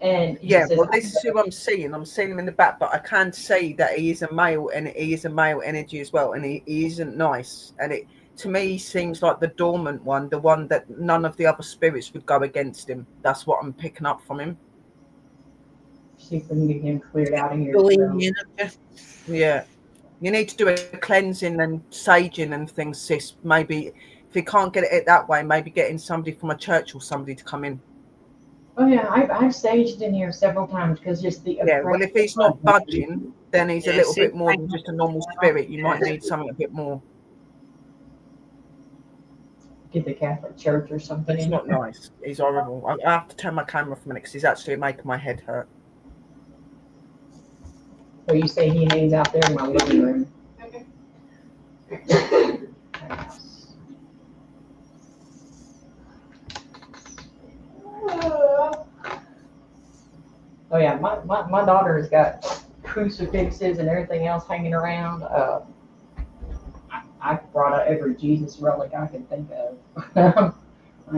And he Yeah, says, well, this is who I'm seeing. I'm seeing him in the back, but I can see that he is a male, and he is a male energy as well, and he isn't nice. And it, to me, seems like the dormant one, the one that none of the other spirits would go against him. That's what I'm picking up from him. see if we can get him cleared out of here. Bullying So, energy. Yeah, you need to do a cleansing and saging and things, sis. Maybe if you can't get it that way, maybe getting somebody from a church or somebody to come in. oh yeah, I've saged in here several times because just the Yeah, well, oppression. if he's not budging, then he's a Yeah, little same bit more thing. than just a normal spirit. You might need something a bit more. Get the Catholic Church or something It's in not here. nice. He's horrible. I have to turn my camera for a minute because he's actually making my head hurt. So you say he hangs out there in my living room. Oh yeah, my daughter has got crucifixes and everything else hanging around. I brought out every Jesus relic I could think of. I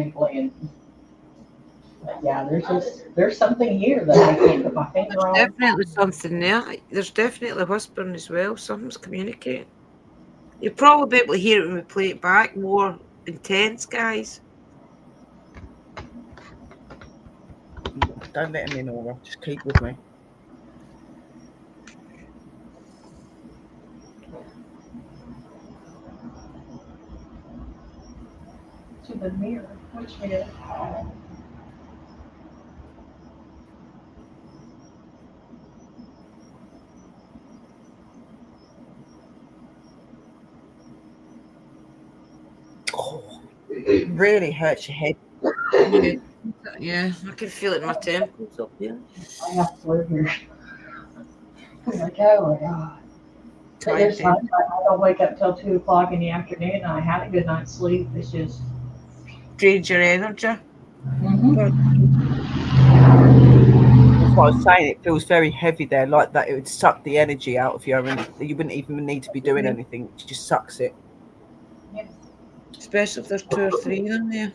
ain't playing. But yeah, there's something here that I can't put my finger on. Definitely something there. There's definitely whispering as well. Something's communicating. You'll probably be able to hear it when we play it back. More intense, guys. Don't let him in, Aura. Just keep with me. To the mirror. Which mirror? Oh, it really hurts your head. Yeah, yeah. I can feel it in my temples up here. I have to live here. I'm like, oh my god. Time There's to times I don't wake up till 2 o'clock in the afternoon and I had a good night's sleep. It's just. drain your energy. Mm-hmm. That's what I was saying. It feels very heavy there, like that. It would suck the energy out of you, and you wouldn't even need to be doing anything. It just sucks it. Yes. Especially if there's 2 or 3 in there.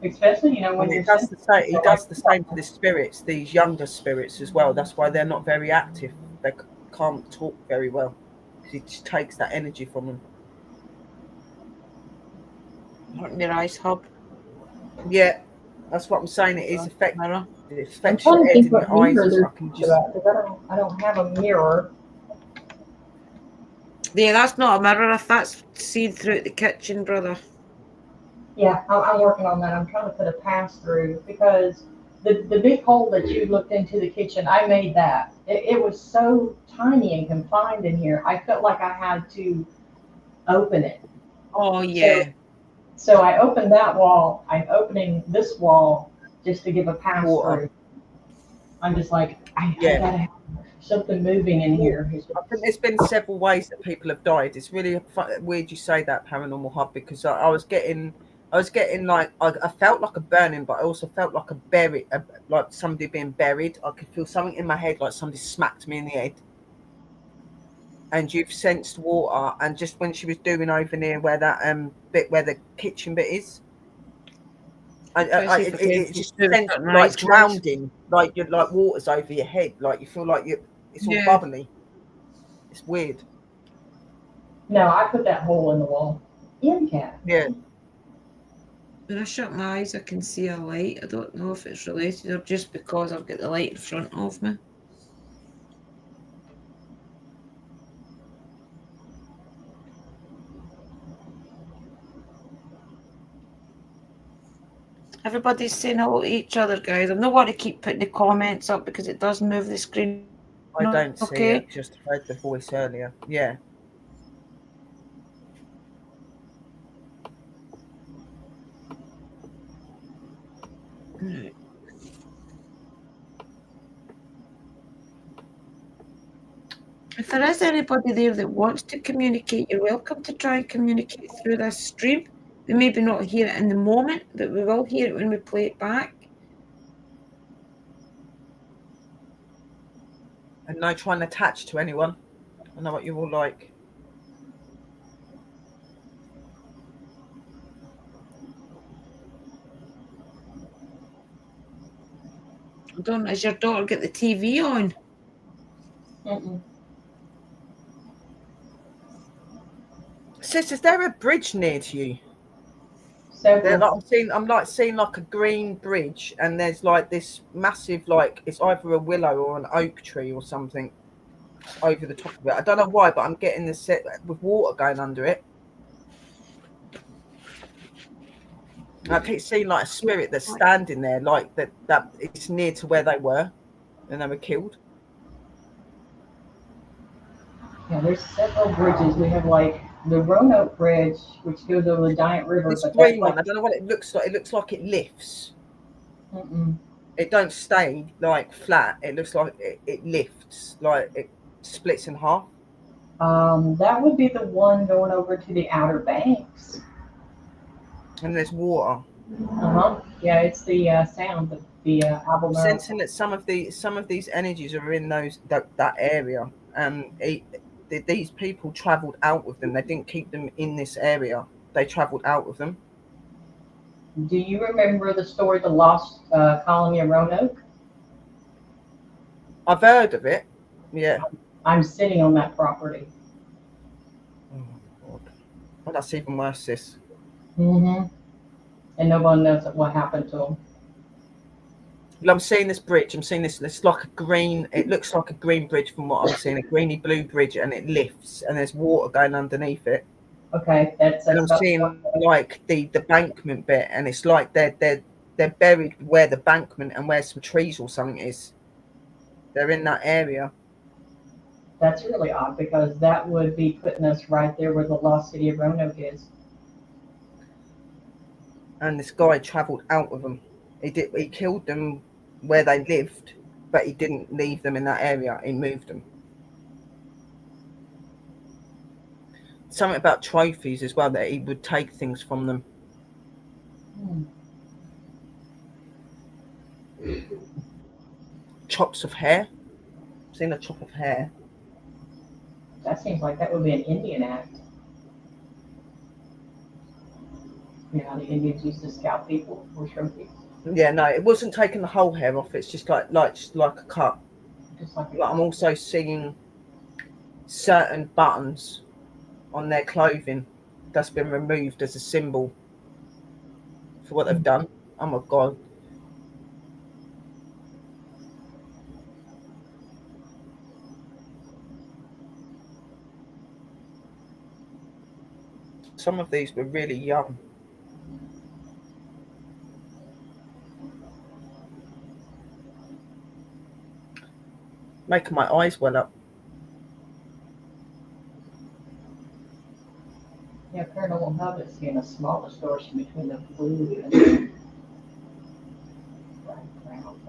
Especially, when And you're it does the same. He sensitive. does the same to the spirits, these younger spirits as well. That's why they're not very active. They can't talk very well because he just takes that energy from them. Hurting your eyes, hub. Yeah, that's what I'm saying. It is Mirror. it I'm affects trying your to head think and your what eyes. mirror And they're I can talking just. about because I don't have a mirror. Yeah, that's not a mirror. If that's seen throughout the kitchen, brother. Yeah, I'm working on that. I'm trying to put a pass through because the big hole that you looked into the kitchen, I made that. It was so tiny and confined in here. I felt like I had to open it. Oh yeah. So I opened that wall. I'm opening this wall just to give a pass Water. through. I'm just like, I Yeah. gotta have something moving in here. I think there's been several ways that people have died. It's really weird you say that, Paranormal Hub, because I was getting like I felt like a burning, but I also felt like like somebody being buried. I could feel something in my head, like somebody smacked me in the head. And you've sensed water, and just when she was doing over near where that bit where the kitchen bit is, it just sensed like drowning, like you're like water's over your head, like you feel like it's all bubbly. It's weird. No, I put that hole in the wall. Cat. Yeah. When I shut my eyes, I can see a light. I don't know if it's related or just because I've got the light in front of me. Everybody's saying hello to each other, guys. I'm not want to keep putting the comments up because it does move the screen. I don't see it. Just heard the voice earlier. Yeah. Right. If there is anybody there that wants to communicate, you're welcome to try and communicate through this stream. We maybe not hear it in the moment, but we will hear it when we play it back. And no trying to attach to anyone. I know what you're all like. I don't. Has your daughter got the TV on? Mm-mm. Sis, is there a bridge near to you? Several. I'm like seeing like a green bridge, and there's like this massive, like it's either a willow or an oak tree or something over the top of it. I don't know why, but I'm getting this set with water going under it. And I keep seeing like a spirit that's standing there, like that it's near to where they were, and they were killed. Yeah, there's several bridges. We have like the Roanoke Bridge, which goes over the giant river, This but that's green like one, I don't know what it looks like. It looks like it lifts. mm-mm. It don't stay like flat. It looks like it lifts, like it splits in half. That would be the one going over to the Outer Banks. And there's water. Uh-huh. Yeah, it's the sound of the I'm Albemarle. sensing that some of these energies are in that area. These people travelled out with them. They didn't keep them in this area. They travelled out with them. Do you remember the story, The Lost Colony of Roanoke? I've heard of it. Yeah. I'm sitting on that property. Oh God. Oh, that's even worse, sis. Mm-hmm. And no one knows what happened to them. Well, I'm seeing this bridge. I'm seeing this. It's like a green. It looks like a green bridge from what I'm seeing. A greeny blue bridge, and it lifts, and there's water going underneath it. Okay, that's And I'm about seeing like the bankment bit, and it's like they're buried where the bankment and where some trees or something is. They're in that area. that's really odd because that would be putting us right there where the lost city of Roanoke is. And this guy travelled out with them. He killed them where they lived, but he didn't leave them in that area. He moved them. Something about trophies as well, that he would take things from them. Chops of hair. I've seen a chop of hair. That seems like that would be an Indian act. You know, the Indians used to scalp people for trophies. Yeah, no, it wasn't taking the whole hair off. It's just like a cut. Just like But I'm also seeing certain buttons on their clothing that's been removed as a symbol for what they've done. Oh my God. Some of these were really young. Making my eyes well up. Yeah, Paranormal Hub is seeing a small distortion between the blue and the brown.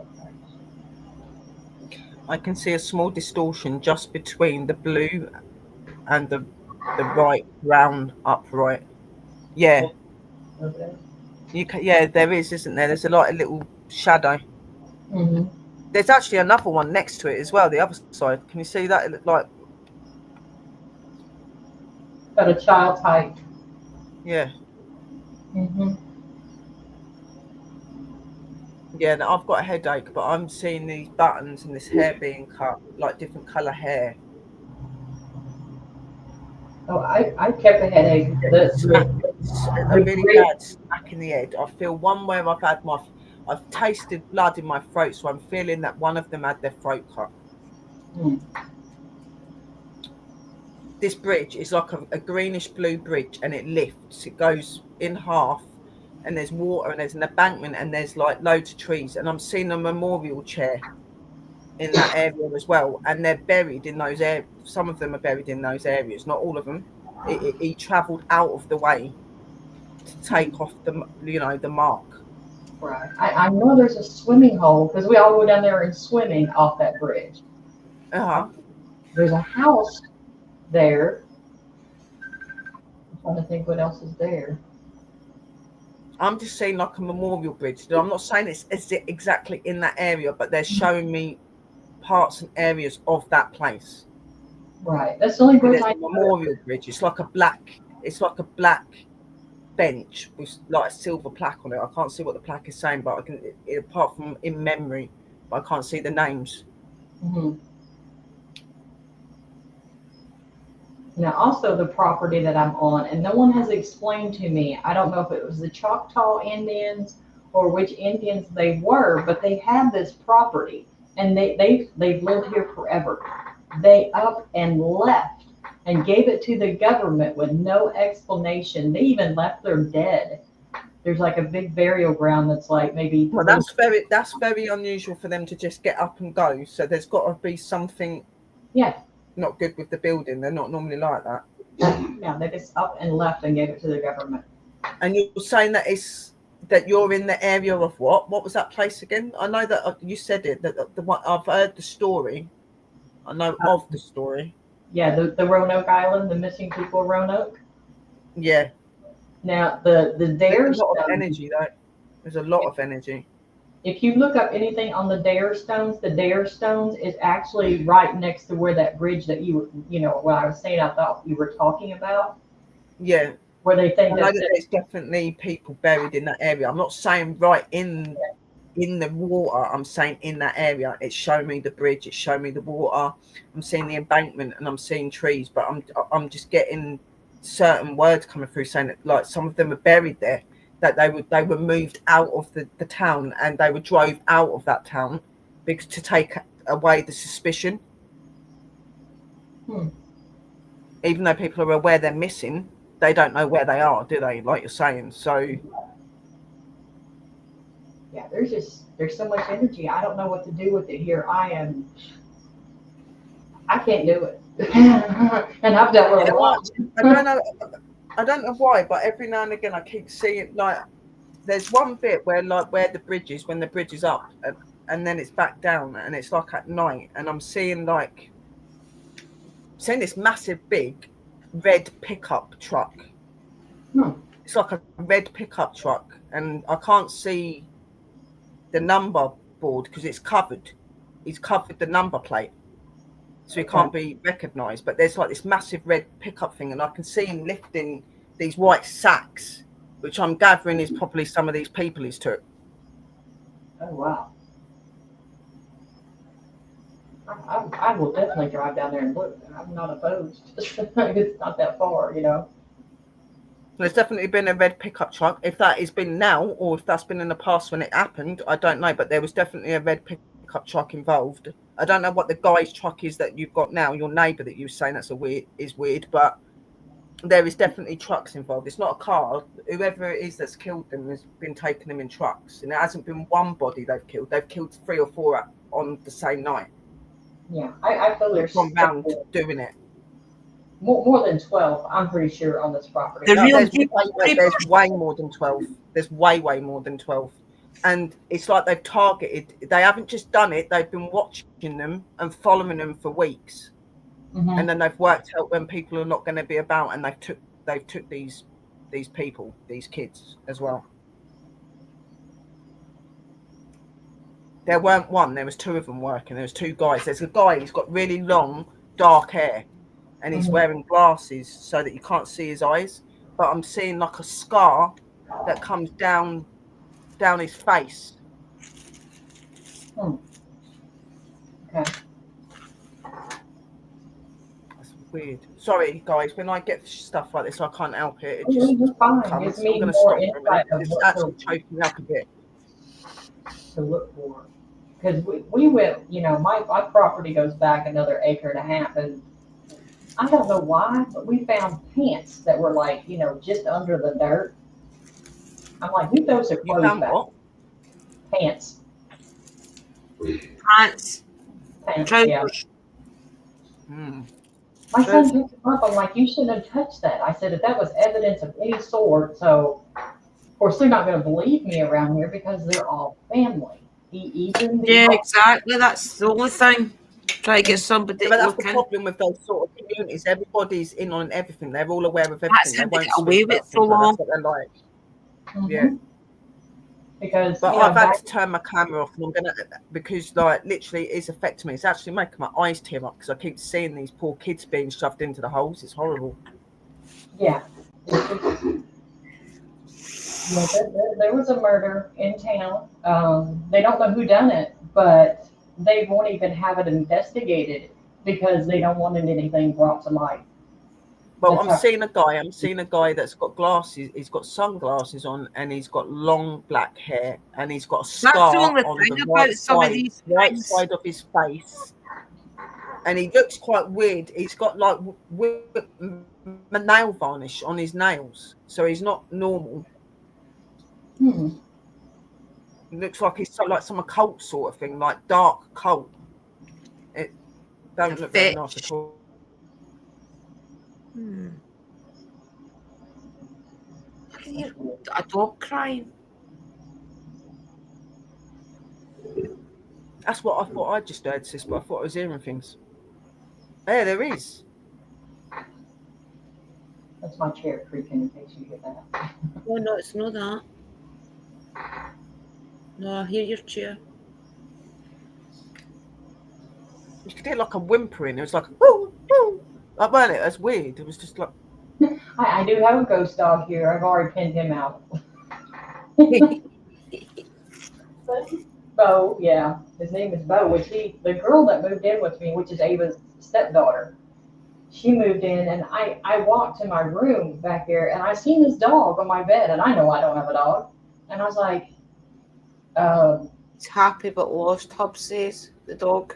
I can see a small distortion just between the blue and the right brown upright. Yeah. Okay. Yeah, there is, isn't there? There's a little shadow. Mm-hmm. There's actually another one next to it as well, the other side. Can you see that? It looked like, Got a child's height. yeah. Mm-hmm. Yeah, now I've got a headache, but I'm seeing these buttons and this hair being cut, like different colour hair. Oh, I kept a headache. A really bad smack in the head. I feel one where I've tasted blood in my throat, so I'm feeling that one of them had their throat cut. Mm. This bridge is like a greenish blue bridge, and it lifts. It goes in half, and there's water, and there's an embankment, and there's like loads of trees, and I'm seeing a memorial chair in that area as well, and they're buried in those areas. Some of them are buried in those areas, not all of them. He travelled out of the way to take off the mark. Right. I know there's a swimming hole because we all go down there and swimming off that bridge. There's a house there. I'm trying to think what else is there. I'm just saying like a memorial bridge. I'm not saying it's exactly in that area, but they're showing me parts and areas of that place. Right. That's the only bridge There's a memorial bridge. It's like a black bench with like a silver plaque on it. I can't see what the plaque is saying, but I can, apart from in memory, but I can't see the names. Mm-hmm. Now, also the property that I'm on, and no one has explained to me, I don't know if it was the Choctaw Indians or which Indians they were, but they had this property, and they've lived here forever. They up and left and gave it to the government with no explanation. They even left their dead. There's like a big burial ground that's like maybe. Well, that's very unusual for them to just get up and go. So there's got to be something not good with the building. They're not normally like that. Yeah, they just up and left and gave it to the government. And you're saying that you're in the area of what? What was that place again? I know that you said it. That the one I've heard the story. I know of the story. Yeah, the Roanoke Island, the missing people of Roanoke. Yeah. Now the There's a lot of energy though. There's a lot of energy. If you look up anything on the Dare Stones is actually right next to where that bridge that what I was saying, I thought you were talking about. Yeah. Where they think that there's definitely people buried in that area. I'm not saying right in the water. I'm saying in that area. It's showing me the bridge. It's showing me the water. I'm seeing the embankment and I'm seeing trees. But I'm just getting certain words coming through saying that like some of them are buried there. That they were moved out of the town and they were drove out of that town because to take away the suspicion. Even though people are aware they're missing, they don't know where they are, do they? Like you're saying. So yeah, there's so much energy. I don't know what to do with it here. I can't do it. And I've dealt with a lot. I don't know why, but every now and again I keep seeing like there's one bit where the bridge is, when the bridge is up and then it's back down and it's like at night and I'm seeing this massive big red pickup truck. It's like a red pickup truck and I can't see the number board because it's covered. He's covered the number plate. So he can't be recognised. But there's like this massive red pickup thing, and I can see him lifting these white sacks, which I'm gathering is probably some of these people he's took. Oh wow! I will definitely drive down there and look. I'm not opposed. It's not that far, There's definitely been a red pickup truck. If that has been now, or if that's been in the past when it happened, I don't know. But there was definitely a red pickup truck involved. I don't know what the guy's truck is that you've got now. Your neighbour that you were saying is weird, but there is definitely trucks involved. It's not a car. Whoever it is that's killed them has been taking them in trucks, and it hasn't been one body they've killed. They've killed 3 or 4 on the same night. Yeah, I feel there's gone round doing it. More than 12, I'm pretty sure, on this property. There's way more than 12. There's way more than 12. And it's like they've targeted. They haven't just done it. They've been watching them and following them for weeks. Mm-hmm. And then they've worked out when people are not going to be about, and they've took these people, these kids as well. There weren't one. There was 2 of them working. There was 2 guys. There's a guy. He's got really long, dark hair. And he's wearing glasses so that you can't see his eyes. But I'm seeing like a scar that comes down his face. Okay. That's weird. Sorry, guys. When I get stuff like this, I can't help it. It just comes. I'm going to stop for a minute. It's actually choking me up a bit. To look for. Because we went, my property goes back another 1.5 acres, and I don't know why, but we found pants that were like, just under the dirt. I'm like, who throws their clothes back? What? Pants. Trousers. Yeah. My son picked them up. I'm like, you shouldn't have touched that. I said, if that was evidence of any sort, so of course they're not going to believe me around here because they're all family. Exactly. That's the only thing. Try to get somebody. But that's the problem with those sort of communities. Everybody's in on everything. They're all aware of everything. That's how they get away with it so long. That's what they're like. Mm-hmm. Yeah. Because I've had to turn my camera off, and because literally it's affecting me. It's actually making my eyes tear up because I keep seeing these poor kids being shoved into the holes. It's horrible. Yeah. Yeah, there was a murder in town. They don't know who done it, but they won't even have it investigated because they don't want anything brought to light. Well, That's I'm how. seeing a guy. I'm seeing a guy that's got glasses. He's got sunglasses on, and he's got long black hair, and he's got a That's the scar only on thing the about some of these right things. side of his face, and he looks quite weird. He's got like nail varnish on his nails, so he's not normal. Hmm. It looks like he's so like some occult sort of thing, like dark cult. It A don't look very nice fetch. at all. Hmm. I can hear a dog crying. That's what I thought. I just heard, sis, but I thought I was hearing things. Yeah, there is. That's my chair creaking in case you hear that. Oh no, it's not that. No, I hear your chair. You could hear like a whimpering. It was like, woo, woo. Like, weren't it? That's weird. It was just like, I do have a ghost dog here. I've already pinned him out. Bo, yeah, his name is Bo. Which the girl that moved in with me, which is Ava's stepdaughter, she moved in, and I walked to my room back here, and I seen this dog on my bed, and I know I don't have a dog, and I was like, It's happy but lost, Hub says, the dog.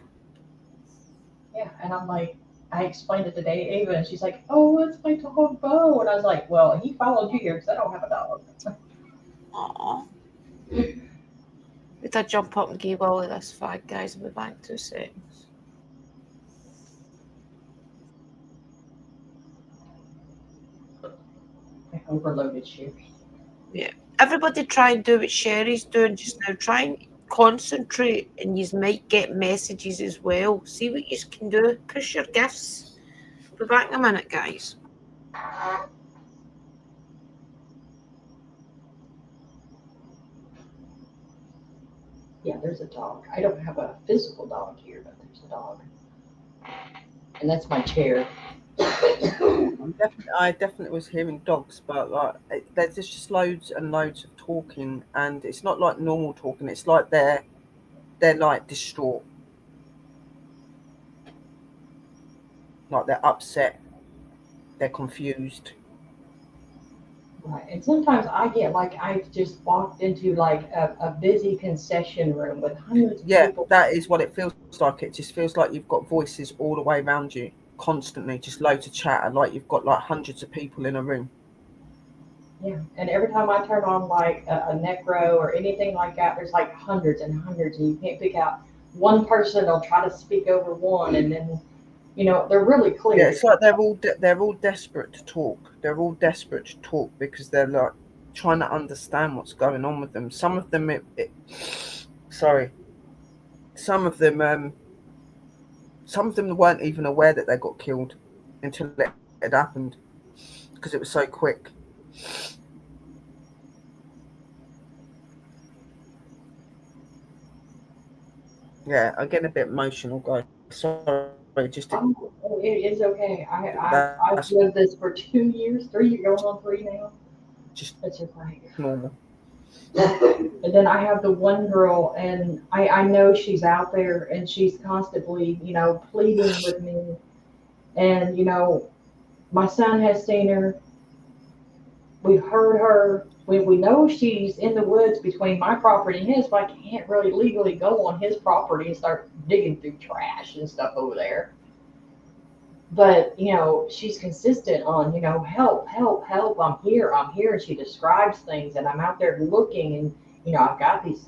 yeah, and I'm like, I explained it to Ava, and she's like, oh, it's my dog Bo, and I was like, well, he followed you here because I don't have a dog. Aw. Did I jump up and give all of this fag, guys? I'll be back 2 seconds. I overloaded Sherry. Yeah. Everybody try and do what Sherry's doing just now. Try and concentrate, and you might get messages as well. See what you can do. Push your gifts. Be back in a minute, guys. Yeah, there's a dog. I don't have a physical dog here, but there's a dog, and that's my chair. I definitely was hearing dogs, but like there's just loads and loads of talking, and it's not like normal talking. It's like they're like distraught, like they're upset, they're confused. Right. And sometimes I get like I've just walked into like a busy concession room with hundreds of Yeah, people. that is what it feels like. It just feels like you've got voices all the way around you, constantly, just loads of chatter, like you've got like hundreds of people in a room. Yeah. And every time I turn on like a necro or anything like that, there's like hundreds and hundreds, and you can't pick out one person. They'll try to speak over one, and then they're really Yeah, clear. it's like they're all desperate to talk. They're all desperate to talk because they're like trying to understand what's going on with them. Some of them, sorry, some of them, some of them weren't even aware that they got killed until it had happened because it was so quick. Yeah, I get a bit emotional, guys. Sorry, Oh, it is okay. that's I've lived this for 2 years, 3 years, going on three now. just It's okay. normal. And then I have the one girl, and I know she's out there, and she's constantly, pleading with me. And, my son has seen her. We've heard her. We know she's in the woods between my property and his, but I can't really legally go on his property and start digging through trash and stuff over there. But, she's consistent on, help, help, help. I'm here. I'm here. And she describes things, and I'm out there looking, and, I've got these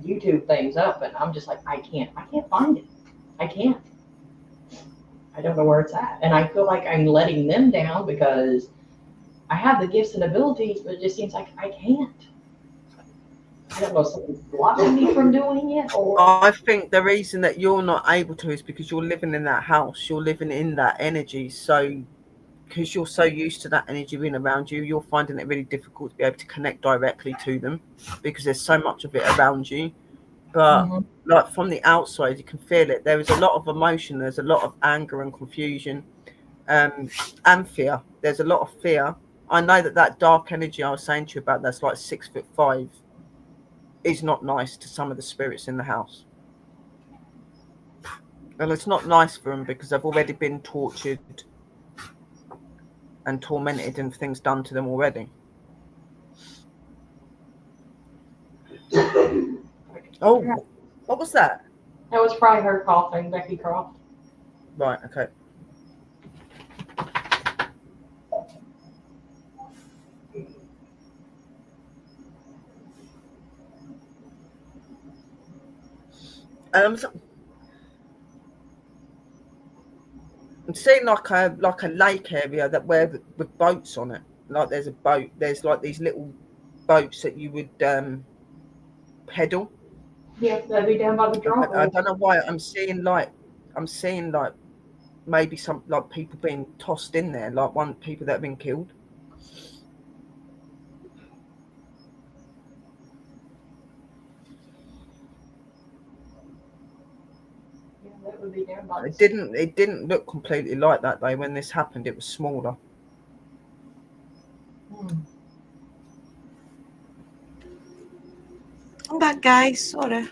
YouTube things up, and I'm just like, I can't find it. I can't. I don't know where it's at. And I feel like I'm letting them down because I have the gifts and abilities, but it just seems like I can't. I don't know if something's blocking me from doing it, or I think the reason that you're not able to is because you're living in that house. You're living in that energy. So because you're so used to that energy being around you, you're finding it really difficult to be able to connect directly to them because there's so much of it around you. But Mhm. like from the outside, you can feel it. There is a lot of emotion. There's a lot of anger and confusion, and fear. There's a lot of fear. I know that dark energy I was saying to you about, that's like 6'5", is not nice to some of the spirits in the house. And it's not nice for them because they've already been tortured and tormented and things done to them already. Oh, what was that? That was probably her coughing, Becky Croft. Right, okay. I'm seeing like a lake area that with boats on it. Like there's a boat. There's like these little boats that you would pedal. Yeah, that'd be down by the drum. I don't know why I'm seeing like maybe some like people being tossed in there, like people that have been killed. Yeah, that would be down by It didn't look completely like that though. When this happened, it was smaller. I'm back, guys. Sorry.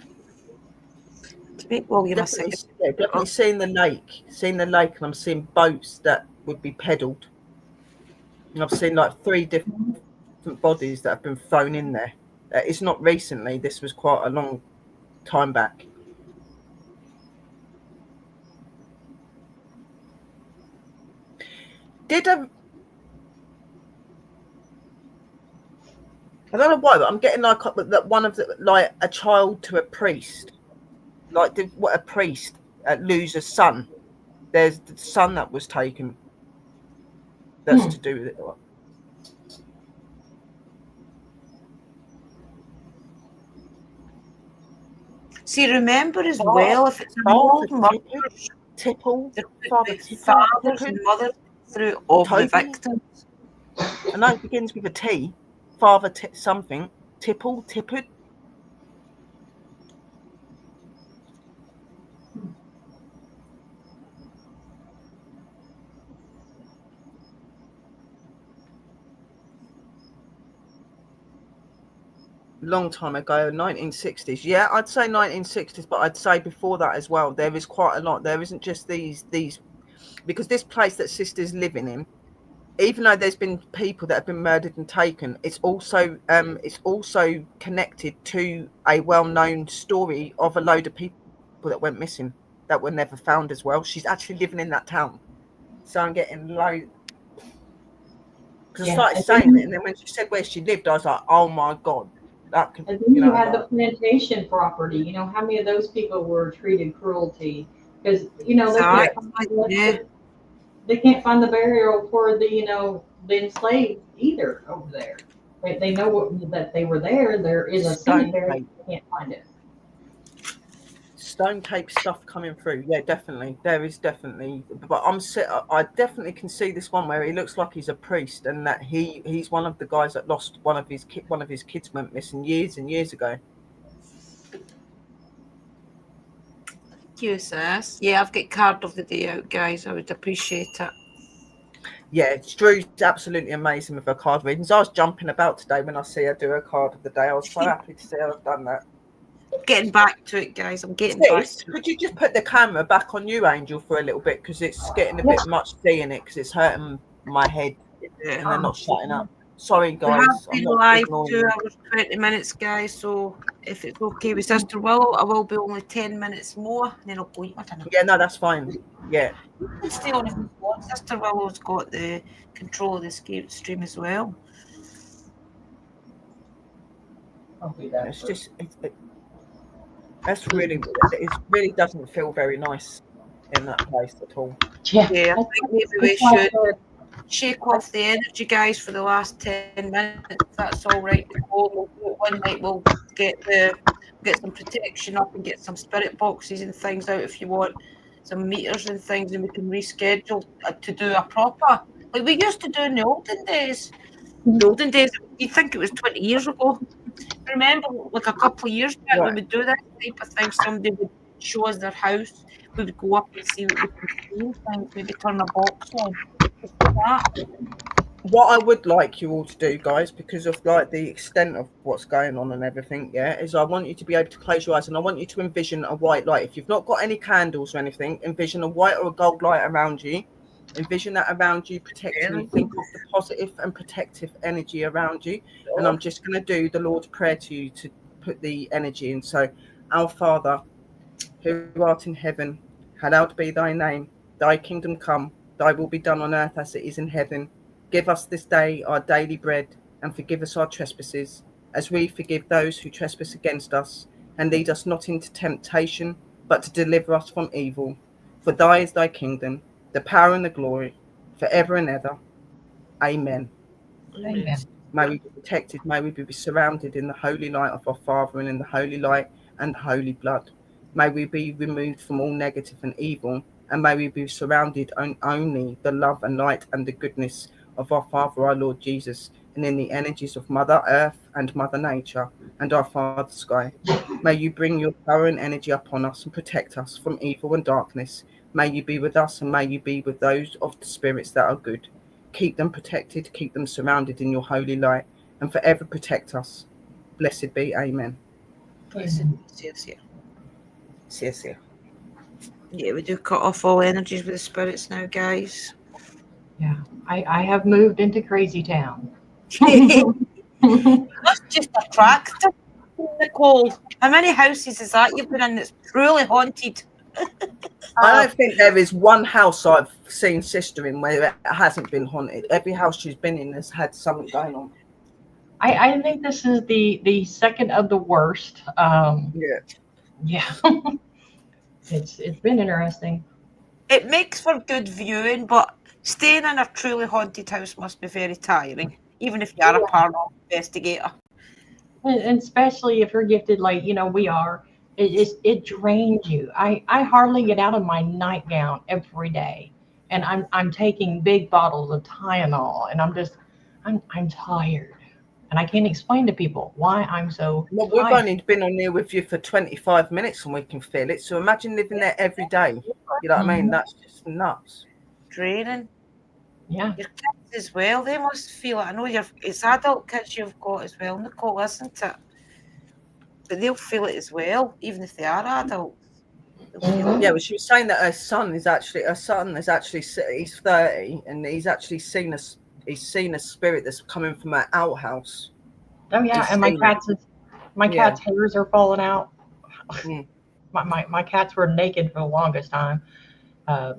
Well, you must say. Definitely seeing the lake, and I'm seeing boats that would be pedalled. And I've seen like 3 different bodies that have been thrown in there. It's not recently. This was quite a long time back. I don't know why, but I'm getting like that one of the, like a child to a priest. Like what a priest lose a son. There's the son that was taken. That's to do with it. See, remember as well, if it's an old mother, fathers and mothers through all the victims. I know it begins with a T. Father something. Tippled. Long time ago, 1960s. Yeah, I'd say 1960s, but I'd say before that as well. There is quite a lot. There isn't just these because this place that Sister's living in, even though there's been people that have been murdered and taken, it's also connected to a well-known story of a load of people that went missing that were never found as well. She's actually living in that town, so I'm getting low. Because I started saying it, and then when she said where she lived, I was like, oh my god. And then you had the plantation property. You know, how many of those people were treated cruelty? Because, you know, they can't find the burial for the enslaved either over there. They know that they were there. There is a cemetery. They can't find it. Stone Cape stuff coming through. Yeah, definitely. There is definitely. But I definitely can see this one where he looks like he's a priest, and that he's one of the guys that lost one of his kids went missing years and years ago. Thank you, sis. Yeah, I've got card of the day out, guys. I would appreciate it. Yeah, Drew's absolutely amazing with her card readings. I was jumping about today when I see her do her card of the day. I was so happy to see her have done that. Getting back to it, guys. I'm getting back to it. Could you just put the camera back on you, Angel, for a little bit, because it's getting a bit much seeing it, because it's hurting my head and they're not shutting up. Sorry, guys. We have been live 2 hours 20 minutes, guys. So if it's okay with Sister Willow, I will be only 10 minutes more, and then I'll go. I don't know. Yeah, no, that's fine. Yeah. You can stay on if you want. Sister Willow's got the control of the stream as well. It's just. That's really. It really doesn't feel very nice in that place at all. Yeah, I think maybe we should shake off the energy, guys, for the last 10 minutes. If that's all right. One night we'll get some protection up and get some spirit boxes and things out if you want, some meters and things, and we can reschedule to do a proper, like we used to do in the olden days. The olden days, you think it was 20 years ago. Remember, like a couple of years back, we would do that type of thing. Somebody would show us their house. We would go up and see what we could see and things. Maybe turn a box on. Just like that. What I would like you all to do, guys, because of like the extent of what's going on and everything, yeah, is I want you to be able to close your eyes and I want you to envision a white light. If you've not got any candles or anything, envision a white or a gold light around you. Envision that around you, protecting you. Think of the positive and protective energy around you. And I'm just going to do the Lord's Prayer to you to put the energy in. So, our Father, who art in heaven, hallowed be thy name. Thy kingdom come, thy will be done on earth as it is in heaven. Give us this day our daily bread, and forgive us our trespasses, as we forgive those who trespass against us. And lead us not into temptation, but to deliver us from evil. For thy is thy kingdom, the power and the glory, forever and ever. Amen. Amen. May we be protected, may we be surrounded in the holy light of our Father and in the holy light and the holy blood. May we be removed from all negative and evil, and may we be surrounded on only the love and light and the goodness of our Father, our Lord Jesus, and in the energies of Mother Earth and Mother Nature and our Father Sky. May you bring your power and energy upon us and protect us from evil and darkness. May you be with us and may you be with those of the spirits that are good. Keep them protected, keep them surrounded in your holy light, and forever protect us. Blessed be. Amen. Blessed Amen. Yes. Yeah, we do cut off all energies with the spirits now, guys. Yeah, I have moved into Crazy Town. That's just attractive, Nicole. How many houses is that you've been in that's truly haunted? I don't think there is one house I've seen sister in where it hasn't been haunted. Every house she's been in has had something going on. I think this is the second of the worst. Yeah, it's been interesting. It makes for good viewing, but staying in a truly haunted house must be very tiring, even if you are a paranormal investigator. And especially if you're gifted like we are, it drains you. I hardly get out of my nightgown every day, and I'm taking big bottles of Tylenol, and I'm tired, and I can't explain to people why I'm so Well, we've tired. only been on here with you for 25 minutes and we can feel it. So imagine living there every day. You know what I mean? Mhm. That's just nuts. Draining. Yeah, Your kids as well, they must feel it. I know it's adult kids you've got as well, Nicole, isn't it? But they'll feel it as well, even if they are adults. They'll feel it. Mhm. Yeah, well, she was saying that her son is actually he's 30 and he's actually seen a spirit that's coming from her outhouse. Oh yeah, He's and seen it. my Yeah. cat's hairs are falling out. Mm. My cats were naked for the longest time.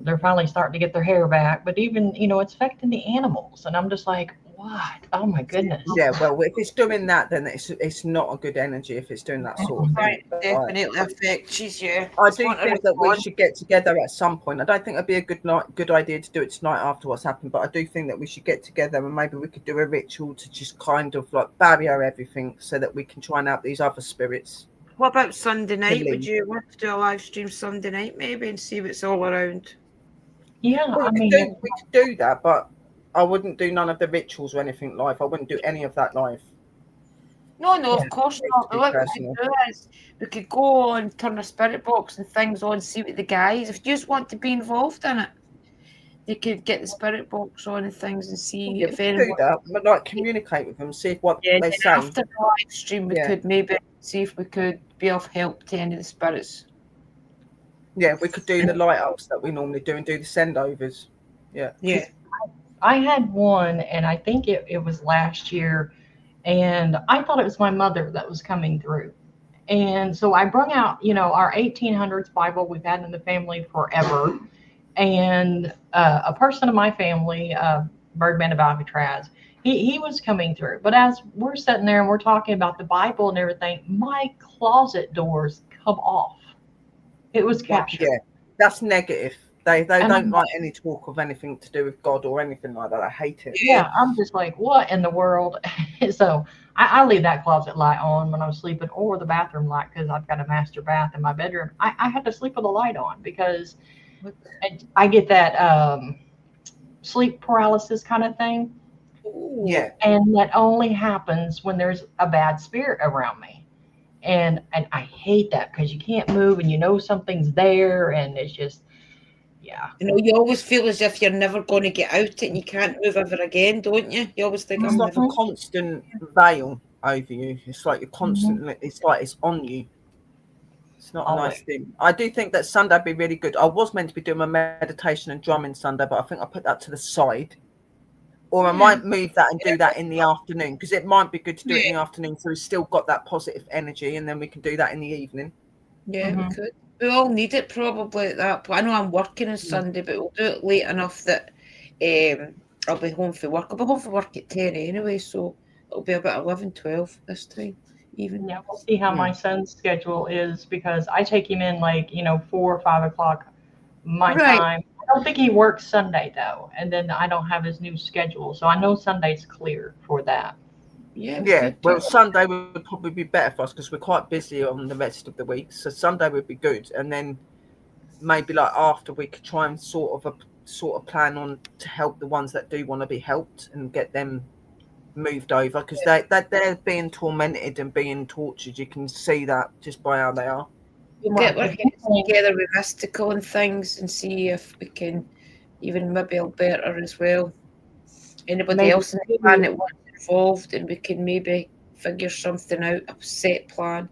They're finally starting to get their hair back, but even it's affecting the animals, and I'm just like, what? Oh my goodness. Yeah, well, if it's doing that, then it's not a good energy if it's doing that sort of thing. Right, definitely affects you, yeah. I Just do want to think that we respond. should get together at some point. I don't think it'd be a good idea to do it tonight after what's happened, but I do think that we should get together and maybe we could do a ritual to just kind of like barrier everything so that we can try and out these other spirits What about Sunday to night? Would leave. you want to do a live stream Sunday night maybe and see what's all around? Yeah, Well, I mean, we could do that, but I wouldn't do none of the rituals or anything live. I wouldn't do any of that live. No, yeah, of course To not. be But what we could personal. do is we could go on, turn a spirit box and things on, see what the guys, if you just want to be involved in it, you could get the spirit box on and things and see Yeah, we if could do anyone. that, but like communicate with them, see what Yeah, they then say. after the live stream, we Yeah, could maybe see if we could be of help to any of the spirits. yeah, we could do the light ups that we normally do and do the send overs. Yeah. Yeah. I had one, and I think it was last year, and I thought it was my mother that was coming through. And so I brung out, our 1800s Bible we've had in the family forever. And a person in my family, Birdman of Alcatraz, he was coming through. But as we're sitting there and we're talking about the Bible and everything, my closet doors come off. It was captured. Yeah, that's negative. They And don't I'm like any talk of anything to do with God or anything like that. I hate it. Yeah, I'm just like, what in the world? So I leave that closet light on when I'm sleeping, or the bathroom light, because I've got a master bath in my bedroom. I had to sleep with the light on because I get that sleep paralysis kind of thing. Yeah, And that only happens when there's a bad spirit around me. And I hate that because you can't move and something's there. And it's just, Yeah. You know, you always feel as if you're never going to get out it and you can't move ever again, don't you? You always think, It's I'm like never. a constant veil over you. It's like you're constantly, it's like it's on you. It's not a nice Always. thing. I do think that Sunday would be really good. I was meant to be doing my meditation and drumming Sunday, but I think I put that to the side. Or I might move that and do that in the afternoon, because it might be good to do it in the afternoon so we've still got that positive energy, and then we can do that in the evening. Yeah, we could. We all need it probably at that point. I know I'm working on Sunday, but we'll do it late enough that I'll be home for work. I'll be home for work at 10 anyway, so it'll be about 11, 12 this time, even. Yeah, we'll see how my son's schedule is because I take him in like, 4 or 5 o'clock my Right. time. I don't think he works Sunday though, and then I don't have his new schedule, so I know Sunday's clear for that. Yeah, we Yeah, could do well, it. Sunday would probably be better for us because we're quite busy on the rest of the week. So Sunday would be good, and then maybe like after we could try and sort of plan on to help the ones that do want to be helped and get them moved over, because they're being tormented and being tortured. You can see that just by how they are. We'll Right. get our heads together with Mystical and things and see if we can even maybe Alberta as well. Anybody Maybe else in the planet wants involved, and we can maybe figure something out, a set plan,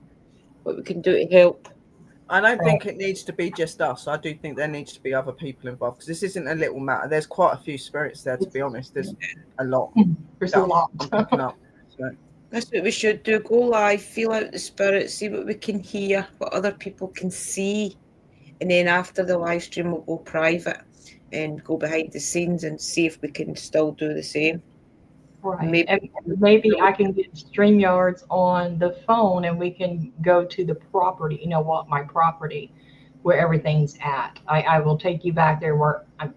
what we can do to help. I don't think it needs to be just us. I do think there needs to be other people involved, because this isn't a little matter. There's quite a few spirits there, to be honest. There's a lot. There's a lot. I'm picking up. So. That's what we should do. Go live, feel out the spirit, see what we can hear, what other people can see. And then after the live stream, we'll go private and go behind the scenes and see if we can still do the same. Right. And maybe I can get StreamYards on the phone and we can go to the property, my property where everything's at. I will take you back there where I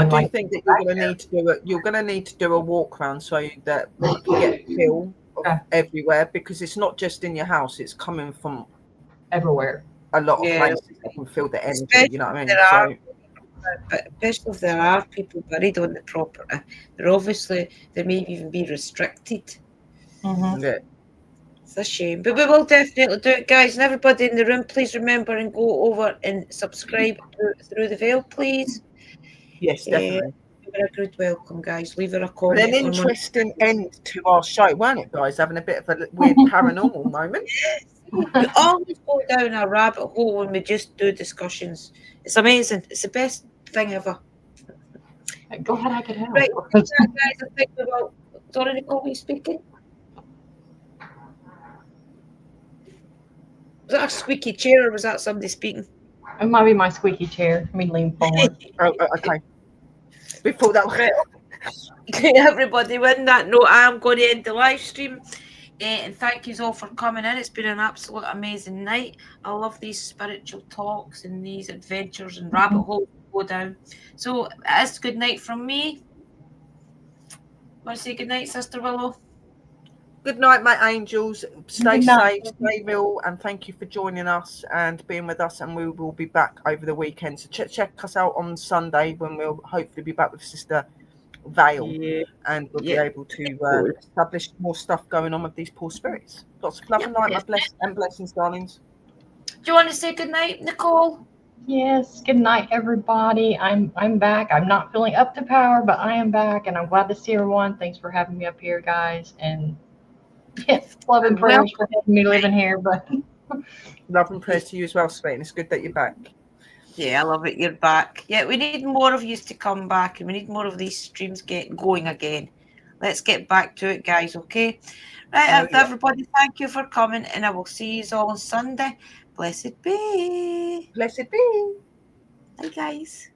do think that you're going to need to do it. You're going to need to do a walk around so that you can get a feel of everywhere, because it's not just in your house. It's coming from everywhere. A lot of places you can feel the energy. You know what I mean? But especially if there are people buried on the property, they may even be restricted. Yeah. It's a shame, but we will definitely do it, guys. And everybody in the room, please remember and go over and subscribe through the veil, please. Yes, definitely. Give her a good welcome, guys. Leave her a comment. An interesting end to our show, weren't it, guys? Having a bit of a weird paranormal moment. We always go down a rabbit hole when we just do discussions. It's amazing. It's the best thing ever. Go ahead, I can help. Right, guys, I think we will. Sorry, Nicole, are you speaking? Was that a squeaky chair or was that somebody speaking? It might be my squeaky chair. Let me lean forward. Okay. Before that. Okay, everybody, with that note, I am going to end the live stream. And thank you all for coming in. It's been an absolute amazing night. I love these spiritual talks and these adventures and rabbit holes go down. So it's good night from me. Want to say good night, Sister Willow? Good night, my angels. Stay safe, stay real, and thank you for joining us and being with us. And we will be back over the weekend. So check us out on Sunday when we'll hopefully be back with Sister Vale, and we'll be able to establish more stuff going on with these poor spirits. Lots of love and light, and blessings, darlings. Do you want to say good night, Nicole? Yes, good night, everybody. I'm back. I'm not feeling up to power, but I am back, and I'm glad to see everyone. Thanks for having me up here, guys. And yes, love and prayers for having me living here. But love and prayers to you as well, sweet. And it's good that you're back. Yeah, I love it. You're back. Yeah, we need more of you to come back, and we need more of these streams get going again. Let's get back to it, guys, okay? Right, everybody, thank you for coming, and I will see you all on Sunday. Blessed be. Blessed be. Bye, guys.